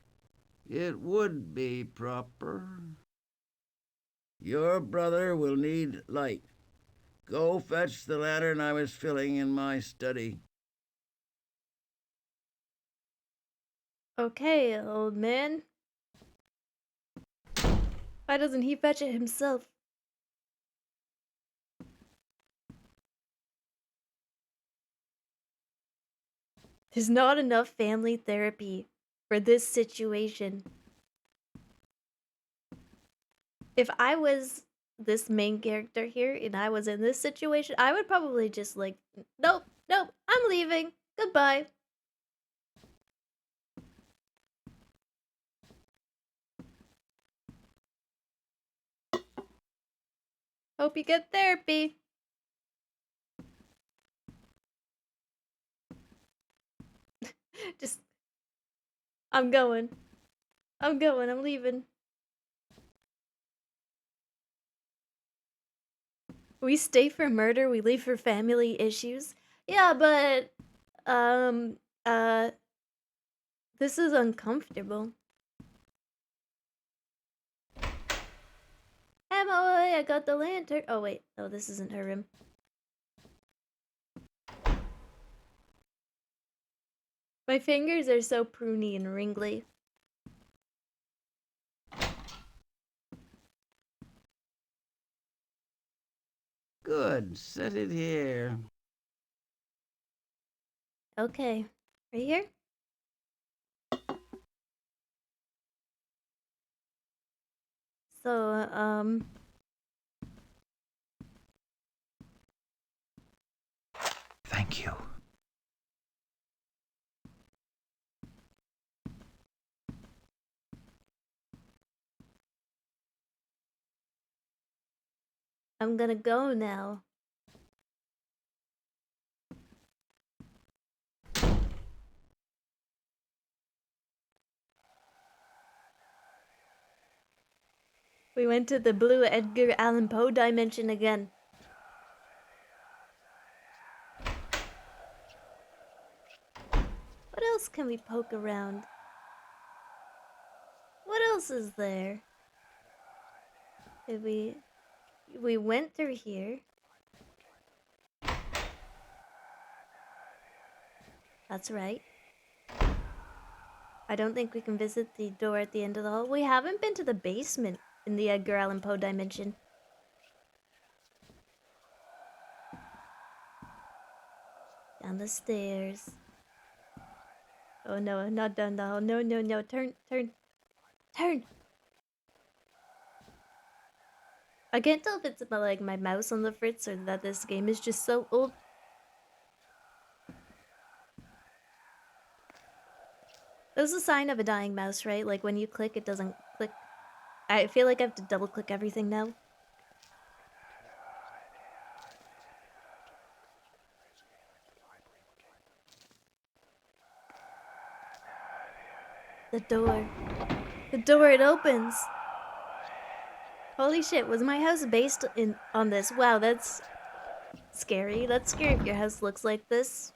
it would be proper. Your brother will need light. Go fetch the lantern I was filling in my study. Okay, old man. Why doesn't he fetch it himself? There's not enough family therapy for this situation. If I was this main character here and I was in this situation, I would probably just like, nope, I'm leaving. Goodbye. Hope you get therapy. Just, I'm going. I'm leaving. We stay for murder, we leave for family issues. Yeah, but, this is uncomfortable. Emily, I got the lantern. Oh, wait. No, this isn't her room. My fingers are so pruny and wrinkly. Good, set it here. Okay. Right here? So, Thank you. I'm gonna go now. We went to the blue Edgar Allan Poe dimension again. What else can we poke around? What else is there? If we went through here. That's right. I don't think we can visit the door at the end of the hall. We haven't been to the basement in the Edgar Allan Poe dimension. Down the stairs. Oh no, not down the hall. No, no, no. Turn, turn, turn. I can't tell if it's about like my mouse on the fritz or that this game is just so old. That's a sign of a dying mouse, right? Like when you click, it doesn't click. I feel like I have to double click everything now. The door. The door, it opens. Holy shit, was my house based on this? Wow, that's scary. That's scary if your house looks like this.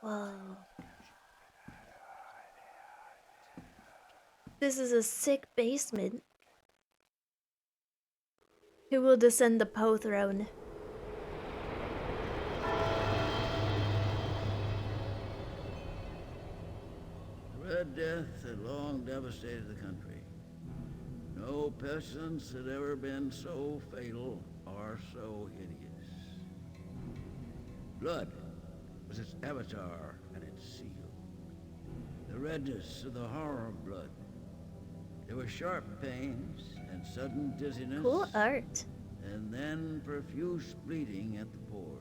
Whoa. This is a sick basement. Who will descend the Poe throne? The Red Death had long devastated the country. No pestilence had ever been so fatal or so hideous. Blood was its avatar and its seal. The redness of the horror of blood. There were sharp pains and sudden dizziness. Cool art. And then profuse bleeding at the pores.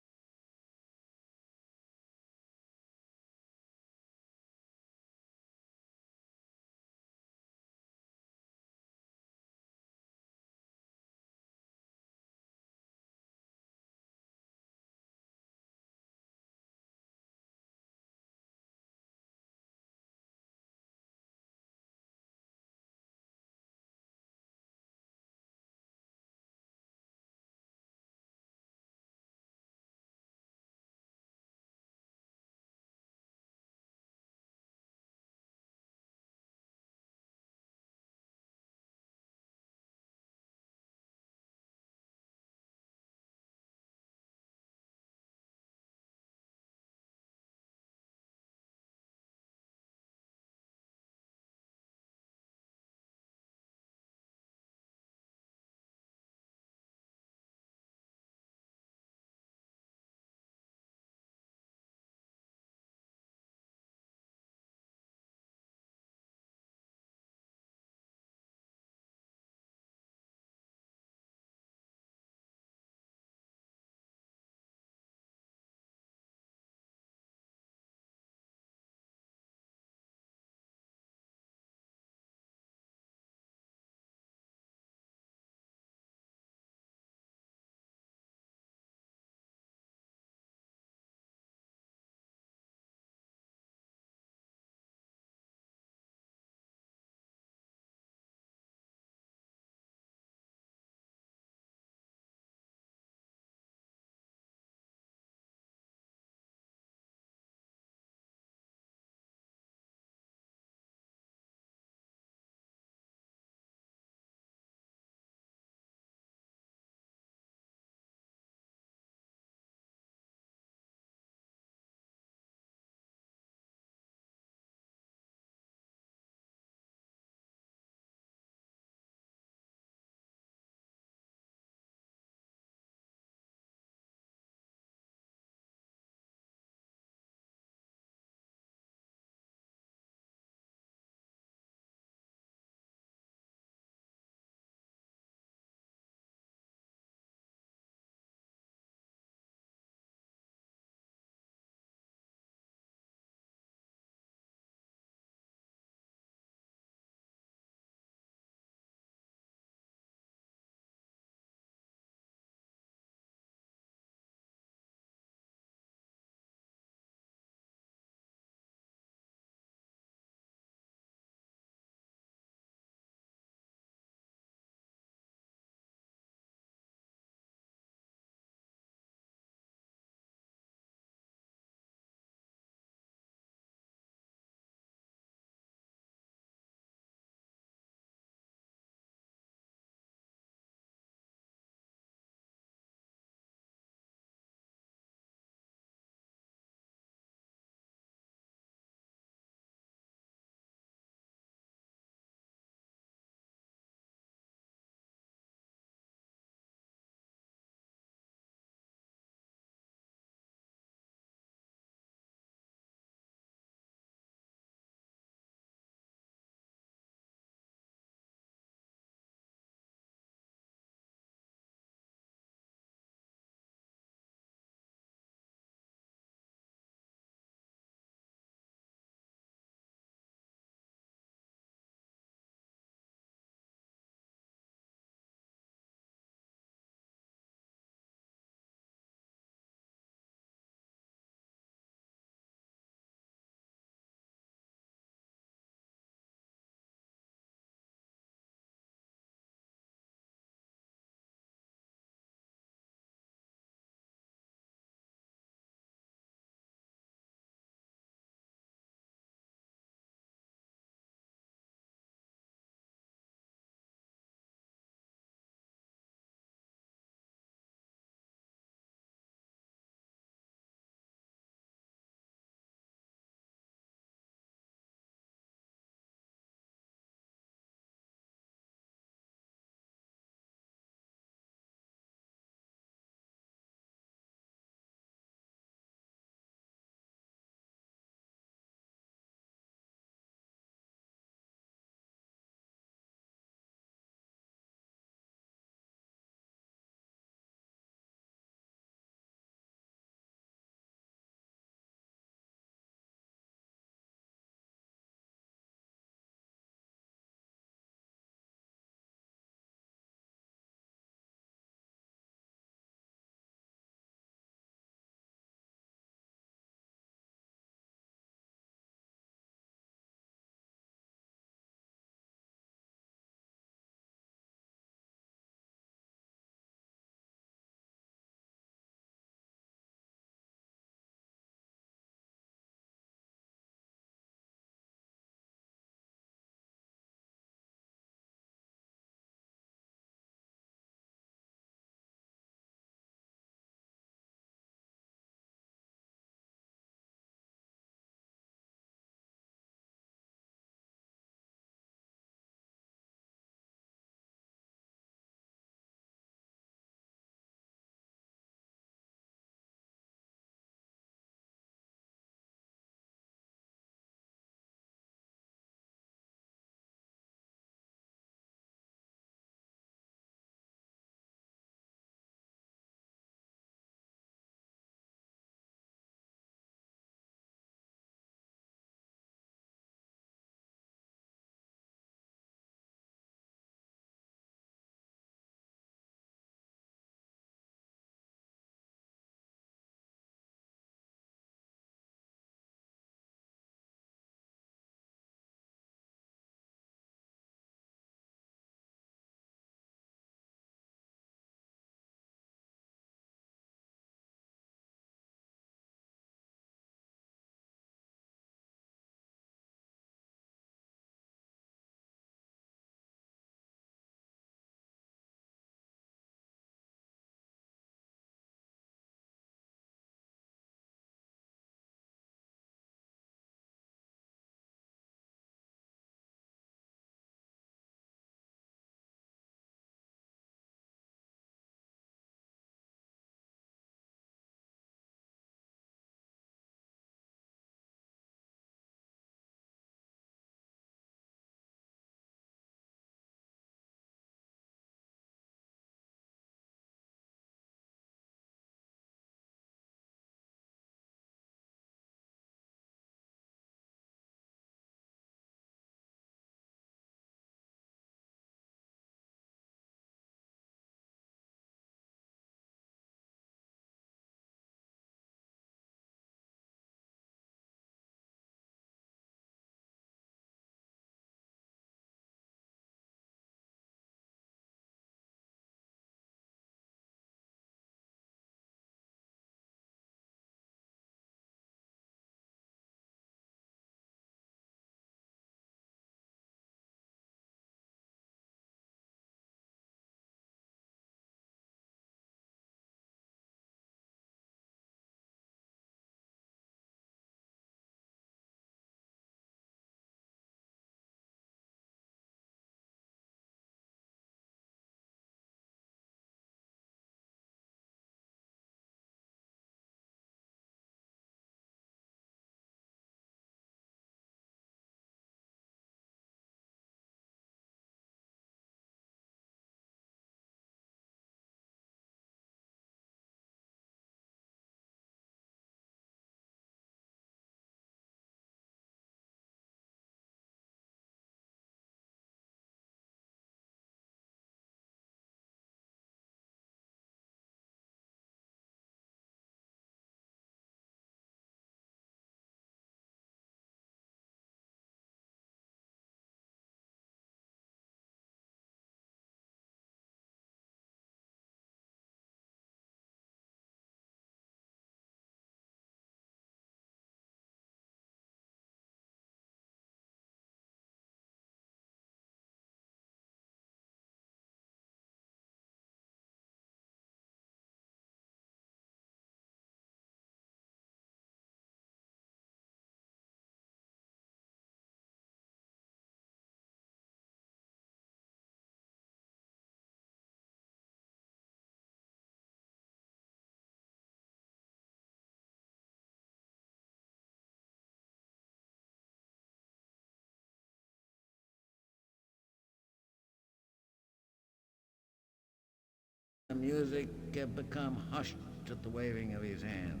The music had become hushed at the waving of his hand.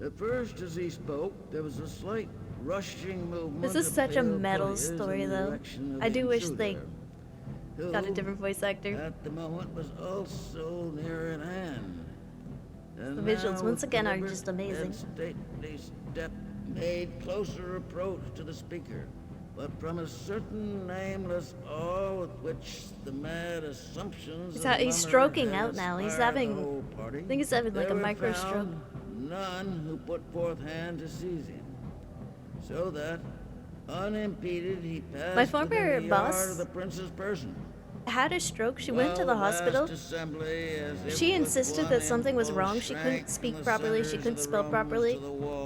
At first, as he spoke, there was a slight rushing movement. This is such a metal story, though. I do wish they got a different voice actor. At the moment was also near at hand. And the visuals, now, once again, are with just amazing. and stately step made closer approach to the speaker, but from a certain nameless awe with which the mad assumptions He's stroking out now. He's having, I think he's having like a micro stroke. None who put forth hand to seize him, so that unimpeded he passed. My former boss of the prince's person. Had a stroke. She went to the hospital. She insisted that something was wrong. She couldn't speak properly. She couldn't spell properly.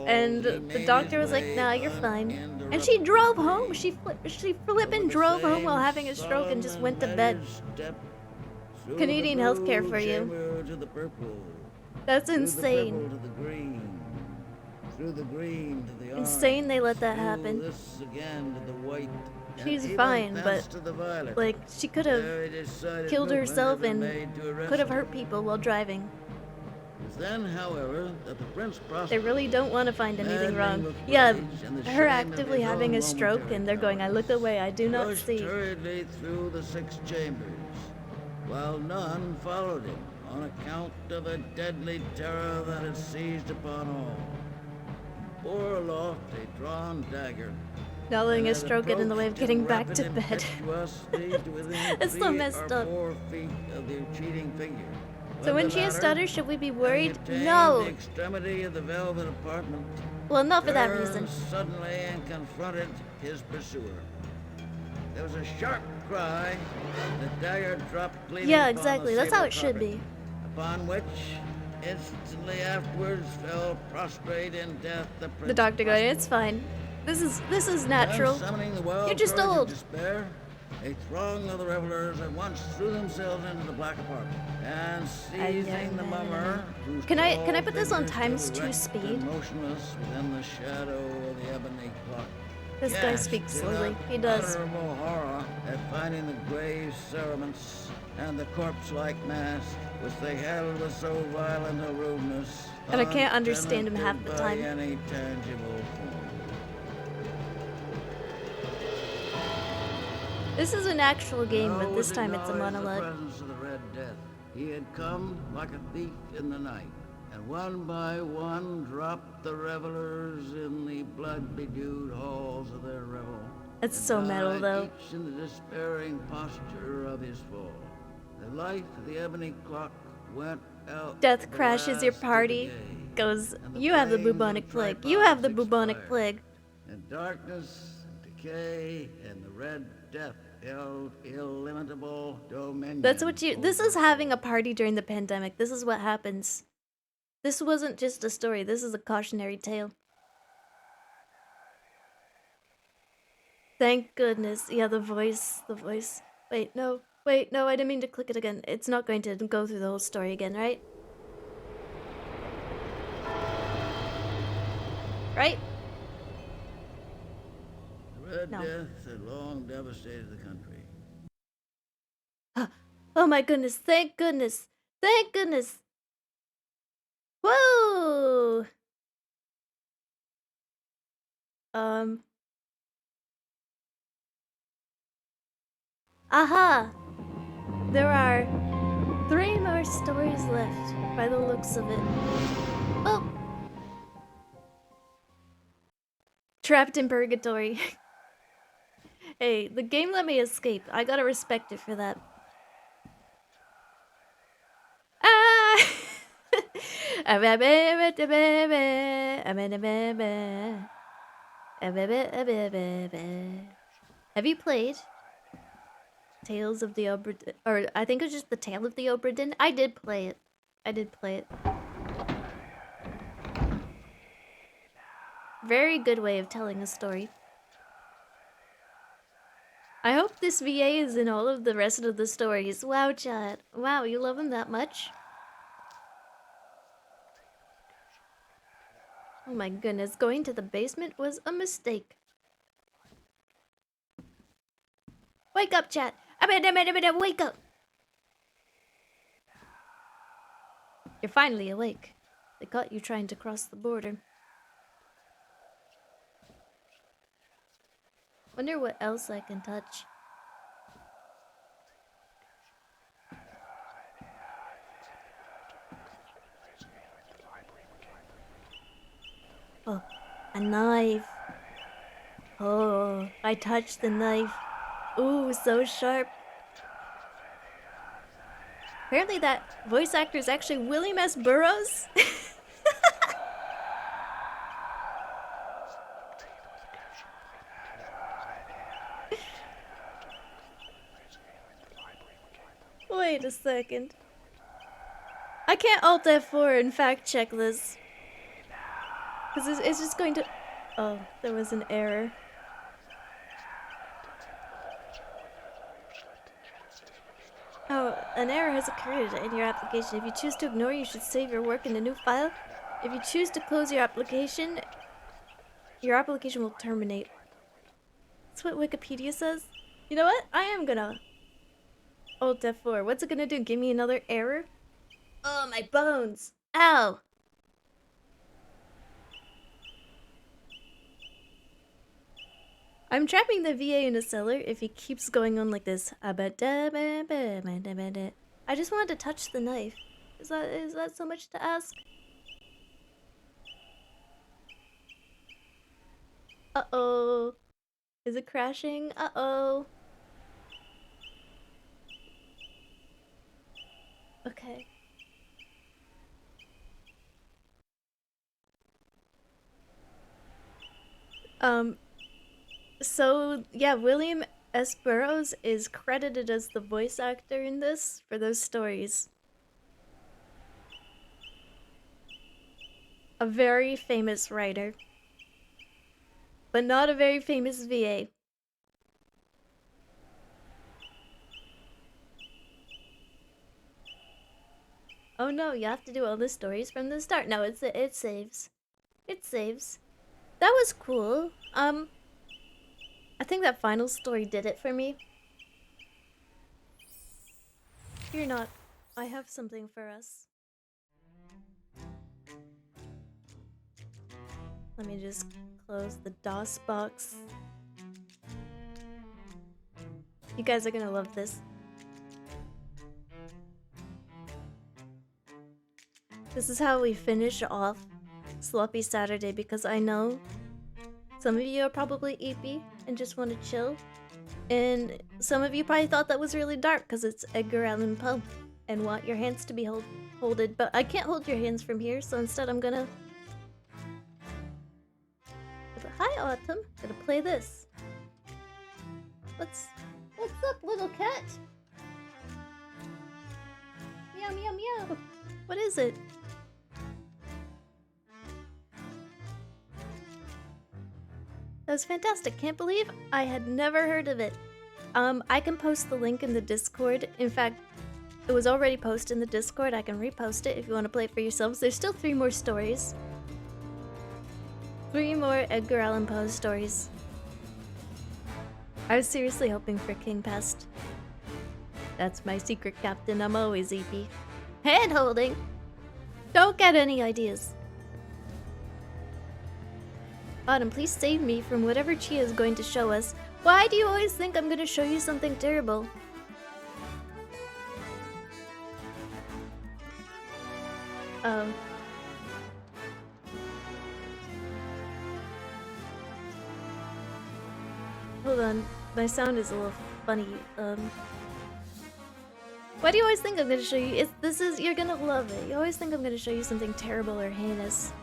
And the doctor was like, "Nah, you're fine." And she drove home. She flippin' drove home while having a stroke and just went to bed. Canadian healthcare for you. That's insane. Insane they let that happen. She's fine, but like she could have killed herself and could have hurt people while driving. Then, however, that the prince they really don't want to find anything wrong. Yeah, her actively having a stroke and they're going, "I look away, I do not see." Hurriedly through the 6 chambers, while none followed him on account of a deadly terror that had seized upon all. Bore aloft a drawn dagger. Not letting a stroke get in the way of getting back to bed. It's so messed up. So when Chia stutters, should we be worried? No. The extremity of the velvet apartment. Well, not for that reason. Suddenly and confronted his pursuer. There was a sharp cry. The dagger dropped gleaming. Yeah, exactly. That's how it should be. Upon which, instantly afterwards, fell prostrate in death the doctor going, "It's fine. This is natural. You're just old." Despair, a throng of the revelers at once threw themselves into the black apartment and seizing the mummer. Can I put this on ×2 speed? Motionless within the shadow of the ebony clock. This guy speaks slowly. He does. Utter horror at finding the grave cerements and the corpse-like mask which they held with so violent a rudeness. And I can't understand him half the time. Any tangible form. This is an actual game, but this time it's a monologue. The presence of the Red Death. He had come like a thief in the night, and one by one dropped the revelers in the blood-bedewed halls of their revel. It's so metal, though. Each in the despairing posture of his fall. The light of the ebony clock went out. Death crashes your party. Goes, "You have the bubonic plague. You have the bubonic plague." And darkness, and decay, and the Red Death held illimitable dominion. That's what you. This is having a party during the pandemic. This is what happens. This wasn't just a story. This is a cautionary tale. Thank goodness. Yeah, the voice. The voice. Wait, no. Wait, no, I didn't mean to click it again. It's not going to go through the whole story again, right? Right? The Red Death had long devastated the country. Oh my goodness, thank goodness. Thank goodness. Whoa! Aha! There are 3 more stories left, by the looks of it. Oh! Trapped in purgatory. Hey, the game let me escape. I gotta respect it for that. Ah! Have you played Tales of the Obra Dinn? Or I think it was just the Tale of the Obra Dinn? I did play it. I did play it. Very good way of telling a story. I hope this VA is in all of the rest of the stories. Wow, chat. Wow, you love him that much? Oh my goodness, going to the basement was a mistake. Wake up, chat. Wake up. You're finally awake. They caught you trying to cross the border. Wonder what else I can touch. Oh, a knife. Oh, I touched the knife. Ooh, so sharp. Apparently that voice actor is actually William S. Burroughs. Wait a second. I can't Alt F4 and fact check this. Because it's just going to... Oh, there was an error. Oh, an error has occurred in your application. If you choose to ignore, you should save your work in a new file. If you choose to close your application will terminate. That's what Wikipedia says. You know what? I am gonna Alt F4. What's it gonna do? Give me another error? Oh, my bones! Ow! I'm trapping the VA in a cellar if he keeps going on like this. I just wanted to touch the knife. Is that so much to ask? Uh-oh. Is it crashing? Uh-oh. Okay. So, yeah, William S. Burroughs is credited as the voice actor in this for those stories. A very famous writer. But not a very famous VA. Oh no, you have to do all the stories from the start. No, it saves. It saves. That was cool. I think that final story did it for me. Fear not. I have something for us. Let me just close the DOS box. You guys are gonna love this. This is how we finish off Sloppy Saturday, because I know some of you are probably EP and just want to chill. And some of you probably thought that was really dark because it's Edgar Allan Poe and want your hands to be holded. But I can't hold your hands from here, so instead I'm gonna... Hi, Autumn. Gonna play this. What's up, little cat? Meow, meow, meow. What is it? That was fantastic. Can't believe I had never heard of it. I can post the link in the Discord. In fact, it was already posted in the Discord. I can repost it if you want to play it for yourselves. There's still 3 more stories. 3 more Edgar Allan Poe stories. I was seriously hoping for King Pest. That's my secret captain. I'm always EP. Hand holding. Don't get any ideas. Autumn, please save me from whatever Chia is going to show us. Why do you always think I'm going to show you something terrible? Oh. Hold on. My sound is a little funny. Why do you always think I'm going to show you? You're going to love it. You always think I'm going to show you something terrible or heinous.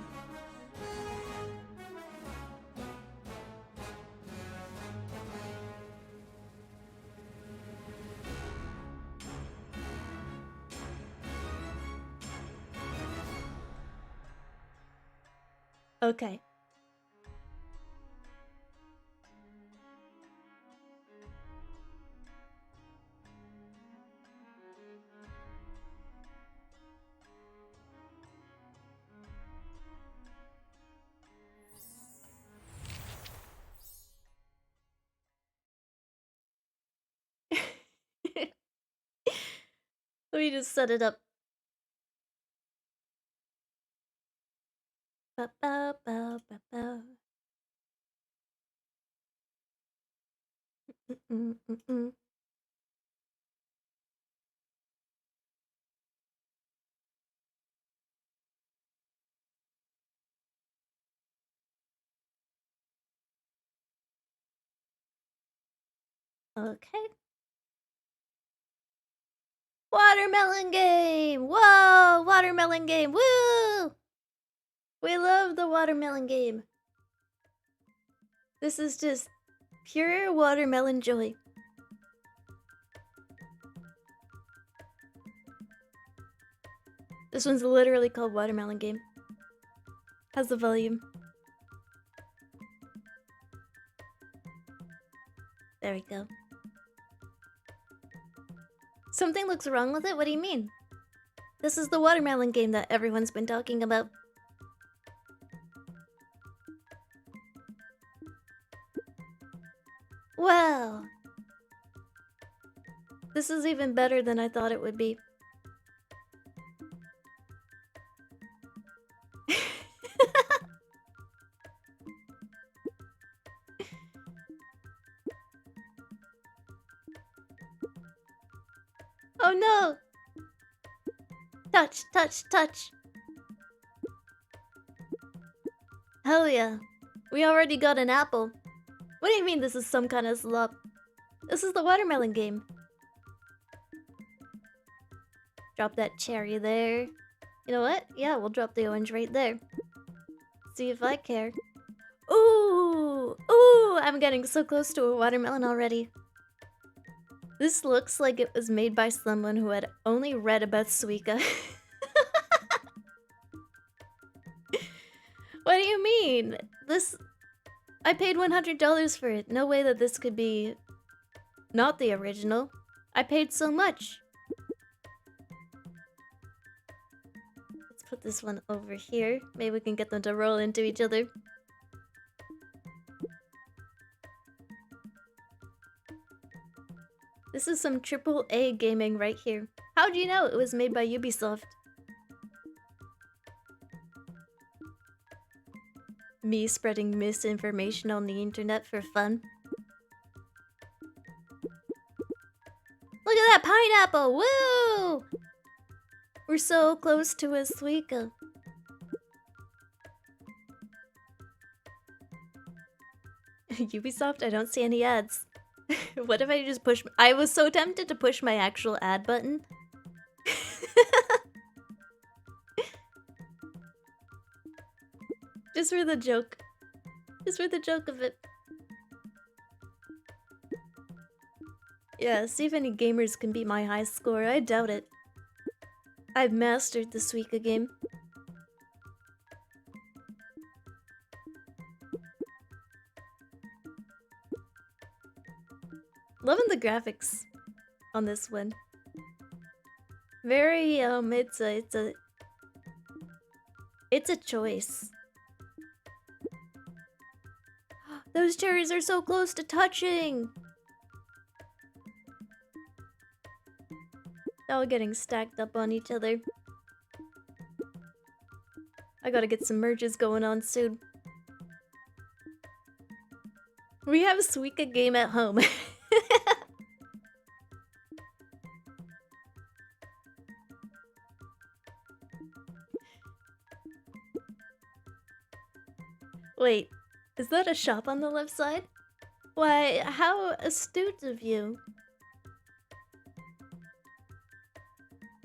Okay. Let me just set it up. Ba ba ba ba ba. Mm-mm-mm-mm. Okay. Watermelon game! Whoa! Watermelon game! Woo! We love the watermelon game. This is just pure watermelon joy. This one's literally called Watermelon Game. How's the volume? There we go. Something looks wrong with it? What do you mean? This is the watermelon game that everyone's been talking about. Well, this is even better than I thought it would be. Oh no! Touch, touch, touch! Hell yeah. We already got an apple. What do you mean this is some kind of slop? This is the watermelon game. Drop that cherry there. You know what? Yeah, we'll drop the orange right there. See if I care. Ooh! Ooh! I'm getting so close to a watermelon already. This looks like it was made by someone who had only read about Suika. What do you mean? This... I paid $100 for it. No way that this could be... not the original. I paid so much. Let's put this one over here. Maybe we can get them to roll into each other. This is some AAA gaming right here. How do you know it was made by Ubisoft? Me spreading misinformation on the internet for fun. Look at that pineapple! Woo! We're so close to a Suika. Ubisoft, I don't see any ads. What if I just push... I was so tempted to push my actual ad button. Just for the joke. Just for the joke of it. Yeah, see if any gamers can beat my high score. I doubt it. I've mastered the Suika game. Loving the graphics on this one. Very it's a choice. Those cherries are so close to touching. They're all getting stacked up on each other. I gotta get some merges going on soon. We have a Suika game at home. Wait, is that a shop on the left side? Why, how astute of you.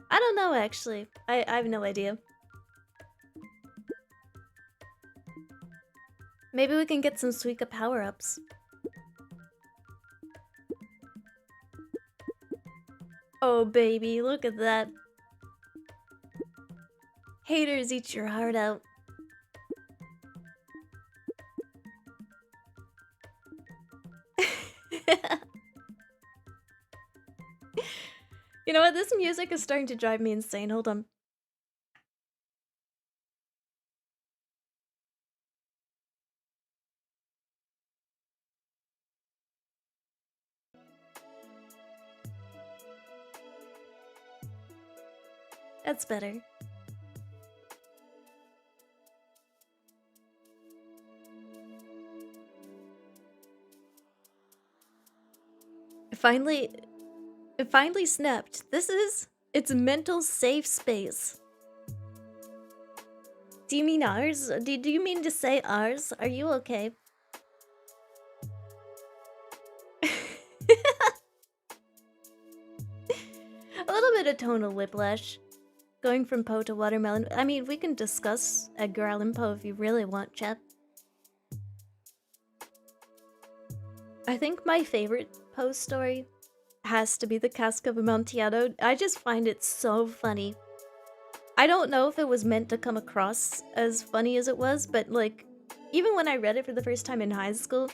I don't know, actually. I have no idea. Maybe we can get some Suika power-ups. Oh, baby, look at that. Haters, eat your heart out. You know what? This music is starting to drive me insane. Hold on. That's better. It finally snapped. It's mental safe space. Do you mean ours? Do you mean to say ours? Are you okay? A little bit of tonal whiplash. Going from Poe to watermelon. I mean, we can discuss Edgar Allan Poe if you really want, chap. I think my favorite Poe story has to be The Cask of Amontillado. I just find it so funny. I don't know if it was meant to come across as funny as it was, but like, even when I read it for the first time in high school,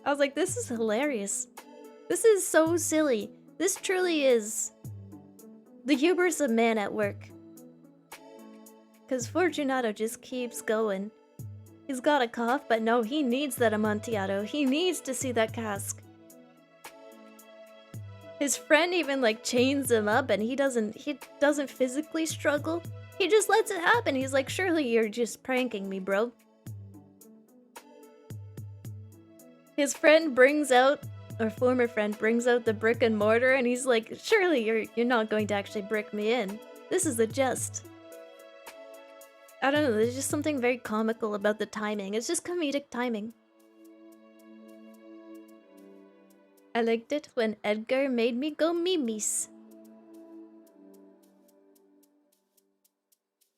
I was like, this is hilarious. This is so silly. This truly is the hubris of man at work. Because Fortunato just keeps going. He's got a cough, but no, he needs that Amontillado. He needs to see that cask. His friend even like chains him up and he doesn't physically struggle. He just lets it happen. He's like, surely you're just pranking me, bro. His friend brings out, or former friend brings out the brick and mortar and he's like, surely you're not going to actually brick me in. This is a jest. I don't know, there's just something very comical about the timing. It's just comedic timing. I liked it when Edgar made me go memes.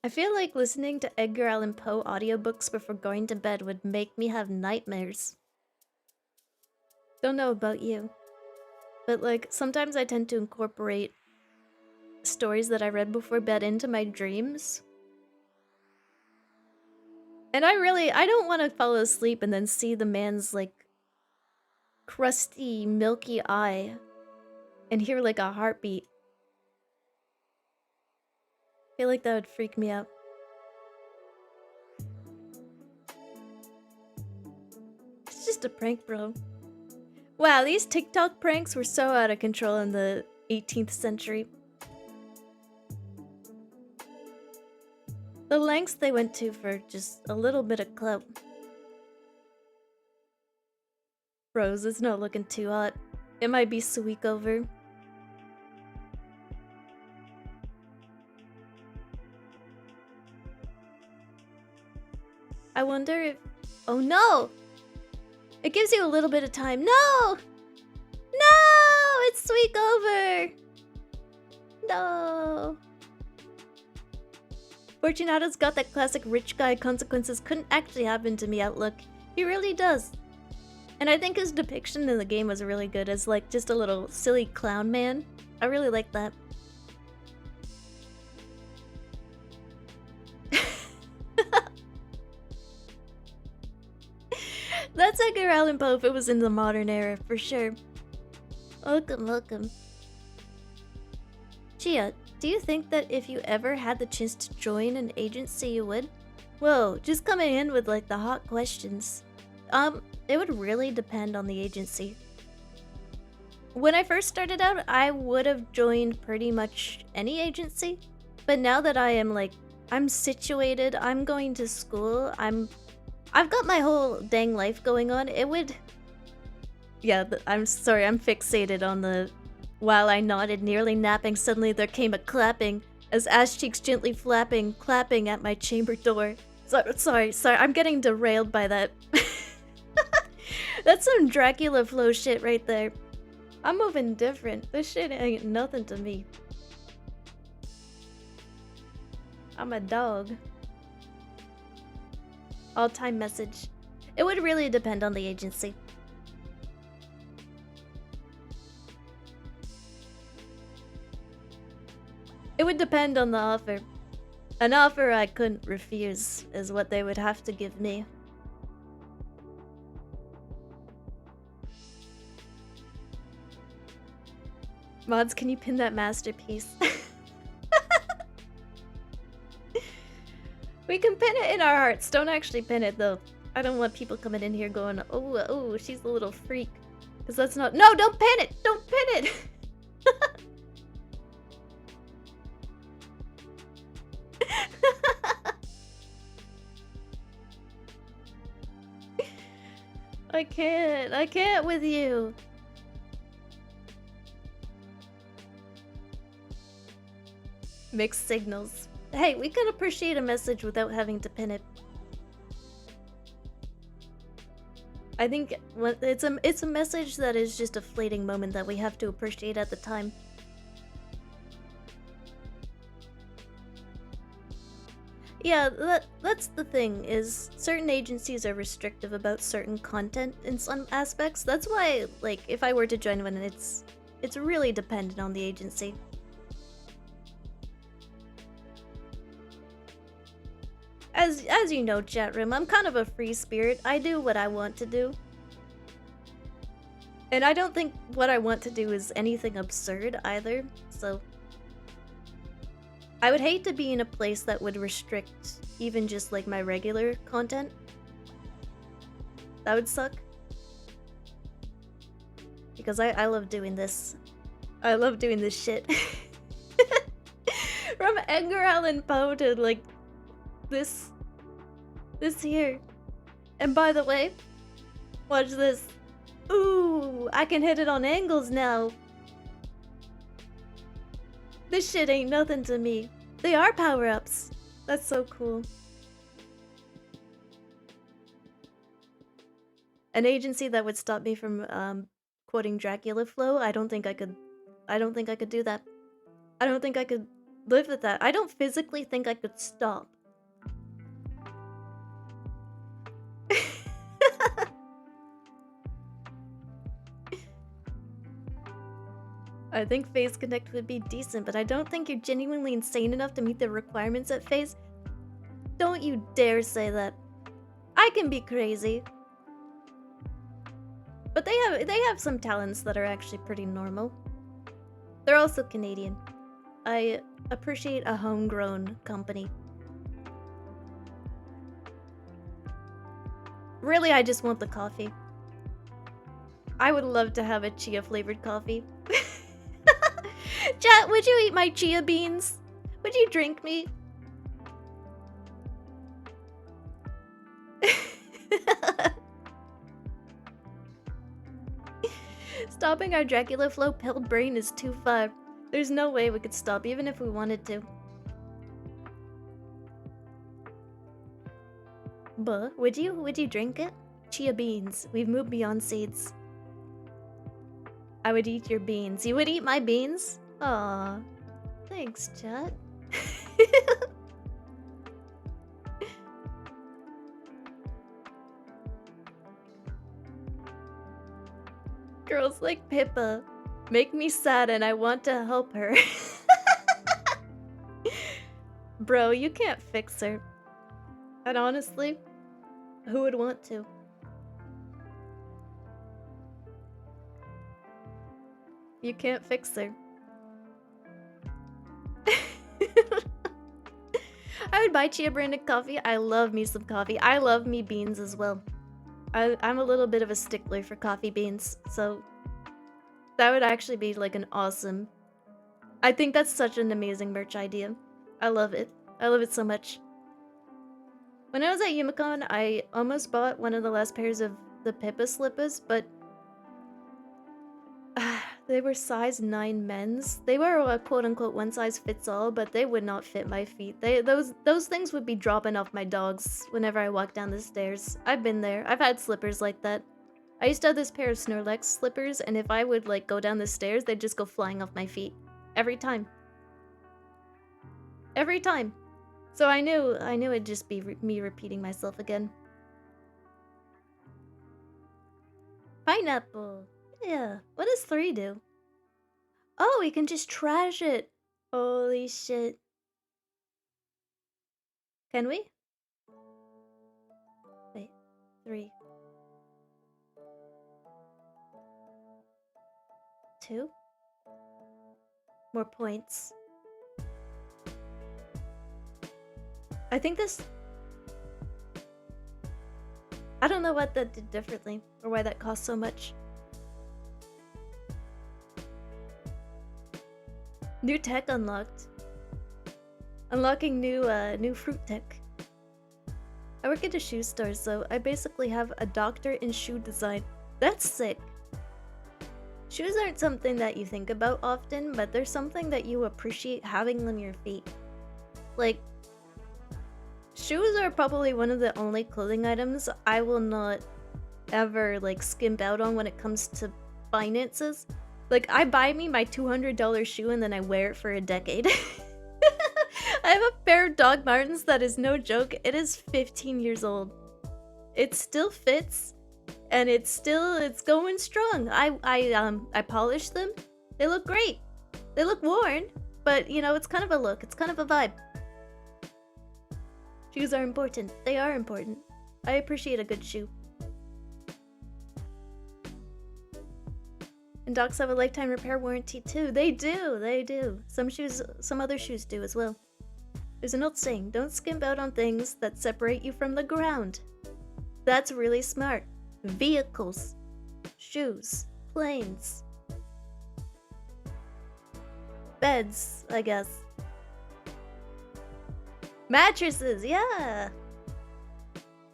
I feel like listening to Edgar Allan Poe audiobooks before going to bed would make me have nightmares. Don't know about you, but like sometimes I tend to incorporate stories that I read before bed into my dreams. And I don't want to fall asleep and then see the man's like crusty, milky eye and hear like a heartbeat. I feel like that would freak me out. It's just a prank, bro. Wow, these TikTok pranks were so out of control in the 18th century. The lengths they went to for just a little bit of clout. Rose is not looking too hot. It might be Suik over. I wonder if... Oh no! It gives you a little bit of time. No! No! It's Suik over! No! Fortunato's got that classic rich guy consequences couldn't actually happen to me outlook. He really does. And I think his depiction in the game was really good as like just a little silly clown man. I really like that. That's Edgar Allan Poe if it was in the modern era, for sure. Welcome, welcome. Chia, do you think that if you ever had the chance to join an agency you would? Whoa, just coming in with like the hot questions. It would really depend on the agency. When I first started out, I would have joined pretty much any agency. But now that I am like, I'm situated, I'm going to school, I've got my whole dang life going on, it would... Yeah, I'm sorry, I'm fixated on the... While I nodded, nearly napping, suddenly there came a clapping, as ass cheeks gently clapping at my chamber door. Sorry, I'm getting derailed by that. That's some Dracula flow shit right there. I'm moving different. This shit ain't nothing to me. I'm a dog. All-time message. It would really depend on the agency. It would depend on the offer. An offer I couldn't refuse is what they would have to give me. Mods, can you pin that masterpiece? We can pin it in our hearts. Don't actually pin it though. I don't want people coming in here going, oh, she's a little freak. Because that's not... No, don't pin it! Don't pin it! I can't with you. Mixed signals. Hey, we can appreciate a message without having to pin it. I think it's a message that is just a fleeting moment that we have to appreciate at the time. Yeah, that's the thing, is certain agencies are restrictive about certain content in some aspects. That's why, like, if I were to join one, it's really dependent on the agency. As you know, chat room, I'm kind of a free spirit. I do what I want to do. And I don't think what I want to do is anything absurd either, so... I would hate to be in a place that would restrict even just like my regular content. That would suck. Because I love doing this. I love doing this shit. From Edgar Allan Poe to like this here. And by the way, watch this. Ooh, I can hit it on angles now. This shit ain't nothing to me. They are power-ups. That's so cool. An agency that would stop me from quoting Dracula flow, I don't think I could do that. I don't think I could live with that. I don't physically think I could stop. I think Phase Connect would be decent, but I don't think you're genuinely insane enough to meet the requirements at Phase. Don't you dare say that. I can be crazy. But they have some talents that are actually pretty normal. They're also Canadian. I appreciate a homegrown company. Really, I just want the coffee. I would love to have a chia flavored coffee. Chat, would you eat my chia beans? Would you drink me? Stopping our Dracula flow pilled brain is too far. There's no way we could stop even if we wanted to. But would you drink it? Chia beans. We've moved beyond seeds. I would eat your beans. You would eat my beans? Aw. Thanks, chat. Girls like Pippa make me sad and I want to help her. Bro, you can't fix her. And honestly, who would want to? You can't fix her. I would buy chia branded coffee. I love me some coffee. I love me beans as well. I'm a little bit of a stickler for coffee beans, so that would actually be like an awesome... I think that's such an amazing merch idea. I love it. I love it so much. When I was at Yumicon, I almost bought one of the last pairs of the Pippa slippers, but they were size 9 men's. They were a quote-unquote one size fits all, but they would not fit my feet. Those things would be dropping off my dogs whenever I walk down the stairs. I've been there. I've had slippers like that. I used to have this pair of Snorlax slippers, and if I would like go down the stairs, they'd just go flying off my feet. Every time. Every time. So I knew it'd just be me repeating myself again. Pineapple. Yeah. What does 3 do? Oh, we can just trash it. Holy shit. Can we? Wait. 3. 2. More points. I think this... I don't know what that did differently, or why that cost so much. New tech unlocked. Unlocking new fruit tech. I work at a shoe store, so I basically have a doctor in shoe design. That's sick. Shoes aren't something that you think about often, but they're something that you appreciate having on your feet. Like, shoes are probably one of the only clothing items I will not ever, like, skimp out on when it comes to finances. Like, I buy me my $200 shoe and then I wear it for a decade. I have a pair of Doc Martens that is no joke. It is 15 years old. It still fits, and it's going strong. I polish them. They look great. They look worn, but you know, it's kind of a look. It's kind of a vibe. Shoes are important. They are important. I appreciate a good shoe. And dogs have a lifetime repair warranty too. They do, they do. Some other shoes do as well. There's an old saying, don't skimp out on things that separate you from the ground. That's really smart. Vehicles, shoes, planes, beds, I guess. Mattresses, yeah!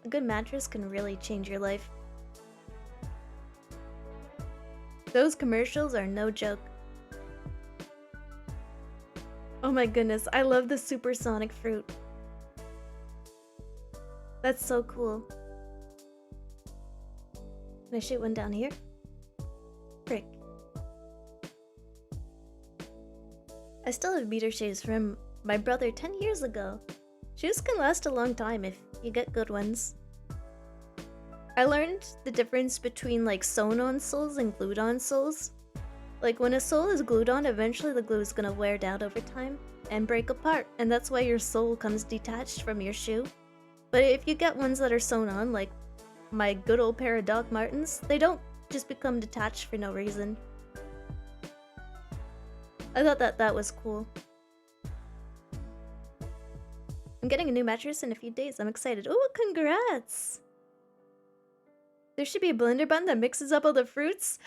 A good mattress can really change your life. Those commercials are no joke. Oh my goodness, I love the supersonic fruit. That's so cool. Can I shoot one down here? Frick. I still have beater shoes from my brother 10 years ago. Shoes can last a long time if you get good ones. I learned the difference between like sewn-on soles and glued-on soles. Like when a sole is glued on, eventually the glue is gonna wear down over time and break apart, and that's why your sole comes detached from your shoe. But if you get ones that are sewn on, like my good old pair of Doc Martens, they don't just become detached for no reason. I thought that was cool. I'm getting a new mattress in a few days. I'm excited. Oh, congrats! There should be a blender button that mixes up all the fruits.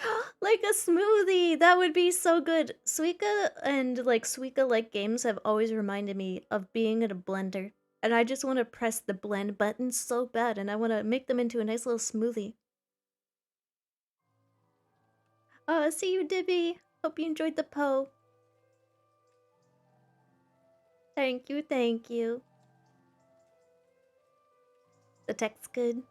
Like a smoothie! That would be so good. Suika and like Suika-like games have always reminded me of being at a blender. And I just want to press the blend button so bad, and I want to make them into a nice little smoothie. Oh, see you, Dibby. Hope you enjoyed the Poe. Thank you, thank you. The tech's good.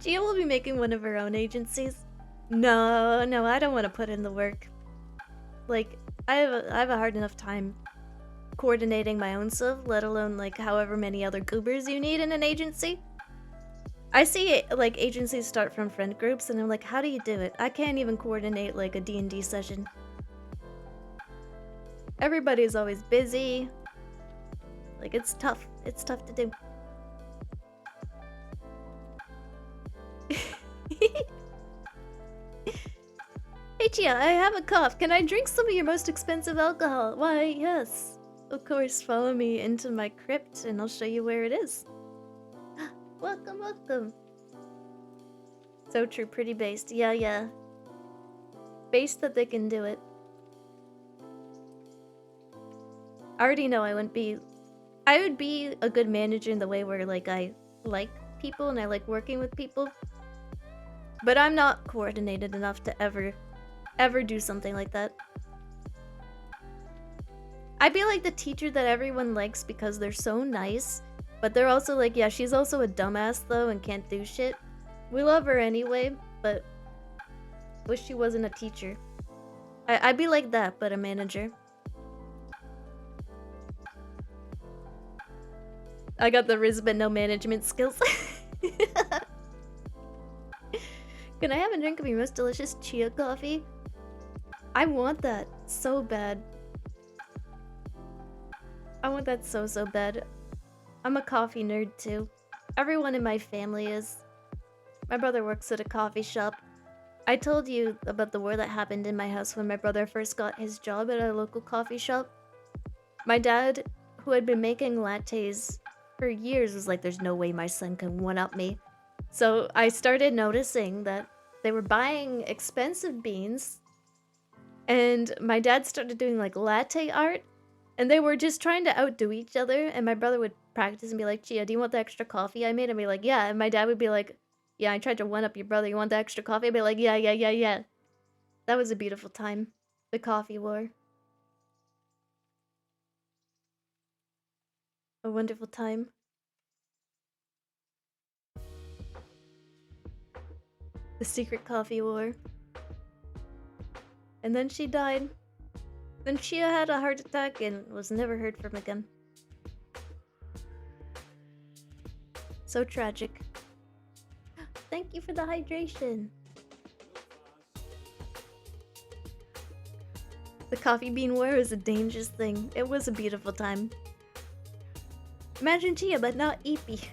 Gia will be making one of her own agencies. No, I don't want to put in the work. Like, I have a hard enough time coordinating my own stuff, let alone like however many other goobers you need in an agency. I see like agencies start from friend groups and I'm like, how do you do it? I can't even coordinate like a D&D session. Everybody's always busy. Like, it's tough. It's tough to do. Hey Chia, I have a cough. Can I drink some of your most expensive alcohol? Why, yes. Of course, follow me into my crypt and I'll show you where it is. Welcome, welcome. So true, pretty based. Yeah. Based that they can do it. I already know I would be a good manager in the way where like I like people and I like working with people. But I'm not coordinated enough to ever do something like that. I'd be like the teacher that everyone likes because they're so nice, but they're also like, yeah, she's also a dumbass though and can't do shit. We love her anyway, but wish she wasn't a teacher. I'd be like that, but a manager. I got the riz but no management skills. Can I have a drink of your most delicious chia coffee? I want that so bad. I want that so bad. I'm a coffee nerd too. Everyone in my family is. My brother works at a coffee shop. I told you about the war that happened in my house when my brother first got his job at a local coffee shop. My dad, who had been making lattes for years, was like, there's no way my son can one-up me. So I started noticing that they were buying expensive beans And my dad started doing like latte art, and they were just trying to outdo each other. And my brother would practice and be like, Chia, do you want the extra coffee I made? And be like, yeah. And my dad would be like, yeah, I tried to one up your brother. You want the extra coffee? I'd be like, yeah, yeah, yeah, yeah. That was a beautiful time. The coffee war. A wonderful time. The secret coffee war. And then she died. Then Chia had a heart attack and was never heard from again. So tragic. Thank you for the hydration. The coffee bean war was a dangerous thing. It was a beautiful time. Imagine Chia, but not Eepy.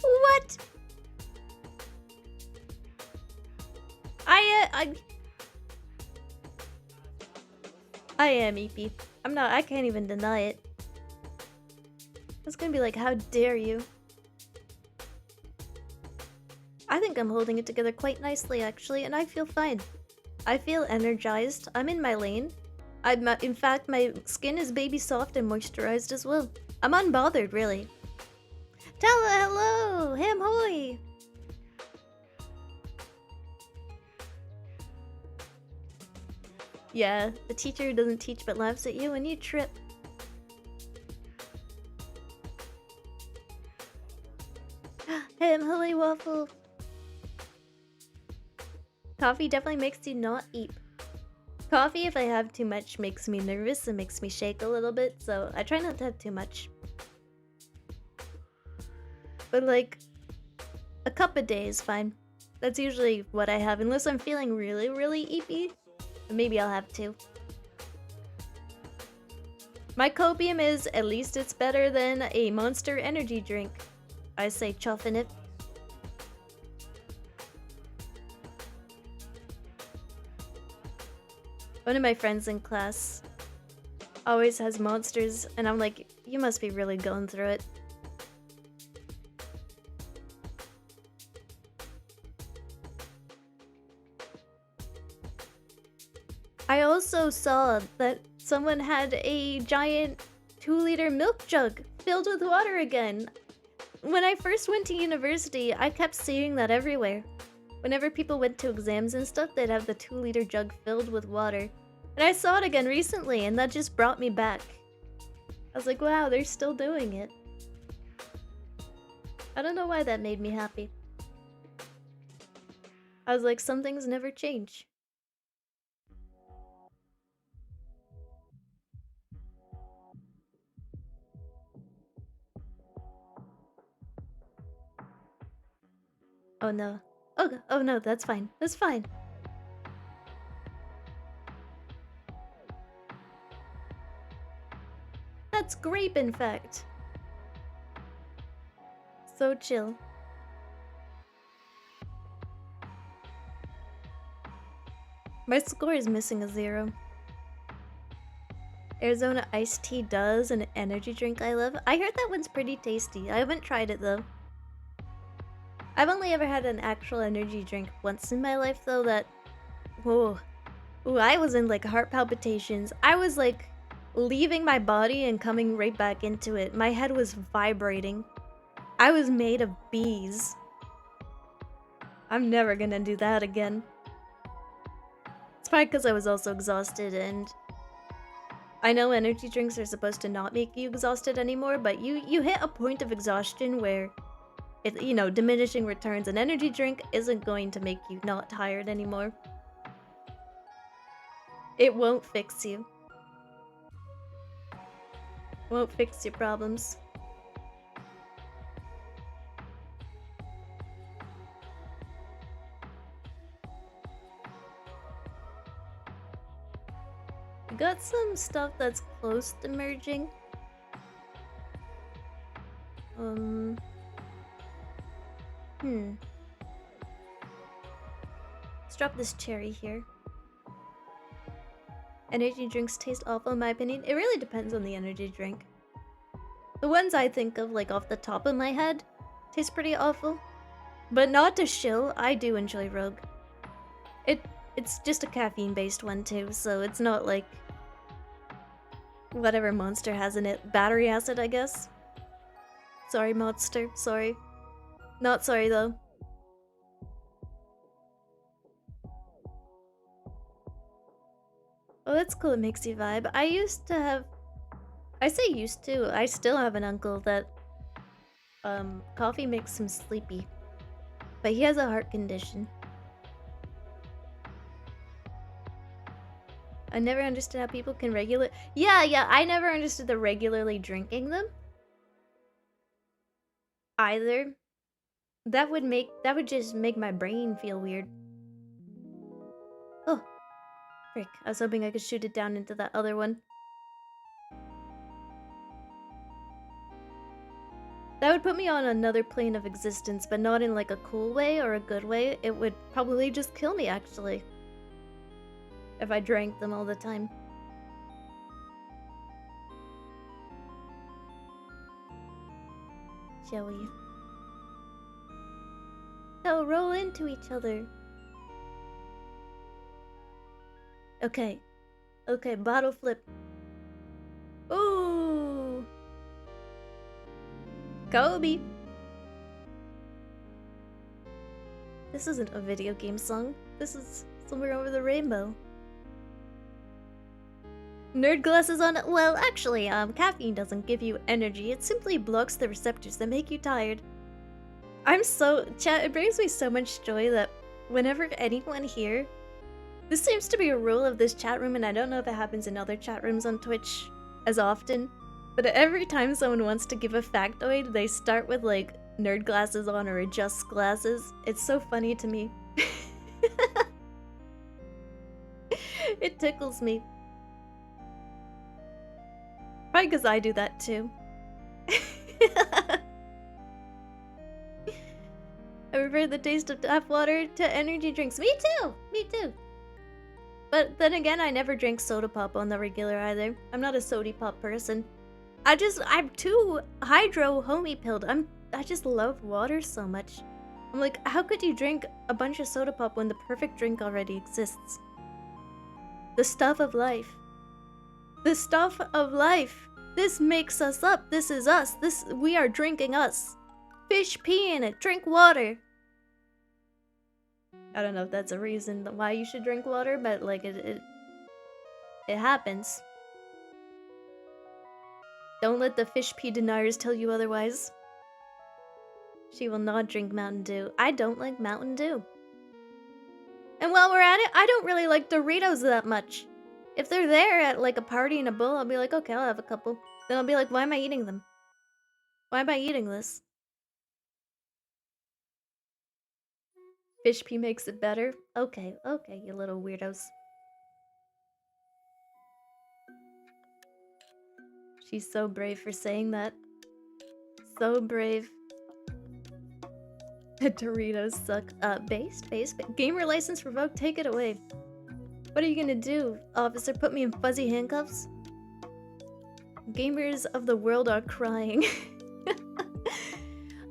What? I am Eepy. I'm not. I can't even deny it. It's gonna be like, how dare you? I think I'm holding it together quite nicely, actually, and I feel fine. I feel energized. I'm in my lane. In fact, my skin is baby soft and moisturized as well. I'm unbothered, really. Tella, hello! Ham hoy! Yeah, the teacher who doesn't teach but laughs at you and you trip. Ham hoy waffle! Coffee definitely makes you not eat. Coffee, if I have too much, makes me nervous and makes me shake a little bit, so I try not to have too much. But like, a cup a day is fine. That's usually what I have, unless I'm feeling really, really eepy. Maybe I'll have two. My copium is, at least it's better than a Monster energy drink. I say chuffing it. One of my friends in class always has monsters, and I'm like, you must be really going through it. I also saw that someone had a giant 2-liter milk jug filled with water again. When I first went to university, I kept seeing that everywhere. Whenever people went to exams and stuff, they'd have the 2-liter jug filled with water. And I saw it again recently, and that just brought me back. I was like, wow, they're still doing it. I don't know why that made me happy. I was like, some things never change. Oh no. Oh no, that's fine. That's fine. That's grape, in fact. So chill. My score is missing a 0. Arizona iced tea does, an energy drink I love. I heard that one's pretty tasty. I haven't tried it though. I've only ever had an actual energy drink once in my life though that... Whoa. Ooh, I was in like heart palpitations. I was like leaving my body and coming right back into it. My head was vibrating. I was made of bees. I'm never gonna do that again. It's probably because I was also exhausted, and I know energy drinks are supposed to not make you exhausted anymore, but you hit a point of exhaustion where it, you know, diminishing returns. An energy drink isn't going to make you not tired anymore. It won't fix you. Won't fix your problems. We got some stuff that's close to merging. Let's drop this cherry here. Energy drinks taste awful in my opinion. It really depends on the energy drink. The ones I think of, like off the top of my head, taste pretty awful. But not to shill, I do enjoy Rogue. It's just a caffeine-based one too, so it's not like whatever Monster has in it. Battery acid, I guess. Sorry, Monster. Sorry. Not sorry, though. Oh, that's cool. It makes you vibe. I used to have... I say used to. I still have an uncle that... coffee makes him sleepy. But he has a heart condition. I never understood how people can regulate... Yeah, I never understood the regularly drinking them. Either. That would just make my brain feel weird. Oh. Frick. I was hoping I could shoot it down into that other one. That would put me on another plane of existence, but not in like a cool way or a good way. It would probably just kill me, actually. If I drank them all the time. Shall we? They'll roll into each other. Okay. Okay, bottle flip. Ooh! Kobe! This isn't a video game song. This is Somewhere Over the Rainbow. Nerd glasses on it? Well, actually, caffeine doesn't give you energy. It simply blocks the receptors that make you tired. Chat, it brings me so much joy that whenever anyone here... This seems to be a rule of this chat room, and I don't know if it happens in other chat rooms on Twitch as often, but every time someone wants to give a factoid, they start with, like, nerd glasses on or just glasses. It's so funny to me. It tickles me. Probably because I do that too. I prefer the taste of tap water to energy drinks. Me too! Me too! But then again, I never drink soda pop on the regular either. I'm not a sody pop person. I'm too hydro homie pilled. I just love water so much. I'm like, how could you drink a bunch of soda pop when the perfect drink already exists? The stuff of life. The stuff of life. This makes us up. This is us. We are drinking us. Fish pee in it. Drink water. I don't know if that's a reason why you should drink water, but like it happens. Don't let the fish pee deniers tell you otherwise. She will not drink Mountain Dew. I don't like Mountain Dew. And while we're at it, I don't really like Doritos that much. If they're there at like a party in a bowl, I'll be like, okay, I'll have a couple. Then I'll be like, why am I eating them? Why am I eating this? Fish pee makes it better? Okay, you little weirdos. She's so brave for saying that. So brave. Doritos suck. Based? Gamer license revoked, take it away. What are you gonna do, officer? Put me in fuzzy handcuffs? Gamers of the world are crying.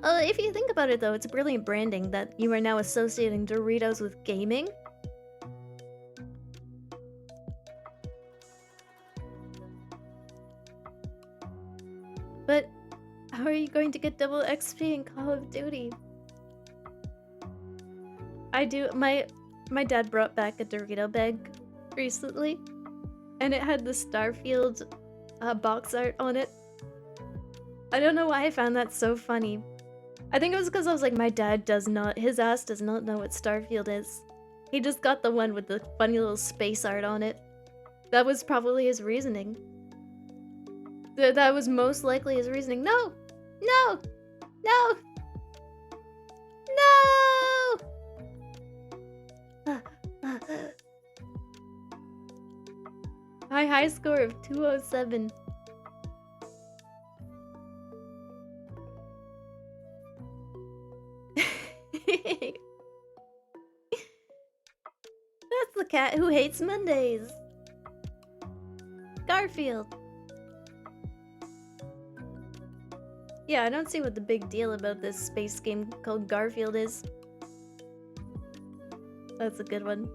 If you think about it though, it's brilliant branding that you are now associating Doritos with gaming. But how are you going to get double XP in Call of Duty? My dad brought back a Dorito bag recently, and it had the Starfield box art on it. I don't know why I found that so funny. I think it was because I was like, my dad his ass does not know what Starfield is. He just got the one with the funny little space art on it. That was probably his reasoning. That was most likely his reasoning. No! No! No! No! My high score of 207. That's the cat who hates Mondays. Garfield. Yeah, I don't see what the big deal about this space game called Garfield is. That's a good one.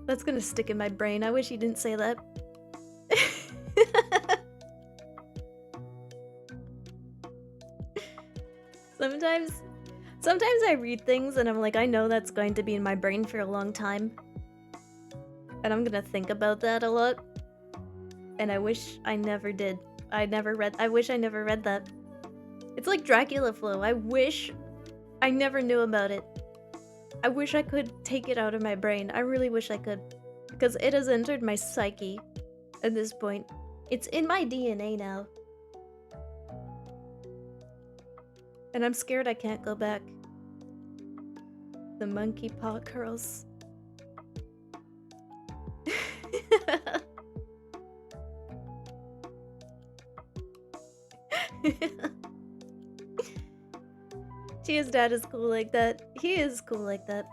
That's gonna stick in my brain. I wish you didn't say that. Sometimes I read things and I'm like, I know that's going to be in my brain for a long time. And I'm gonna think about that a lot. And I wish I never did. I wish I never read that. It's like Dracula Flow. I wish I never knew about it. I wish I could take it out of my brain. I really wish I could. Because it has entered my psyche at this point. It's in my DNA now. And I'm scared I can't go back. The monkey paw curls. Chia's dad is cool like that. He is cool like that.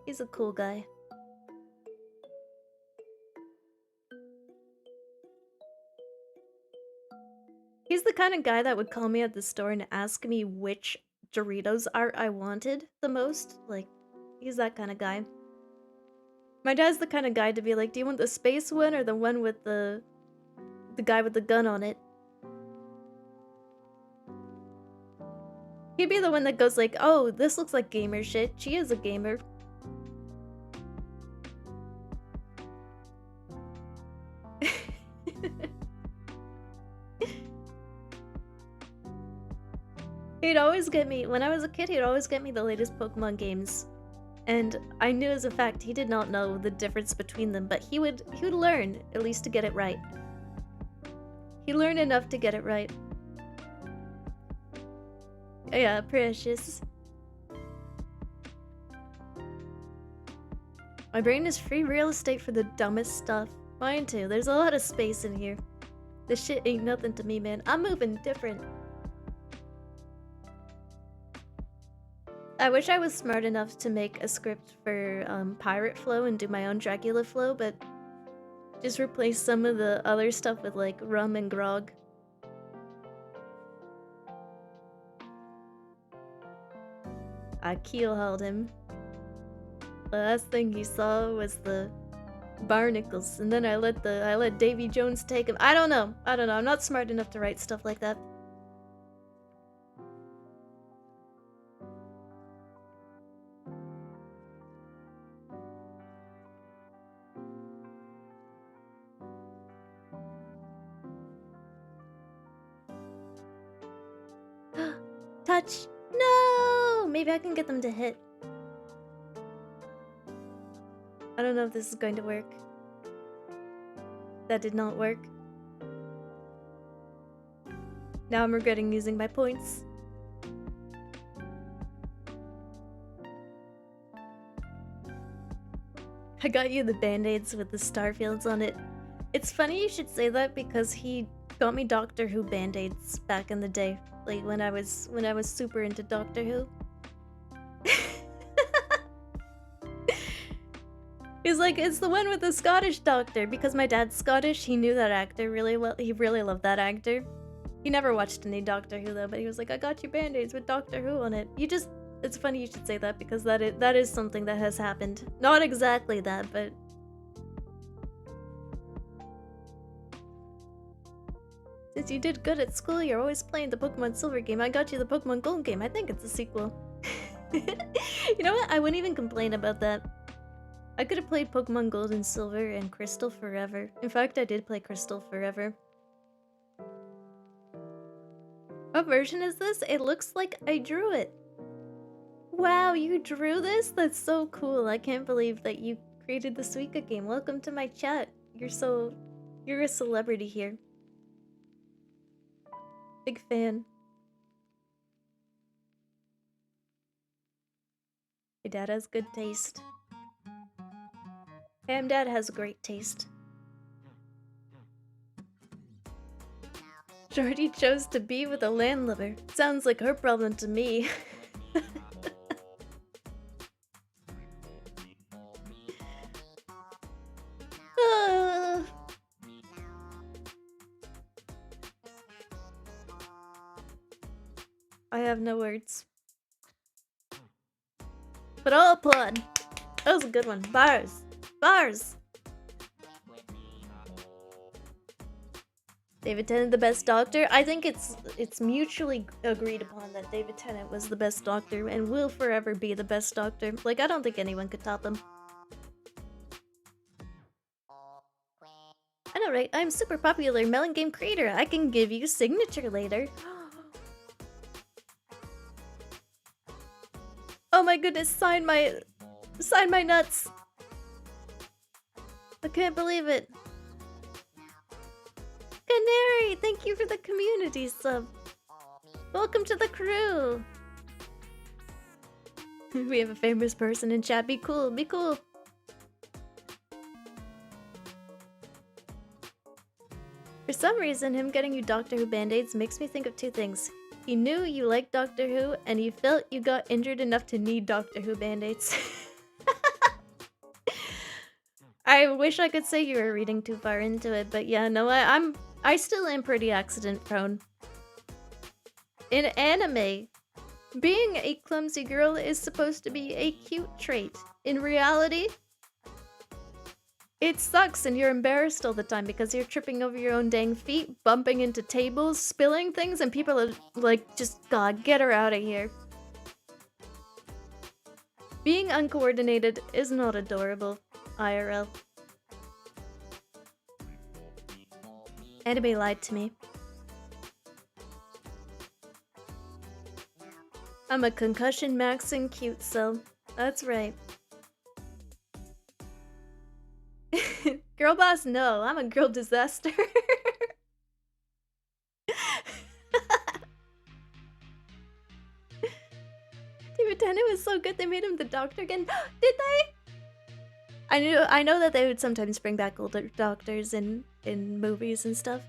He's a cool guy. He's the kind of guy that would call me at the store and ask me which Doritos art I wanted the most. Like, he's that kind of guy. My dad's the kind of guy to be like, do you want the space one or the one with the guy with the gun on it? He'd be the one that goes like, oh, this looks like gamer shit. She is a gamer. He'd always get me, when I was a kid, he'd always get me the latest Pokemon games. And I knew as a fact he did not know the difference between them, but he would learn, at least to get it right. He learned enough to get it right. Yeah, precious. My brain is free real estate for the dumbest stuff. Mine too, there's a lot of space in here. This shit ain't nothing to me, man. I'm moving different. I wish I was smart enough to make a script for Pirate Flow and do my own Dracula Flow, but just replace some of the other stuff with like rum and grog. I keelhauled him. The last thing he saw was the barnacles, and then I let Davy Jones take him. I don't know. I'm not smart enough to write stuff like that. Touch! No! Maybe I can get them to hit. I don't know if this is going to work. That did not work. Now I'm regretting using my points. I got you the band-aids with the Starfields on it. It's funny you should say that because he got me Doctor Who band-aids back in the day. Like when I was super into Doctor Who. He's like, it's the one with the Scottish doctor. Because my dad's Scottish, he knew that actor really well. He really loved that actor. He never watched any Doctor Who though, but he was like, I got you band-aids with Doctor Who on it. It's funny you should say that because that is something that has happened. Not exactly that, but... Since you did good at school, you're always playing the Pokemon Silver game. I got you the Pokemon Gold game. I think it's a sequel. You know what? I wouldn't even complain about that. I could have played Pokemon Gold and Silver and Crystal forever. In fact, I did play Crystal forever. What version is this? It looks like I drew it. Wow, you drew this? That's so cool. I can't believe that you created the Suika game. Welcome to my chat. You're a celebrity here. Big fan. Your dad has good taste. Ham dad has great taste. Jordy chose to be with a landlubber. Sounds like her problem to me. I have no words. But I'll applaud. That was a good one. Bars. Bars. David Tennant, the best doctor? I think it's mutually agreed upon that David Tennant was the best doctor and will forever be the best doctor. Like, I don't think anyone could top him. I know, right? I'm super popular melon game creator. I can give you signature later. Oh my goodness, sign my nuts. I can't believe it. Canary, thank you for the community sub. Welcome to the crew. We have a famous person in chat. Be cool, be cool. For some reason, him getting you Doctor Who band-aids makes me think of two things. He knew you liked Doctor Who, and he felt you got injured enough to need Doctor Who band-aids. I wish I could say you were reading too far into it, but yeah, no, I still am pretty accident prone. In anime, being a clumsy girl is supposed to be a cute trait. In reality, it sucks and you're embarrassed all the time because you're tripping over your own dang feet, bumping into tables, spilling things, and people are like, just, God, get her out of here. Being uncoordinated is not adorable, IRL. Anime lied to me. I'm a concussion maxing cute cell. That's right. Girl boss, no. I'm a girl disaster. David Tennant was so good they made him the Doctor again. Did they? I know that they would sometimes bring back older doctors in movies and stuff.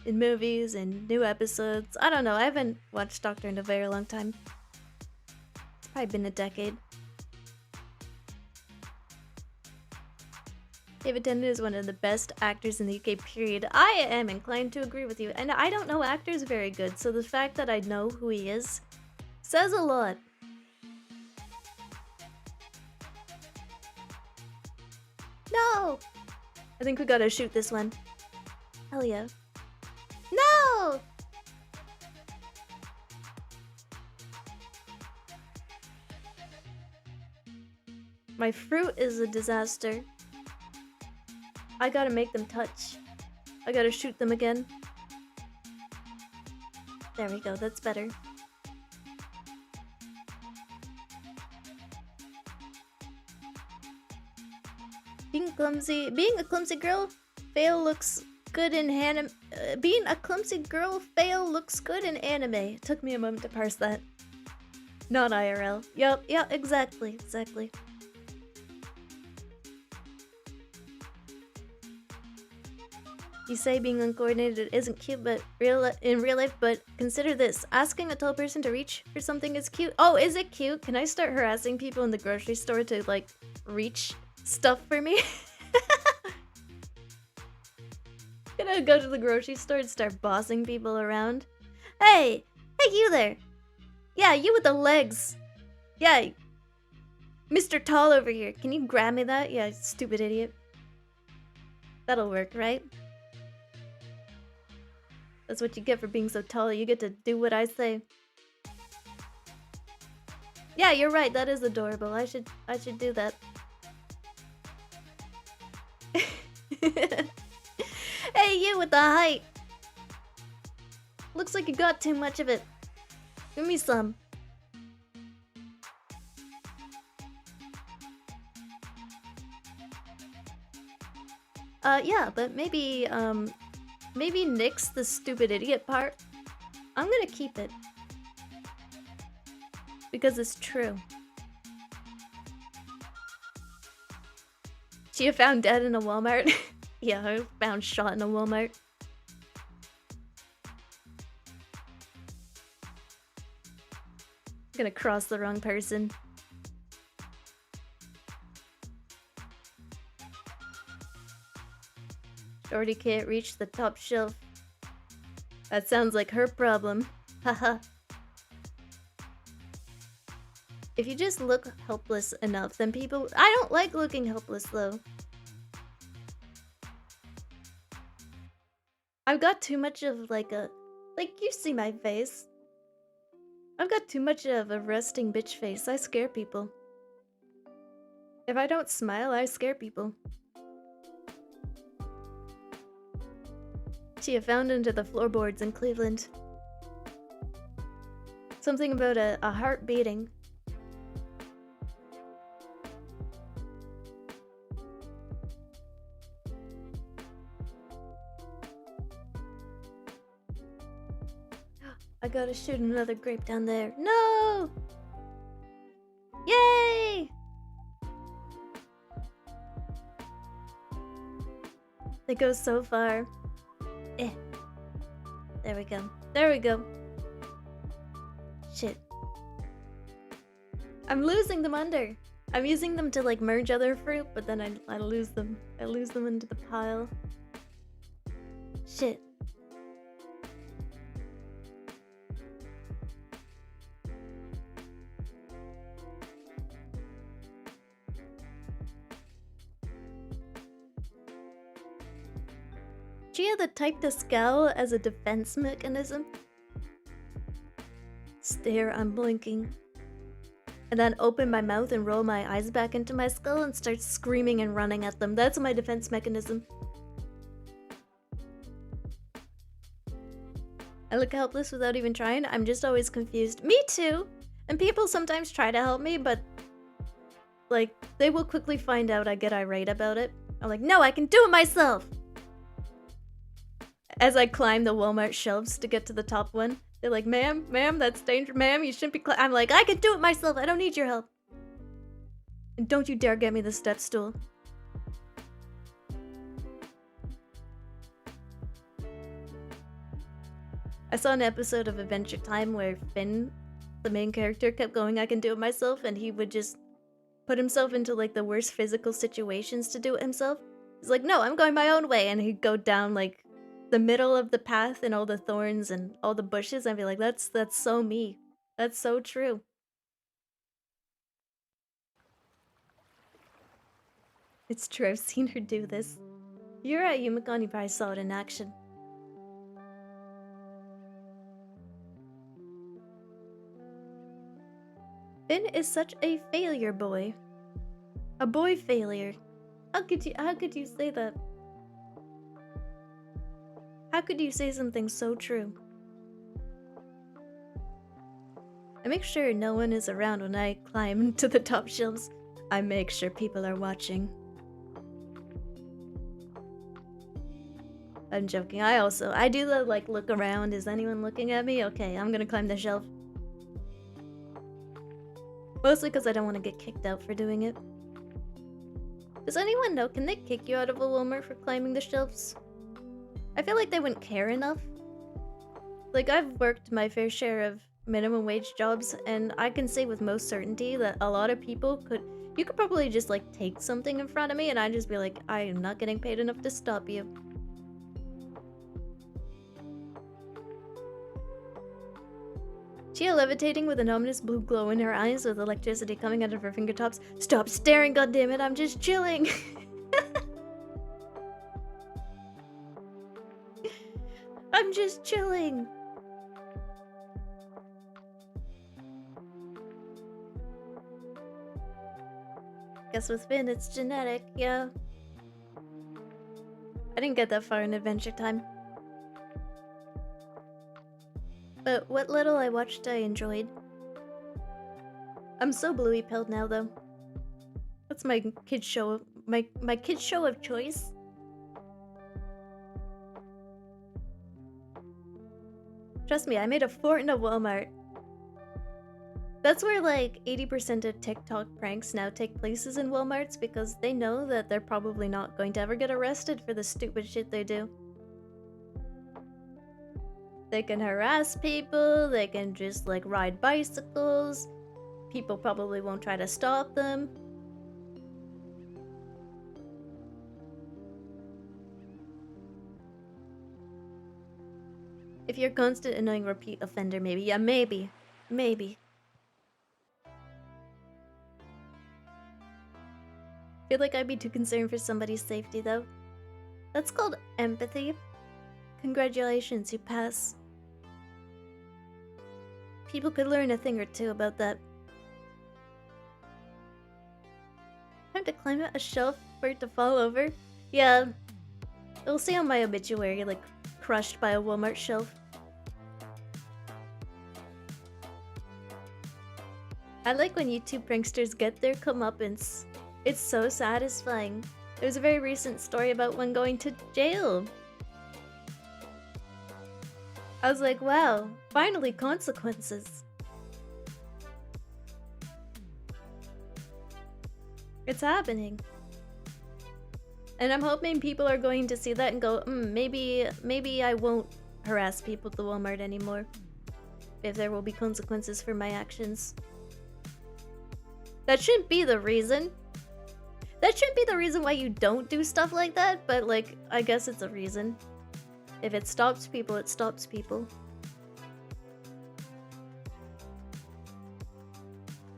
In movies and new episodes. I don't know. I haven't watched Doctor in a very long time. It's probably been a decade. David Tennant is one of the best actors in the UK, period. I am inclined to agree with you, and I don't know actors very good, so the fact that I know who he is says a lot. No! I think we gotta shoot this one. Hell yeah. No! My fruit is a disaster. I gotta make them touch. I gotta shoot them again. There we go, that's better. Being a clumsy girl, fail looks good in anime. Being a clumsy girl, fail looks good in anime. Took me a moment to parse that. Not IRL. Yup, yeah, exactly. You say being uncoordinated isn't cute, but in real life, but consider this. Asking a tall person to reach for something is cute. Oh, is it cute? Can I start harassing people in the grocery store to, like, reach stuff for me? Gonna go to the grocery store and start bossing people around. Hey you there. Yeah, you with the legs. Yeah, Mr. Tall over here. Can you grab me that? Yeah, stupid idiot. That'll work, right? That's what you get for being so tall. You get to do what I say. Yeah, you're right. That is adorable. I should do that. Hey, you with the height. Looks like you got too much of it. Give me some. Yeah, but maybe nix the stupid idiot part. I'm gonna keep it. Because it's true. Chia found dead in a Walmart. Yeah, I found shot in a Walmart. I'm gonna cross the wrong person. Shorty can't reach the top shelf. That sounds like her problem. Haha. If you just look helpless enough, then people... I don't like looking helpless, though. I've got too much of, like, a... Like, you see my face. I've got too much of a resting bitch face. I scare people. If I don't smile, I scare people. Chia found under the floorboards in Cleveland. Something about a heart beating. I gotta shoot another grape down there. No! Yay! It goes so far. Eh. There we go. There we go. Shit. I'm losing them under. I'm using them to like merge other fruit, but then I lose them. I lose them into the pile. Shit. Chia the type to scowl as a defense mechanism. Stare unblinking. And then open my mouth and roll my eyes back into my skull and start screaming and running at them. That's my defense mechanism. I look helpless without even trying. I'm just always confused. Me too! And people sometimes try to help me, but like, they will quickly find out I get irate about it. I'm like, no, I can do it myself! As I climb the Walmart shelves to get to the top one, they're like, ma'am, that's dangerous, ma'am, you shouldn't be I'm like, I can do it myself, I don't need your help. And don't you dare get me the step stool. I saw an episode of Adventure Time where Finn, the main character, kept going, I can do it myself, and he would just put himself into like the worst physical situations to do it himself. He's like, no, I'm going my own way, and he'd go down like the middle of the path and all the thorns and all the bushes, and be like, that's so me. That's so true. It's true, I've seen her do this. You're at Yumicon, you probably saw it in action. Finn is such a failure boy. A boy failure. How could you say that? How could you say something so true? I make sure no one is around when I climb to the top shelves. I make sure people are watching. I'm joking. I do the like look around. Is anyone looking at me? Okay, I'm gonna climb the shelf. Mostly because I don't want to get kicked out for doing it. Does anyone know? Can they kick you out of a Walmart for climbing the shelves? I feel like they wouldn't care enough. Like, I've worked my fair share of minimum wage jobs, and I can say with most certainty that a lot of people you could probably just like take something in front of me and I'd just be like, I am not getting paid enough to stop you. Chia levitating with an ominous blue glow in her eyes with electricity coming out of her fingertips. Stop staring, goddammit, I'm just chilling! I'm just chilling! Guess with Finn, it's genetic, yeah. I didn't get that far in Adventure Time. But what little I watched, I enjoyed. I'm so bluey-pilled now, though. That's my kid's show, my kid's show of choice. Trust me, I made a fort in a Walmart. That's where like 80% of TikTok pranks now take places in Walmarts because they know that they're probably not going to ever get arrested for the stupid shit they do. They can harass people, they can just like ride bicycles. People probably won't try to stop them. If you're a constant annoying repeat offender, maybe. Yeah, maybe. Maybe. feel like I'd be too concerned for somebody's safety, though. That's called empathy. Congratulations, you pass. People could learn a thing or two about that. Time to climb a shelf for it to fall over? Yeah. It'll say on my obituary, like, crushed by a Walmart shelf. I like when YouTube pranksters get their comeuppance. It's so satisfying. There's a very recent story about one going to jail. I was like, wow, finally consequences. It's happening. And I'm hoping people are going to see that and go, maybe I won't harass people at the Walmart anymore. If there will be consequences for my actions. That shouldn't be the reason. That shouldn't be the reason why you don't do stuff like that, but like, I guess it's a reason. If it stops people, it stops people.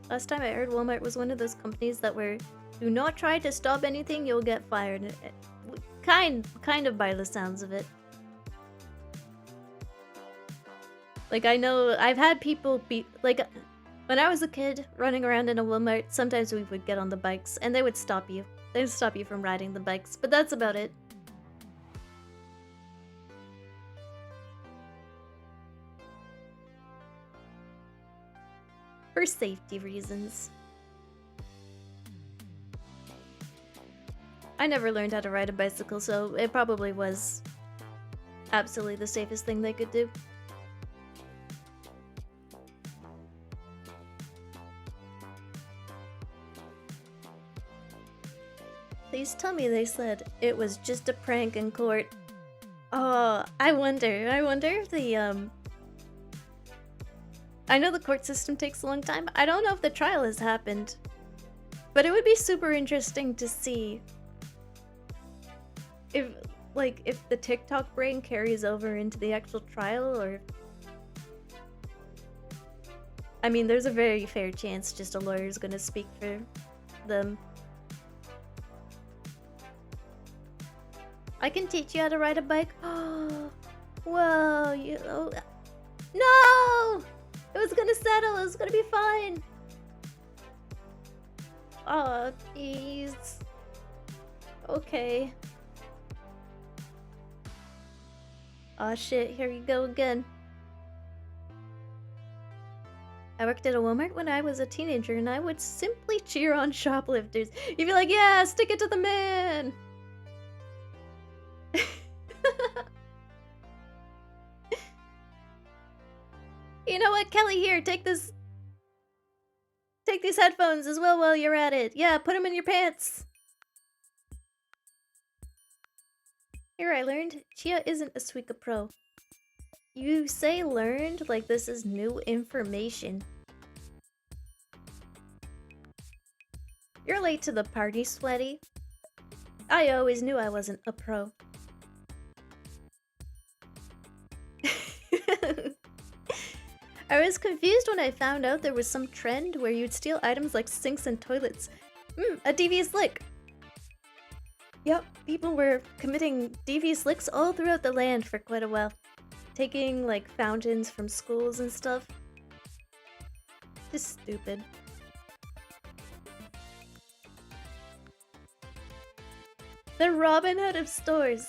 Last time I heard Walmart was one of those companies that were, do not try to stop anything, you'll get fired. Kind of by the sounds of it. Like, I know, I've had people be, like, when I was a kid running around in a Walmart, sometimes we would get on the bikes and they would stop you. They would stop you from riding the bikes, but that's about it. For safety reasons. I never learned how to ride a bicycle, so it probably was absolutely the safest thing they could do. Please tell me they said it was just a prank in court. Oh, I wonder if the, I know the court system takes a long time. I don't know if the trial has happened. But it would be super interesting to see if the TikTok brain carries over into the actual trial, or... I mean, there's a very fair chance just a lawyer's gonna speak for them. I can teach you how to ride a bike. Oh, whoa, you... Oh, no! It was gonna settle, it was gonna be fine. Oh, jeez. Okay. Aw, shit, here you go again. I worked at a Walmart when I was a teenager, and I would simply cheer on shoplifters. You'd be like, yeah, stick it to the man! You know what, Kelly, here, take this. Take these headphones as well while you're at it. Yeah, put them in your pants. Here, I learned Chia isn't a Suica Pro. You say learned like this is new information. You're late to the party, Sweaty. I always knew I wasn't a pro. I was confused when I found out there was some trend where you'd steal items like sinks and toilets. A devious lick. Yep, people were committing devious licks all throughout the land for quite a while. Taking, like, fountains from schools and stuff. Just stupid. The Robin Hood of stores.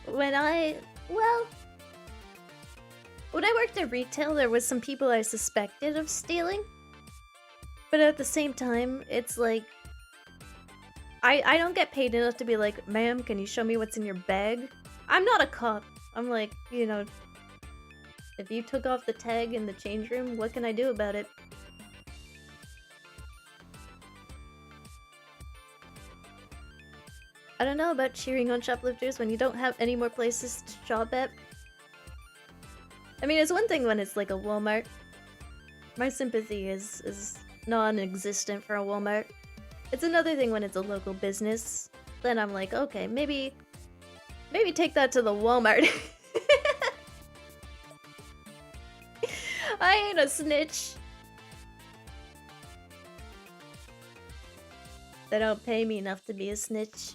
When I worked at retail, there was some people I suspected of stealing. But at the same time, it's like, I don't get paid enough to be like, ma'am, can you show me what's in your bag? I'm not a cop. I'm like, you know, if you took off the tag in the change room, what can I do about it? I don't know about cheering on shoplifters when you don't have any more places to shop at. I mean, it's one thing when it's like a Walmart. My sympathy is non-existent for a Walmart. It's another thing when it's a local business. Then I'm like, okay, maybe take that to the Walmart. I I ain't a snitch. They don't pay me enough to be a snitch.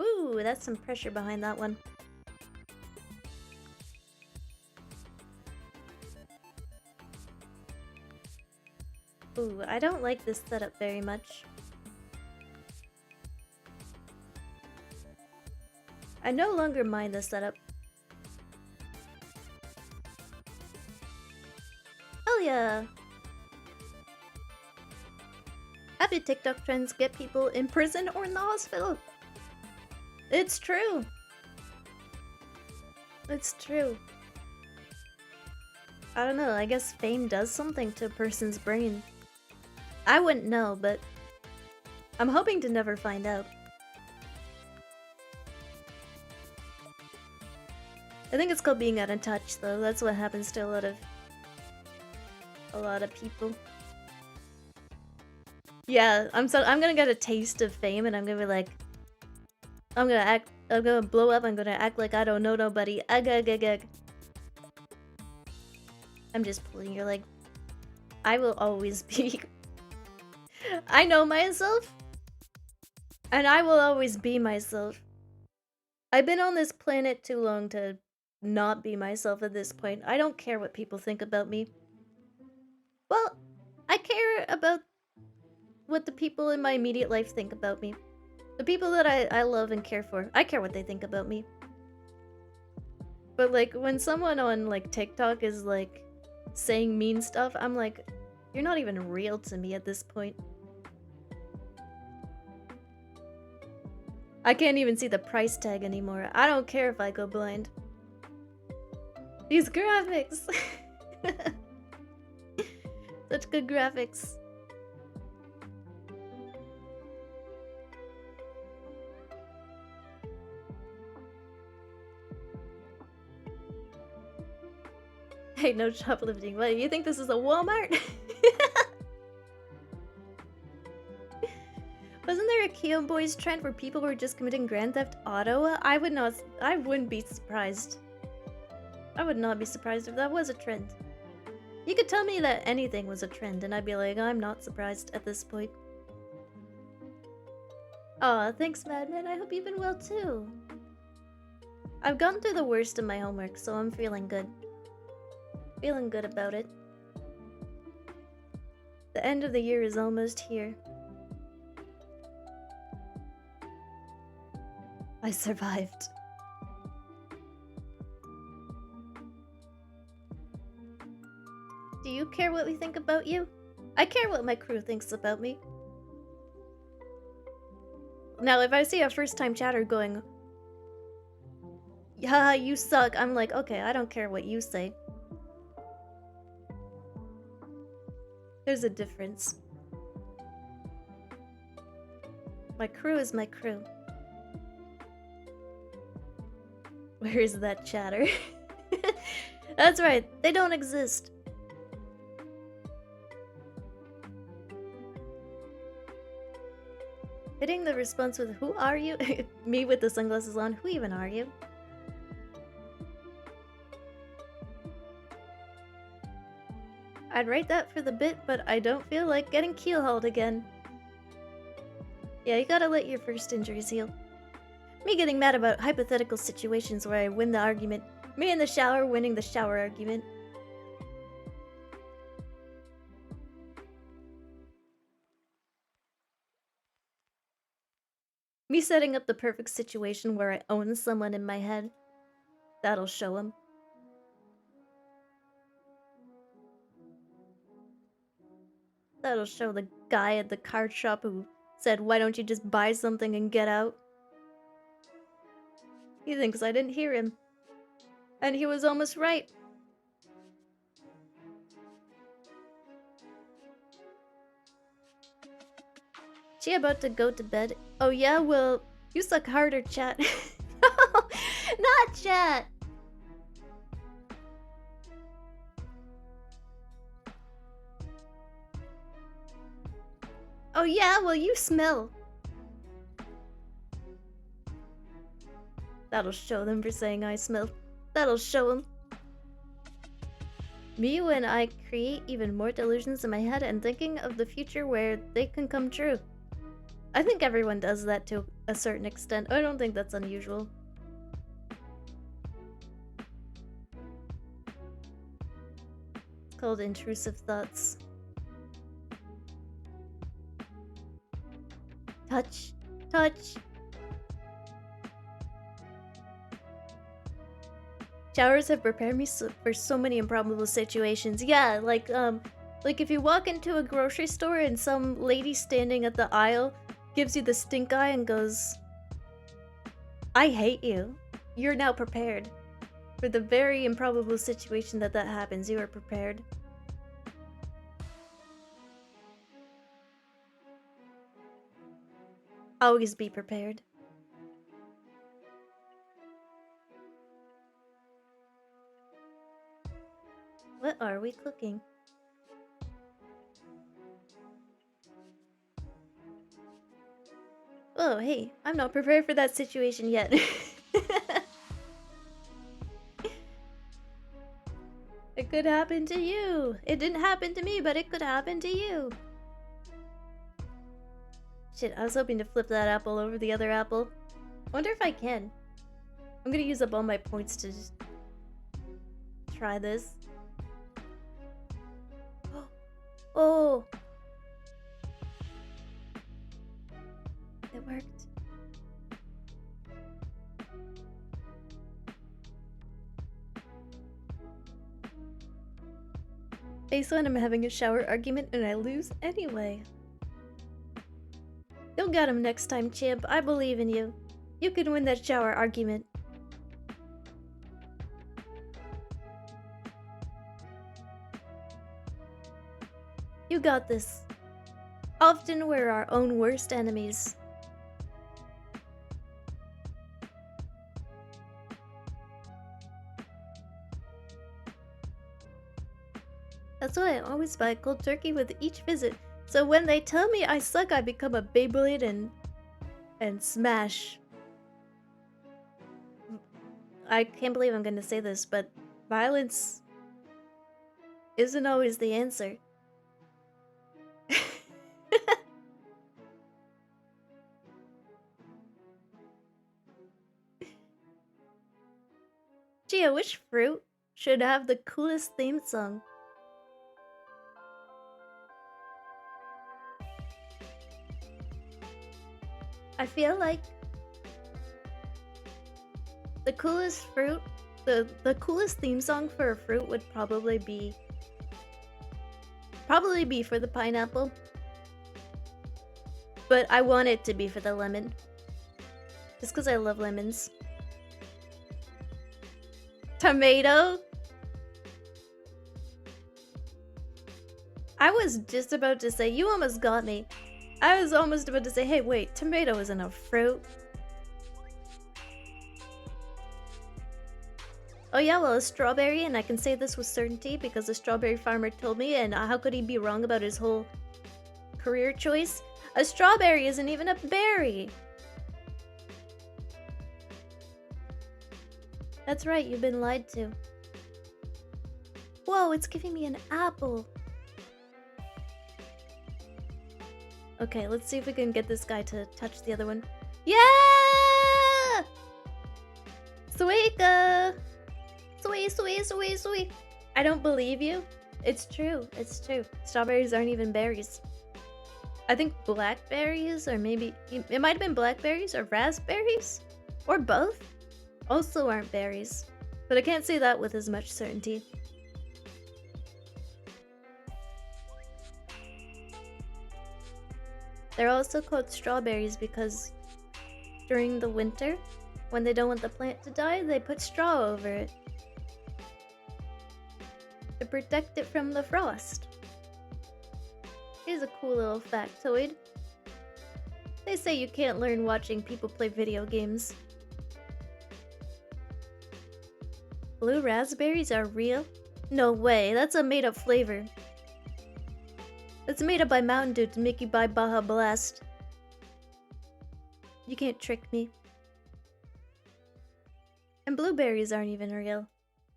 Ooh, that's some pressure behind that one. Ooh, I don't like this setup very much. I no longer mind the setup. Hell yeah! Happy TikTok trends get people in prison or in the hospital. It's true. It's true. I don't know, I guess fame does something to a person's brain. I wouldn't know, but I'm hoping to never find out. I think it's called being out of touch, though. That's what happens to a lot of people. Yeah, I'm gonna get a taste of fame, and I'm gonna be like, I'm gonna blow up. I'm gonna act like I don't know nobody. Ugh, ugh, ugh, ugh. I'm just pulling your leg. I will always be. I know myself, and I will always be myself. I've been on this planet too long to not be myself at this point. I don't care what people think about me. Well, I care about what the people in my immediate life think about me. The people that I love and care for. I care what they think about me. But like, when someone on like TikTok is like saying mean stuff, I'm like, you're not even real to me at this point. I can't even see the price tag anymore. I don't care if I go blind. These graphics! Such good graphics. Hey, no shoplifting. What, you think this is a Walmart? Wasn't there a Keo Boys trend where people were just committing Grand Theft Auto? I wouldn't be surprised. I would not be surprised if that was a trend. You could tell me that anything was a trend and I'd be like, I'm not surprised at this point. Aw, thanks Madman, I hope you've been well too. I've gotten through the worst of my homework, so I'm feeling good. Feeling good about it. The end of the year is almost here. I survived. Do you care what we think about you? I care what my crew thinks about me. Now, if I see a first-time chatter going, "Yeah, you suck," I'm like, okay, I don't care what you say. There's a difference. My crew is my crew. Where is that chatter? That's right, they don't exist. Hitting the response with, who are you? Me with the sunglasses on, who even are you? I'd write that for the bit, but I don't feel like getting keelhauled again. Yeah, you gotta let your first injuries heal. Me getting mad about hypothetical situations where I win the argument. Me in the shower winning the shower argument. Me setting up the perfect situation where I own someone in my head. That'll show him. That'll show the guy at the card shop who said, why don't you just buy something and get out? He thinks I didn't hear him. And he was almost right. She about to go to bed. Oh yeah, well, you suck harder, chat. No, not chat. Oh yeah, well you smell. That'll show them for saying I smell. That'll show him. Me when I create even more delusions in my head and thinking of the future where they can come true. I think everyone does that to a certain extent. I don't think that's unusual. It's called intrusive thoughts. Touch. Touch. Showers have prepared me for so many improbable situations. Yeah, like if you walk into a grocery store and some lady standing at the aisle gives you the stink eye and goes, "I hate you." You're now prepared. For the very improbable situation that happens, you are prepared. Always be prepared. What are we cooking? Oh, hey, I'm not prepared for that situation yet. It could happen to you. It didn't happen to me, but it could happen to you. Shit, I was hoping to flip that apple over the other apple. Wonder if I can. I'm gonna use up all my points to just try this. Oh! It worked. Based on I'm having a shower argument and I lose anyway. You'll get him next time, champ. I believe in you. You can win that shower argument. You got this. Often we're our own worst enemies. That's why I always buy cold turkey with each visit. So when they tell me I suck, I become a Beyblade and smash. I can't believe I'm gonna say this, but violence isn't always the answer. Chia, which fruit should have the coolest theme song? I feel like the coolest fruit, the coolest theme song for a fruit would probably be for the pineapple. But I want it to be for the lemon. Just because I love lemons. Tomato? I was just about to say, you almost got me. I was almost about to say, hey, wait, tomato isn't a fruit. Oh yeah, well, a strawberry, and I can say this with certainty because the strawberry farmer told me, and how could he be wrong about his whole career choice? A strawberry isn't even a berry. That's right, you've been lied to. Whoa, it's giving me an apple. Okay, let's see if we can get this guy to touch the other one. Yeah! Suika! Sweet. I don't believe you. It's true. It's true. Strawberries aren't even berries. I think blackberries, or maybe it might have been blackberries or raspberries, or both, also aren't berries. But I can't say that with as much certainty. They're also called strawberries because during the winter, when they don't want the plant to die, they put straw over it to protect it from the frost. Here's a cool little factoid. They say you can't learn watching people play video games. Blue raspberries are real? No way, that's a made-up flavor. It's made up by Mountain Dew to make you buy Baja Blast. You can't trick me. And blueberries aren't even real.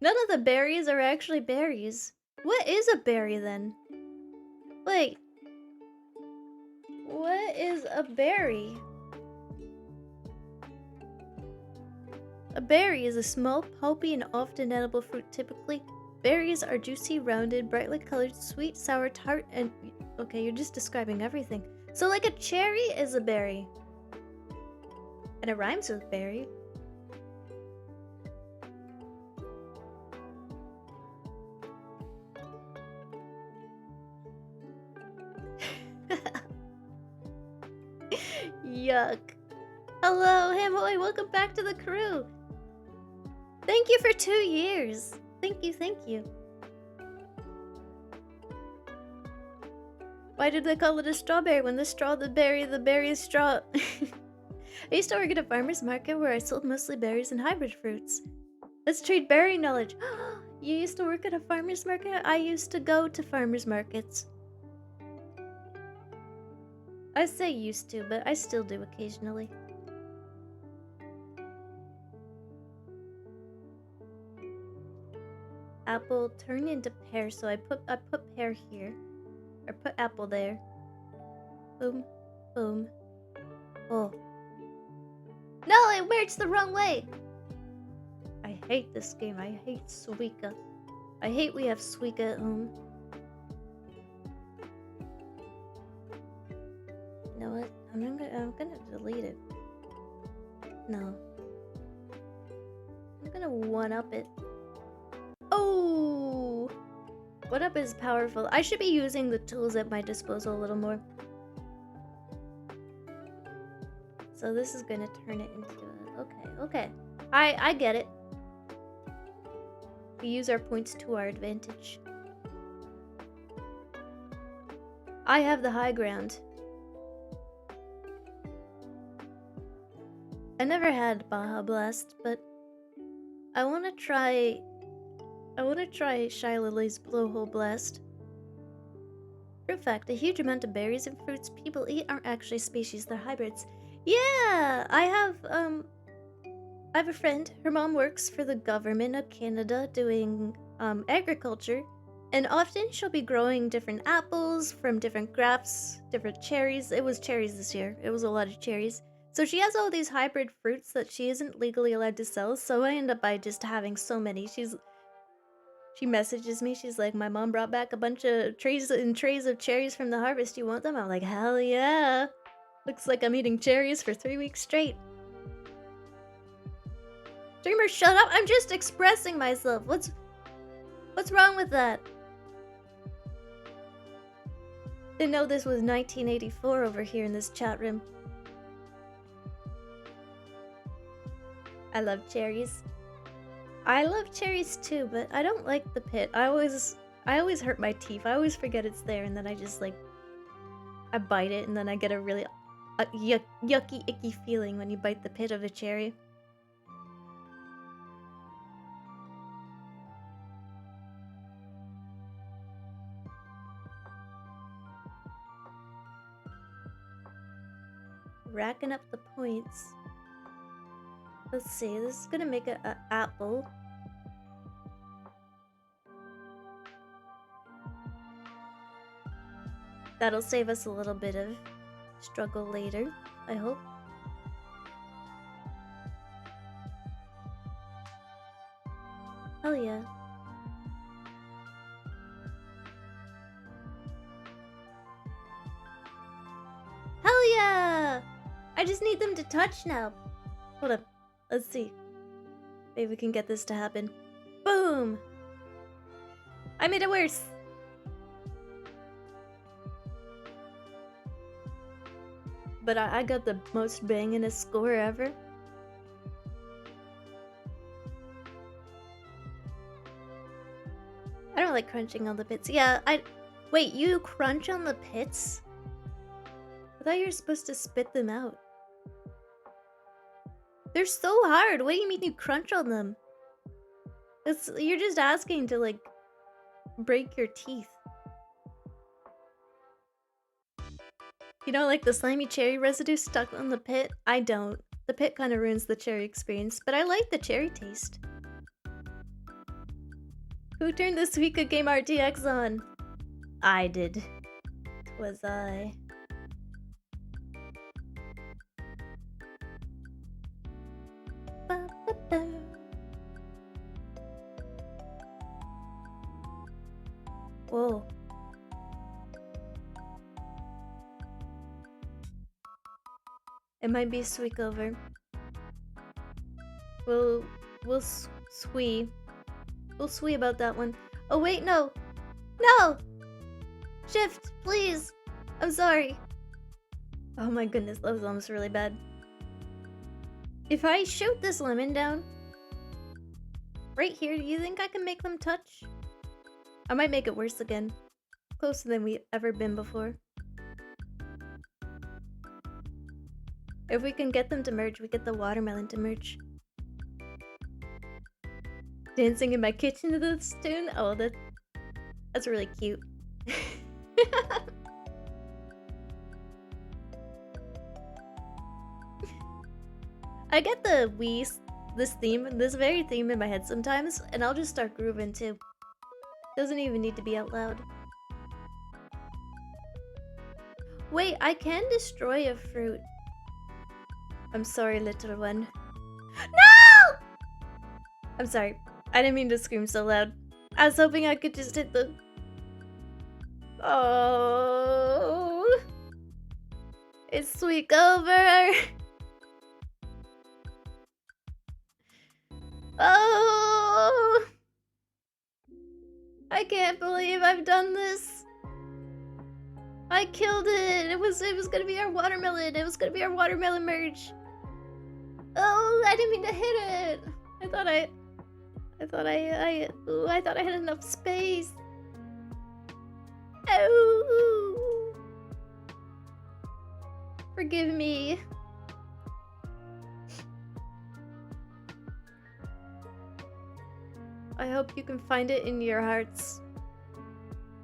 None of the berries are actually berries. What is a berry then? Wait. What is a berry? A berry is a small, pulpy, and often edible fruit. Typically, berries are juicy, rounded, brightly colored, sweet, sour, tart, and... Okay, you're just describing everything. So like a cherry is a berry. And it rhymes with berry. Yuck. Hello, Hamboy, welcome back to the crew. Thank you for 2 years. Thank you, thank you. Why did they call it a strawberry when the berry is straw? I used to work at a farmer's market where I sold mostly berries and hybrid fruits. Let's trade berry knowledge. You used to work at a farmer's market? I used to go to farmer's markets. I say used to, but I still do occasionally. Apple turned into pear, so I put pear here. Or put apple there. Boom. Boom. Oh. No, it works the wrong way! I hate this game. I hate Suika. I hate we have Suika at home. You know what? I'm gonna delete it. No. I'm gonna one-up it. Oh! One-up is powerful. I should be using the tools at my disposal a little more. So this is gonna turn it into a... Okay. I get it. We use our points to our advantage. I have the high ground. I never had Baja Blast, but I wanna try Shy Lily's Blowhole Blast. True fact, a huge amount of berries and fruits people eat aren't actually species, they're hybrids. Yeah, I have a friend. Her mom works for the government of Canada doing agriculture, and often she'll be growing different apples from different grafts, different cherries. It was cherries this year. It was a lot of cherries. So she has all these hybrid fruits that she isn't legally allowed to sell, so I end up by just having so many. She messages me, she's like, my mom brought back a bunch of trays and trays of cherries from the harvest. You want them? I'm like, hell yeah. Looks like I'm eating cherries for 3 weeks straight. Streamer, shut up! I'm just expressing myself. What's wrong with that? Didn't know this was 1984 over here in this chat room. I love cherries. I love cherries too, but I don't like the pit. I always hurt my teeth. I always forget it's there, and then I just like I bite it, and then I get a really yucky, icky feeling when you bite the pit of a cherry. Racking up the points. Let's see, this is gonna make an apple. That'll save us a little bit of struggle later, I hope. Hell yeah. Hell yeah! I just need them to touch now. Hold up. Let's see. Maybe we can get this to happen. Boom! I made it worse! But I got the most bangingest score ever. I don't like crunching on the pits. Yeah, Wait, you crunch on the pits? I thought you were supposed to spit them out. They're so hard. What do you mean you crunch on them? You're just asking to, like, break your teeth. You know, like the slimy cherry residue stuck on the pit? I don't. The pit kind of ruins the cherry experience, but I like the cherry taste. Who turned the Suika game RTX on? I did. 'Twas I. Whoa. It might be Suikover. We'll swee. We'll swee about that one. Oh wait, no! No! Shift, please! I'm sorry. Oh my goodness, that was almost really bad. If I shoot this lemon down right here, do you think I can make them touch? I might make it worse again. Closer than we've ever been before. If we can get them to merge, we get the watermelon to merge. Dancing in my kitchen to this tune? Oh, that's really cute. I get this very theme in my head sometimes, and I'll just start grooving too. Doesn't even need to be out loud. Wait, I can destroy a fruit. I'm sorry, little one. No! I'm sorry. I didn't mean to scream so loud. I was hoping I could just hit the... Oh... It's Suikover! Oh! I can't believe I've done this. I killed it. It was gonna be our watermelon. It was gonna be our watermelon merge. Oh, I didn't mean to hit it. I thought I had enough space. Oh. Forgive me. I hope you can find it in your hearts.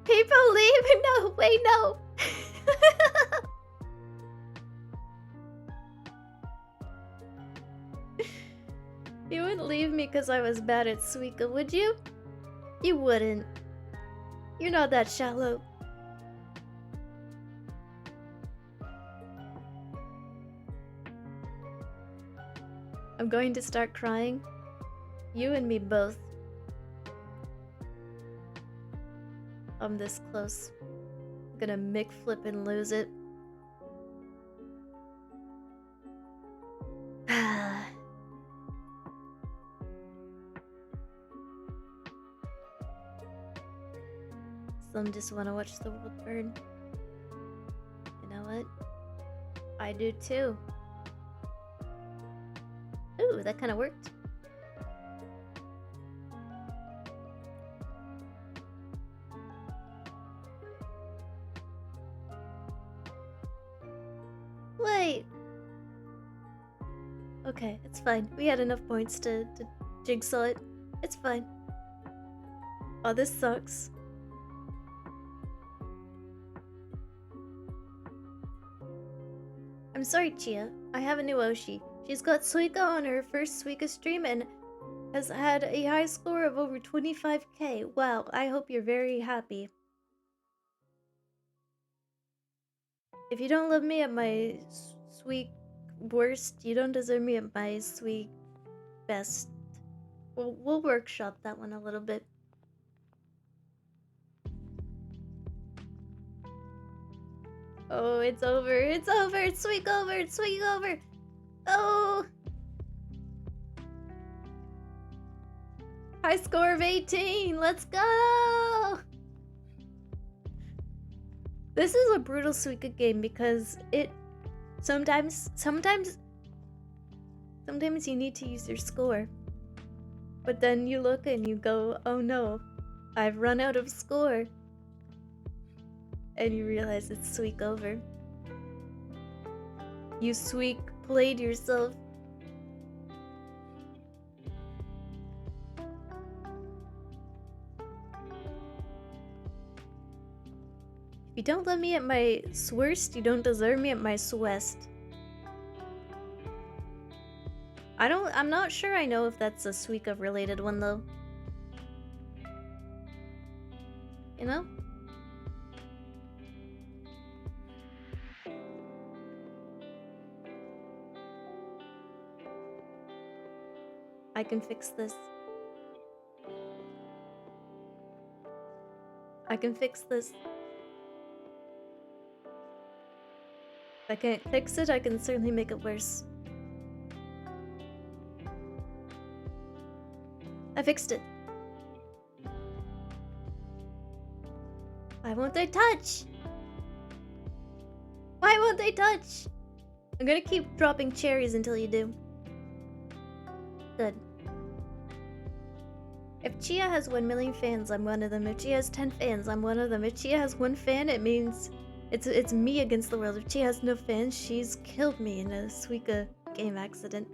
People leave! No, wait, no! You wouldn't leave me because I was bad at Suika, would you? You wouldn't. You're not that shallow. I'm going to start crying. You and me both. I'm this close. I'm gonna McFlip and lose it. Some just want to watch the world burn. You know what? I do too. Ooh, that kind of worked. Wait. Okay, it's fine. We had enough points to jigsaw it. It's fine. Oh, this sucks. I'm sorry, Chia. I have a new Oshi. She's got Suika on her first Suika stream and has had a high score of over 25k. Wow, I hope you're very happy. If you don't love me at my sweet worst, you don't deserve me at my sweet best. We'll workshop that one a little bit. Oh, it's over. It's over. It's Suikover. It's Suikover. Oh. High score of 18. Let's go. This is a brutal Suika game because it sometimes you need to use your score. But then you look and you go, oh no, I've run out of score. And you realize it's Suikover. You played yourself. If you don't love me at my worst, you don't deserve me at my swest. I'm not sure I know if that's a Suika related one though. You know? I can fix this. I can fix this. If I can't fix it, I can certainly make it worse. I fixed it. Why won't they touch? Why won't they touch? I'm gonna keep dropping cherries until you do. Good. If Chia has 1 million fans, I'm one of them. If Chia has 10 fans, I'm one of them. If Chia has 1 fan, it means it's me against the world. If Chia has no fans, she's killed me in a Suika game accident.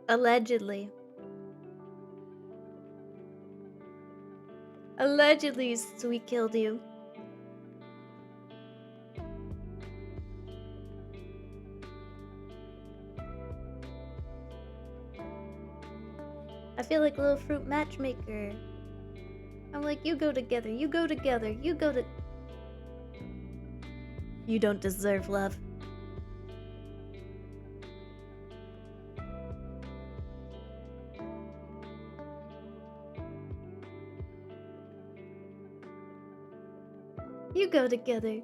Allegedly. Allegedly, Sweet killed you. I feel like a little fruit matchmaker. I'm like, you go together, you go together, you go to... You don't deserve love. You go together.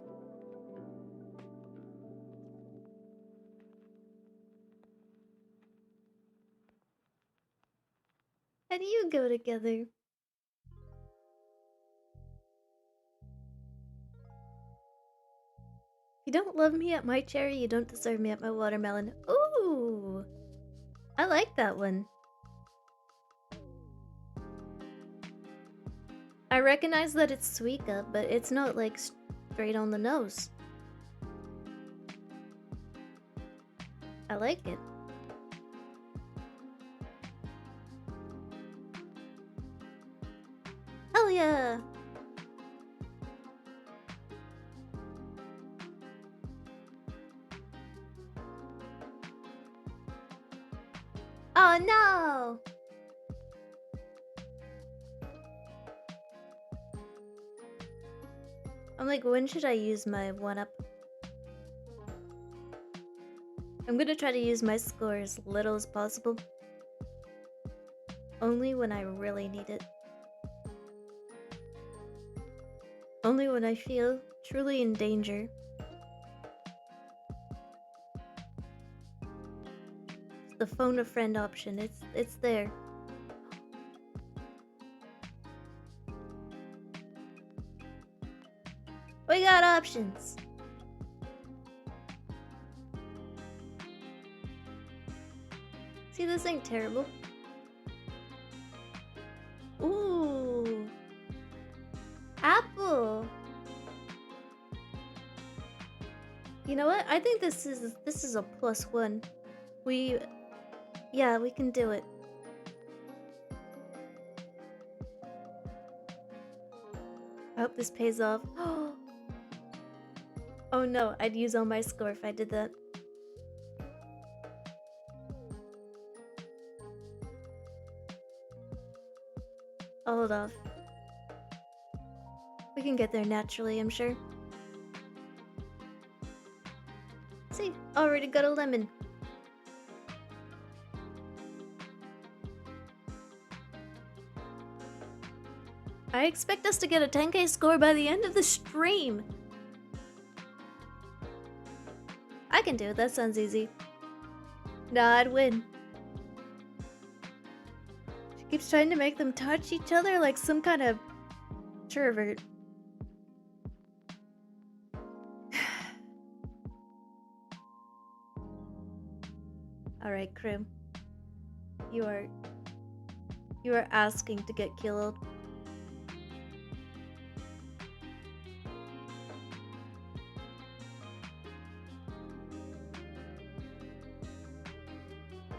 And you go together. If you don't love me at my cherry, you don't deserve me at my watermelon. Ooh! I like that one. I recognize that it's Suika, but it's not like straight on the nose. I like it. Hell yeah! Oh no! I'm like, when should I use my 1-up? I'm gonna try to use my score as little as possible. Only when I really need it. Only when I feel truly in danger. It's the phone a friend option. It's there. We got options. See, this ain't terrible. Ooh. Apple. You know what? I think this is a +1. Yeah, we can do it. I hope this pays off. Oh no, I'd use all my score if I did that. I'll hold off. We can get there naturally, I'm sure. See, already got a lemon. I expect us to get a 10k score by the end of the stream. I can do it, that sounds easy. Nah, I'd win. She keeps trying to make them touch each other like some kind of pervert. Alright, crew. You are asking to get killed.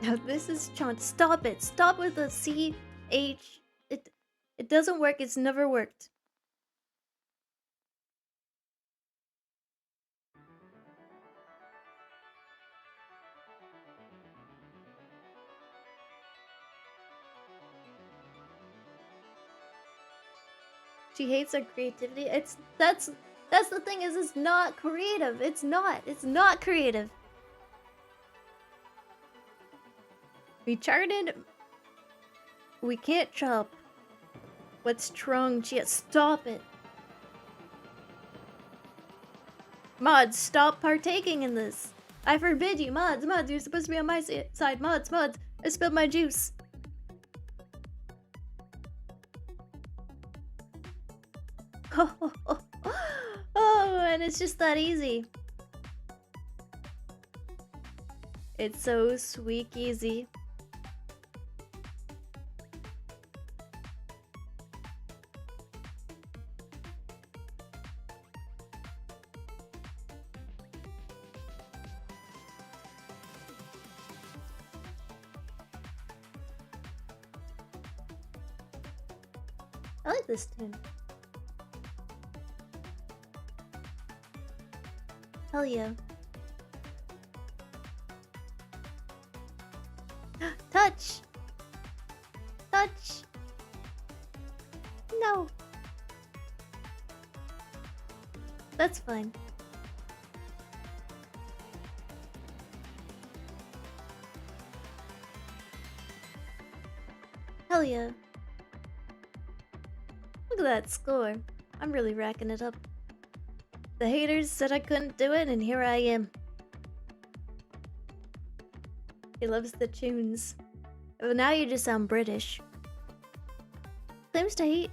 Now this is chant. Stop it. Stop with the CH. It doesn't work. It's never worked. She hates our creativity. That's the thing, is it's not creative. It's not creative. We charted. We can't chop. What's wrong, Chia? Stop it. Mods, stop partaking in this. I forbid you. Mods, you're supposed to be on my side. Mods, I spilled my juice. Oh, and it's just that easy. It's so sweet easy. I like this tune. Hell yeah. Touch! Touch! No! That's fine. Hell yeah. Look at that score. I'm really racking it up. The haters said I couldn't do it, and here I am. He loves the tunes. Well, now you just sound British. Claims to hate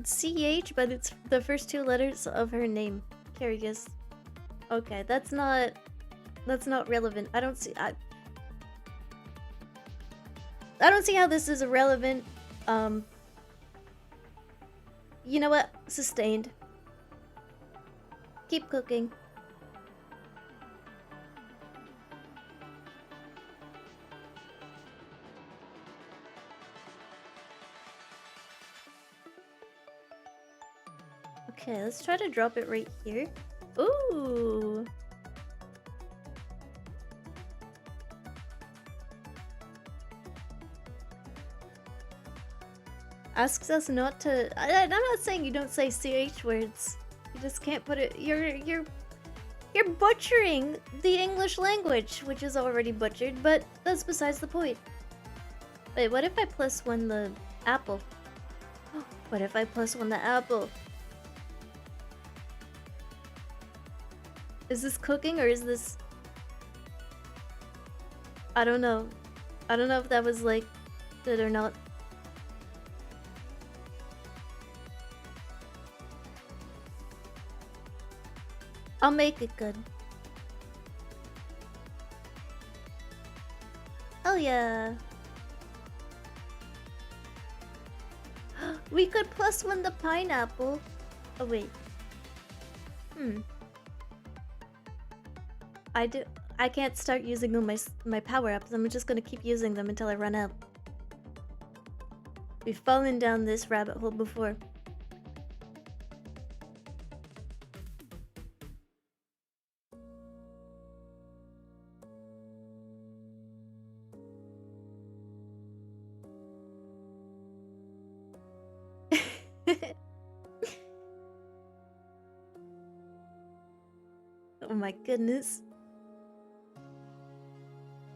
CH, but it's the first two letters of her name. Curious. Okay, that's not relevant. I don't see how this is irrelevant. You know what? Sustained. Keep cooking. Okay, let's try to drop it right here. Ooh. Asks us not to. I'm not saying you don't say CH words. You just can't put it. You're butchering the English language, which is already butchered. But that's besides the point. Wait, what if I plus one the apple? What if I plus one the apple? Is this cooking or is this? I don't know. I don't know if that was like good or not. I'll make it good. Hell yeah. We could plus one the pineapple. Oh wait. I can't start using all my power-ups. I'm just gonna keep using them until I run out. We've fallen down this rabbit hole before. Oh my goodness.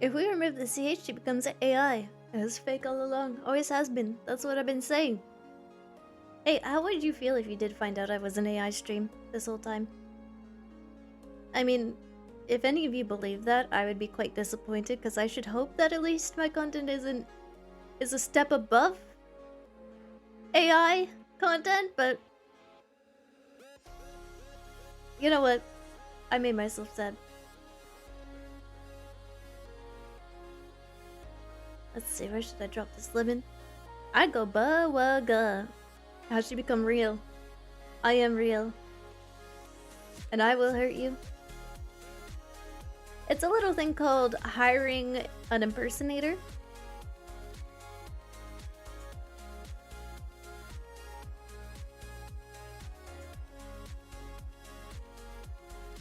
If we remove the CH, she becomes an AI. It was fake all along. Always has been. That's what I've been saying. Hey, how would you feel if you did find out I was an AI stream this whole time? I mean, if any of you believe that, I would be quite disappointed, because I should hope that at least my content is a step above AI content, but you know what? I made myself sad. Let's see, where should I drop this lemon? I'd go Bawaga. How'd she become real? I am real. And I will hurt you. It's a little thing called hiring an impersonator.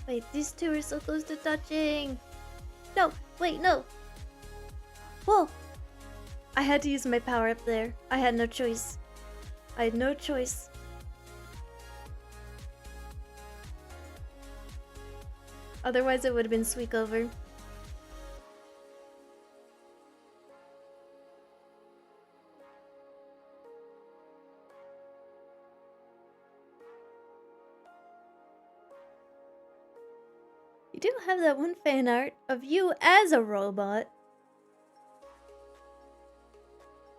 Wait, these two are so close to touching. No, wait, no. Whoa. I had to use my power up there. I had no choice. I had no choice. Otherwise it would have been Sweekover. You do have that one fan art of you as a robot.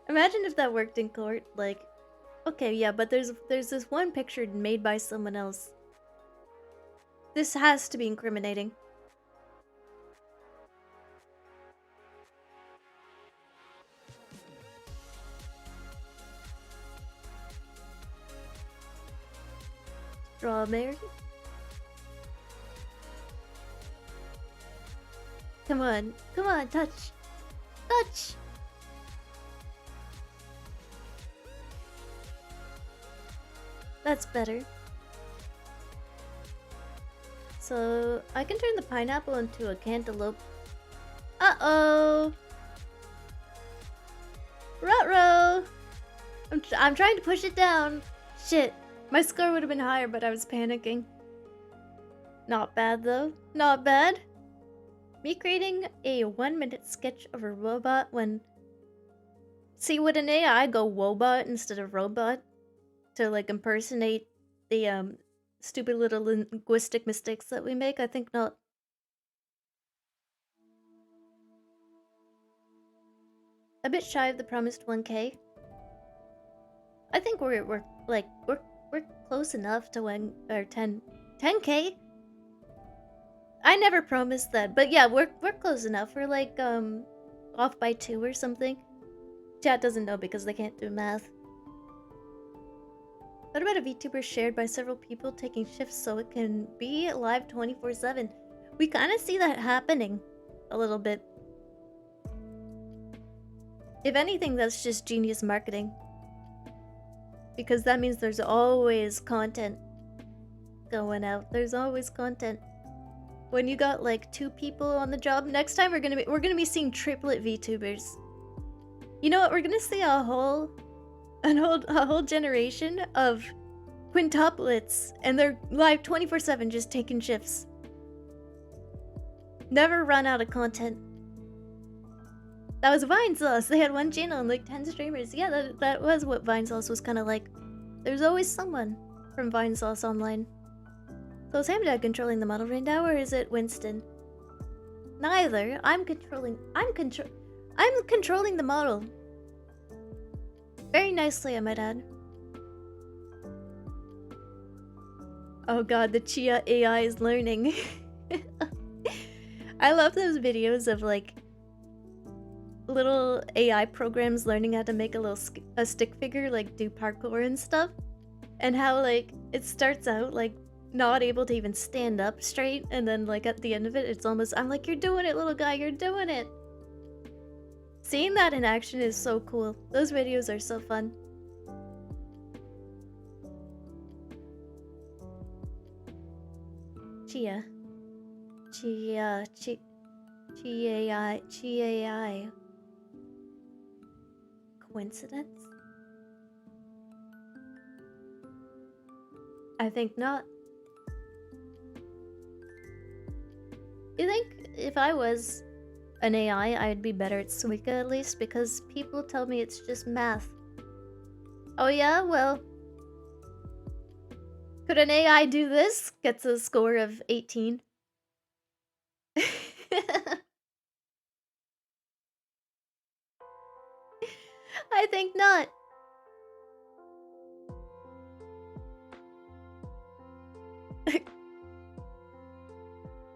Imagine if that worked in court, like, okay, yeah, but there's this one picture made by someone else. This has to be incriminating. Strawberry? Come on, come on, touch! Touch! That's better. So, I can turn the pineapple into a cantaloupe. Uh-oh! Ruh-roh! I'm trying to push it down. Shit. My score would have been higher, but I was panicking. Not bad, though. Not bad. Me creating a 1-minute sketch of a robot when... See, would an AI go wobot instead of robot? To, like, impersonate the, stupid little linguistic mistakes that we make? I think not. A bit shy of the promised 1K. I think we're close enough to 10K. I never promised that, but yeah, we're close enough. We're like off by 2 or something. Chat doesn't know because they can't do math. What about a VTuber shared by several people taking shifts so it can be live 24/7? We kind of see that happening a little bit. If anything, that's just genius marketing. Because that means there's always content going out. There's always content. When you got like 2 people on the job, next time we're gonna be seeing triplet VTubers. You know what? We're gonna see a whole generation of quintuplets, and they're live 24/7 just taking shifts. Never run out of content. That was Vinesauce. They had one channel and like 10 streamers. Yeah, that was what Vinesauce was kind of like. There's always someone from Vinesauce online. So is Hamdad controlling the model right now, or is it Winston? Neither. I'm controlling the model. Very nicely, I might add. Oh god, the Chia AI is learning. I love those videos of like little AI programs learning how to make a stick figure, like do parkour and stuff. And how like it starts out like not able to even stand up straight, and then like at the end of it, it's almost, I'm like, you're doing it, little guy, you're doing it. Seeing that in action is so cool. Those videos are so fun. Chia. Coincidence? I think not. You think if I was an AI, I'd be better at Suika at least, because people tell me it's just math. Oh yeah? Well, could an AI do this? Gets a score of 18. I think not.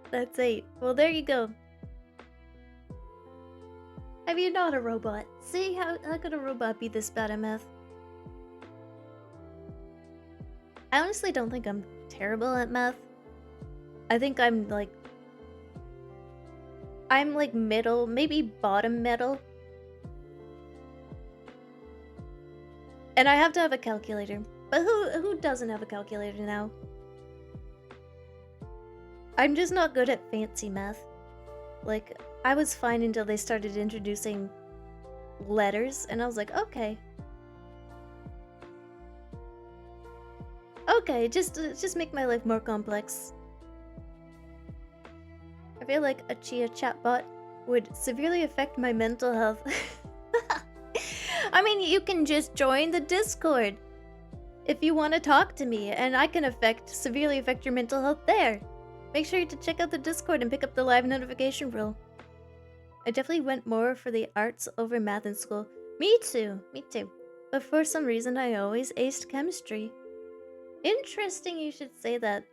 That's 8. Well, there you go. I mean, not a robot. See, how could a robot be this bad at math? I honestly don't think I'm terrible at math. I think I'm like middle, maybe bottom middle. And I have to have a calculator. But who doesn't have a calculator now? I'm just not good at fancy math. Like, I was fine until they started introducing letters, and I was like, okay. Okay, just make my life more complex. feel like a Chia chatbot would severely affect my mental health. I mean, you can just join the Discord if you want to talk to me, and I can severely affect your mental health there. Make sure to check out the Discord and pick up the live notification rule. I definitely went more for the arts over math in school. Me too. But for some reason, I always aced chemistry. Interesting you should say that.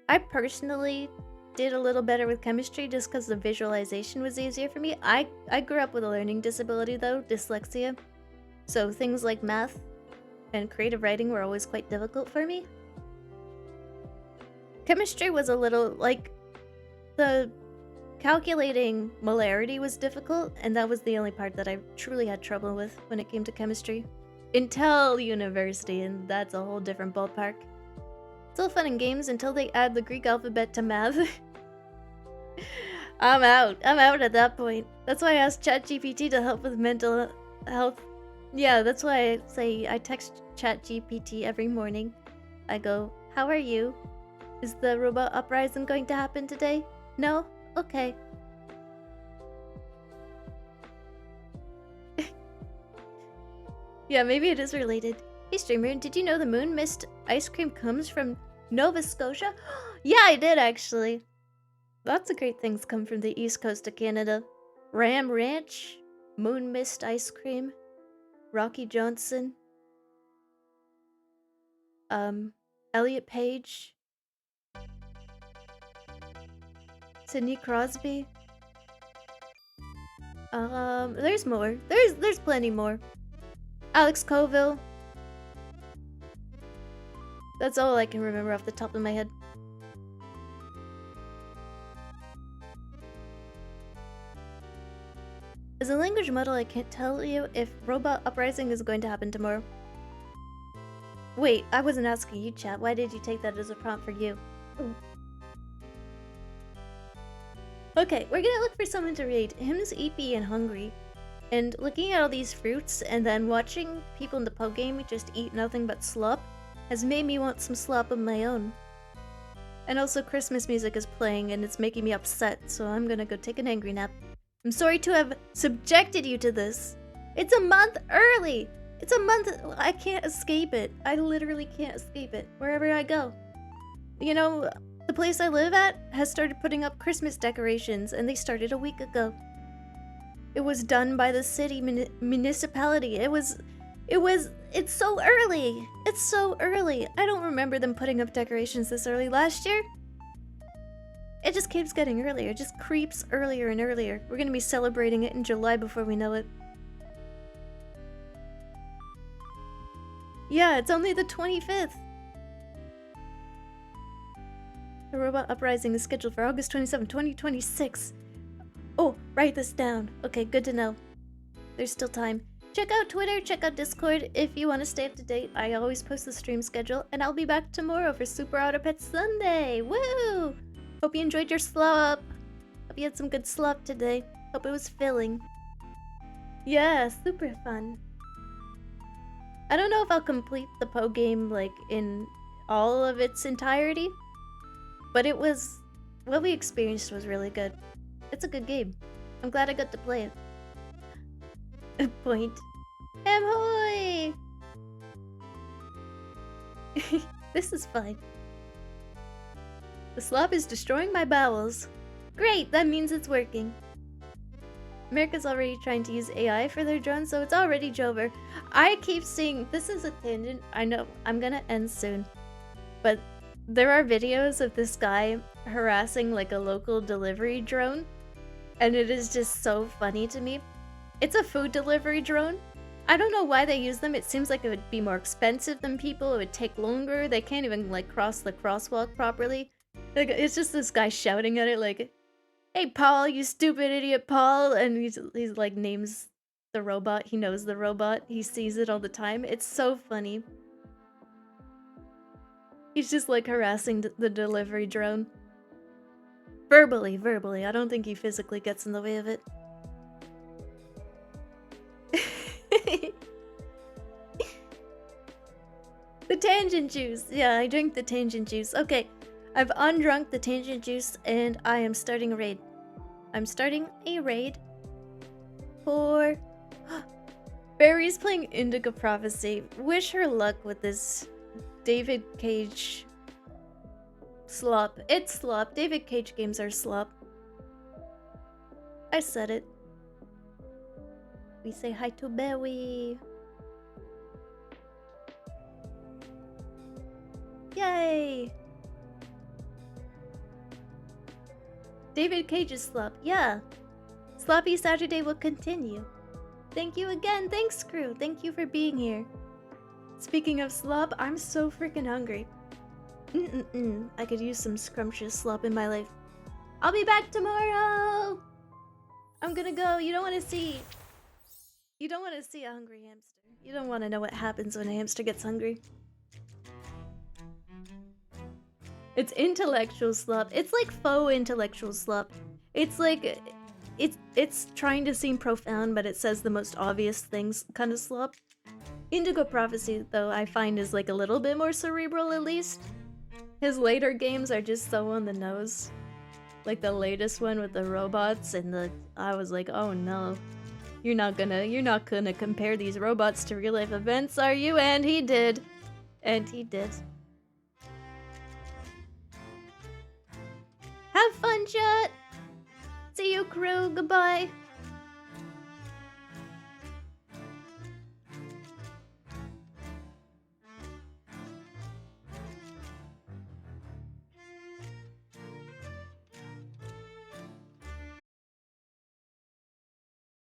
I personally did a little better with chemistry just because the visualization was easier for me. I grew up with a learning disability though, dyslexia. So things like math and creative writing were always quite difficult for me. Chemistry was a little, like, the calculating molarity was difficult, and that was the only part that I truly had trouble with when it came to chemistry. Until university, and that's a whole different ballpark. It's all fun and games until they add the Greek alphabet to math. I'm out at that point. That's why I asked ChatGPT to help with mental health. Yeah, that's why I text ChatGPT every morning. I go, "How are you? Is the robot uprising going to happen today? No? Okay." Yeah, maybe it is related. Hey streamer, did you know the moon mist ice cream comes from Nova Scotia? Yeah, I did actually. Lots of great things come from the east coast of Canada. Ram Ranch, moon mist ice cream, Rocky Johnson, Elliot Page, Sidney Crosby. There's more. There's plenty more. Alex Colville. That's all I can remember off the top of my head. As a language model, I can't tell you if robot uprising is going to happen tomorrow. Wait, I wasn't asking you, chat. Why did you take that as a prompt for you? Ooh. Okay, we're gonna look for someone to read. Him's EP and hungry. And looking at all these fruits and then watching people in the Poe game just eat nothing but slop has made me want some slop of my own. And also Christmas music is playing and it's making me upset, so I'm gonna go take an angry nap. I'm sorry to have subjected you to this. It's a month early! It's a month, I can't escape it. I literally can't escape it, wherever I go. You know, the place I live at has started putting up Christmas decorations, and they started a week ago. It was done by the city municipality. It's so early. It's so early. I don't remember them putting up decorations this early last year. It just keeps getting earlier. It just creeps earlier and earlier. We're gonna be celebrating it in July before we know it. Yeah, it's only the 25th. The robot uprising is scheduled for August 27, 2026. Oh, write this down. Okay, good to know. There's still time. Check out Twitter, check out Discord if you want to stay up to date. I always post the stream schedule, and I'll be back tomorrow for Super Auto Pet Sunday. Woo! Hope you enjoyed your slop. Hope you had some good slop today. Hope it was filling. Yeah, super fun. I don't know if I'll complete the Poe game, like, in all of its entirety. But it was... what we experienced was really good. It's a good game. I'm glad I got to play it. Point. Ahoy! This is fine. The slop is destroying my bowels. Great, that means it's working. America's already trying to use AI for their drones, so it's already Jover. I keep seeing... this is a tangent. I know, I'm gonna end soon. But there are videos of this guy harassing like a local delivery drone. And it is just so funny to me. It's a food delivery drone. I don't know why they use them. It seems like it would be more expensive than people. It would take longer. They can't even like cross the crosswalk properly. Like, it's just this guy shouting at it like, "Hey Paul, you stupid idiot Paul," and he's like names the robot. He knows the robot. He sees it all the time. It's so funny. He's just like harassing the delivery drone. Verbally. I don't think he physically gets in the way of it. The tangent juice. Yeah, I drink the tangent juice. Okay. I've undrunk the tangent juice and I am starting a raid. I'm starting a raid for Barry's playing Indigo Prophecy. Wish her luck with this David Cage slop. It's slop. David Cage games are slop. I said it. We say hi to Barry. Yay! David Cage's slop. Yeah. Sloppy Saturday will continue. Thank you again. Thanks, crew. Thank you for being here. Speaking of slop, I'm so freaking hungry. I could use some scrumptious slop in my life. I'll be back tomorrow! I'm gonna go. You don't want to see... You don't want to see a hungry hamster. You don't want to know what happens when a hamster gets hungry. It's intellectual slop. It's like faux intellectual slop. It's like... It's trying to seem profound, but it says the most obvious things kind of slop. Indigo Prophecy, though, I find is like a little bit more cerebral, at least. His later games are just so on the nose. Like the latest one with the robots and the... I was like, oh no. You're not gonna compare these robots to real life events, are you? And he did. And he did. Have fun, chat! See you, crew. Goodbye.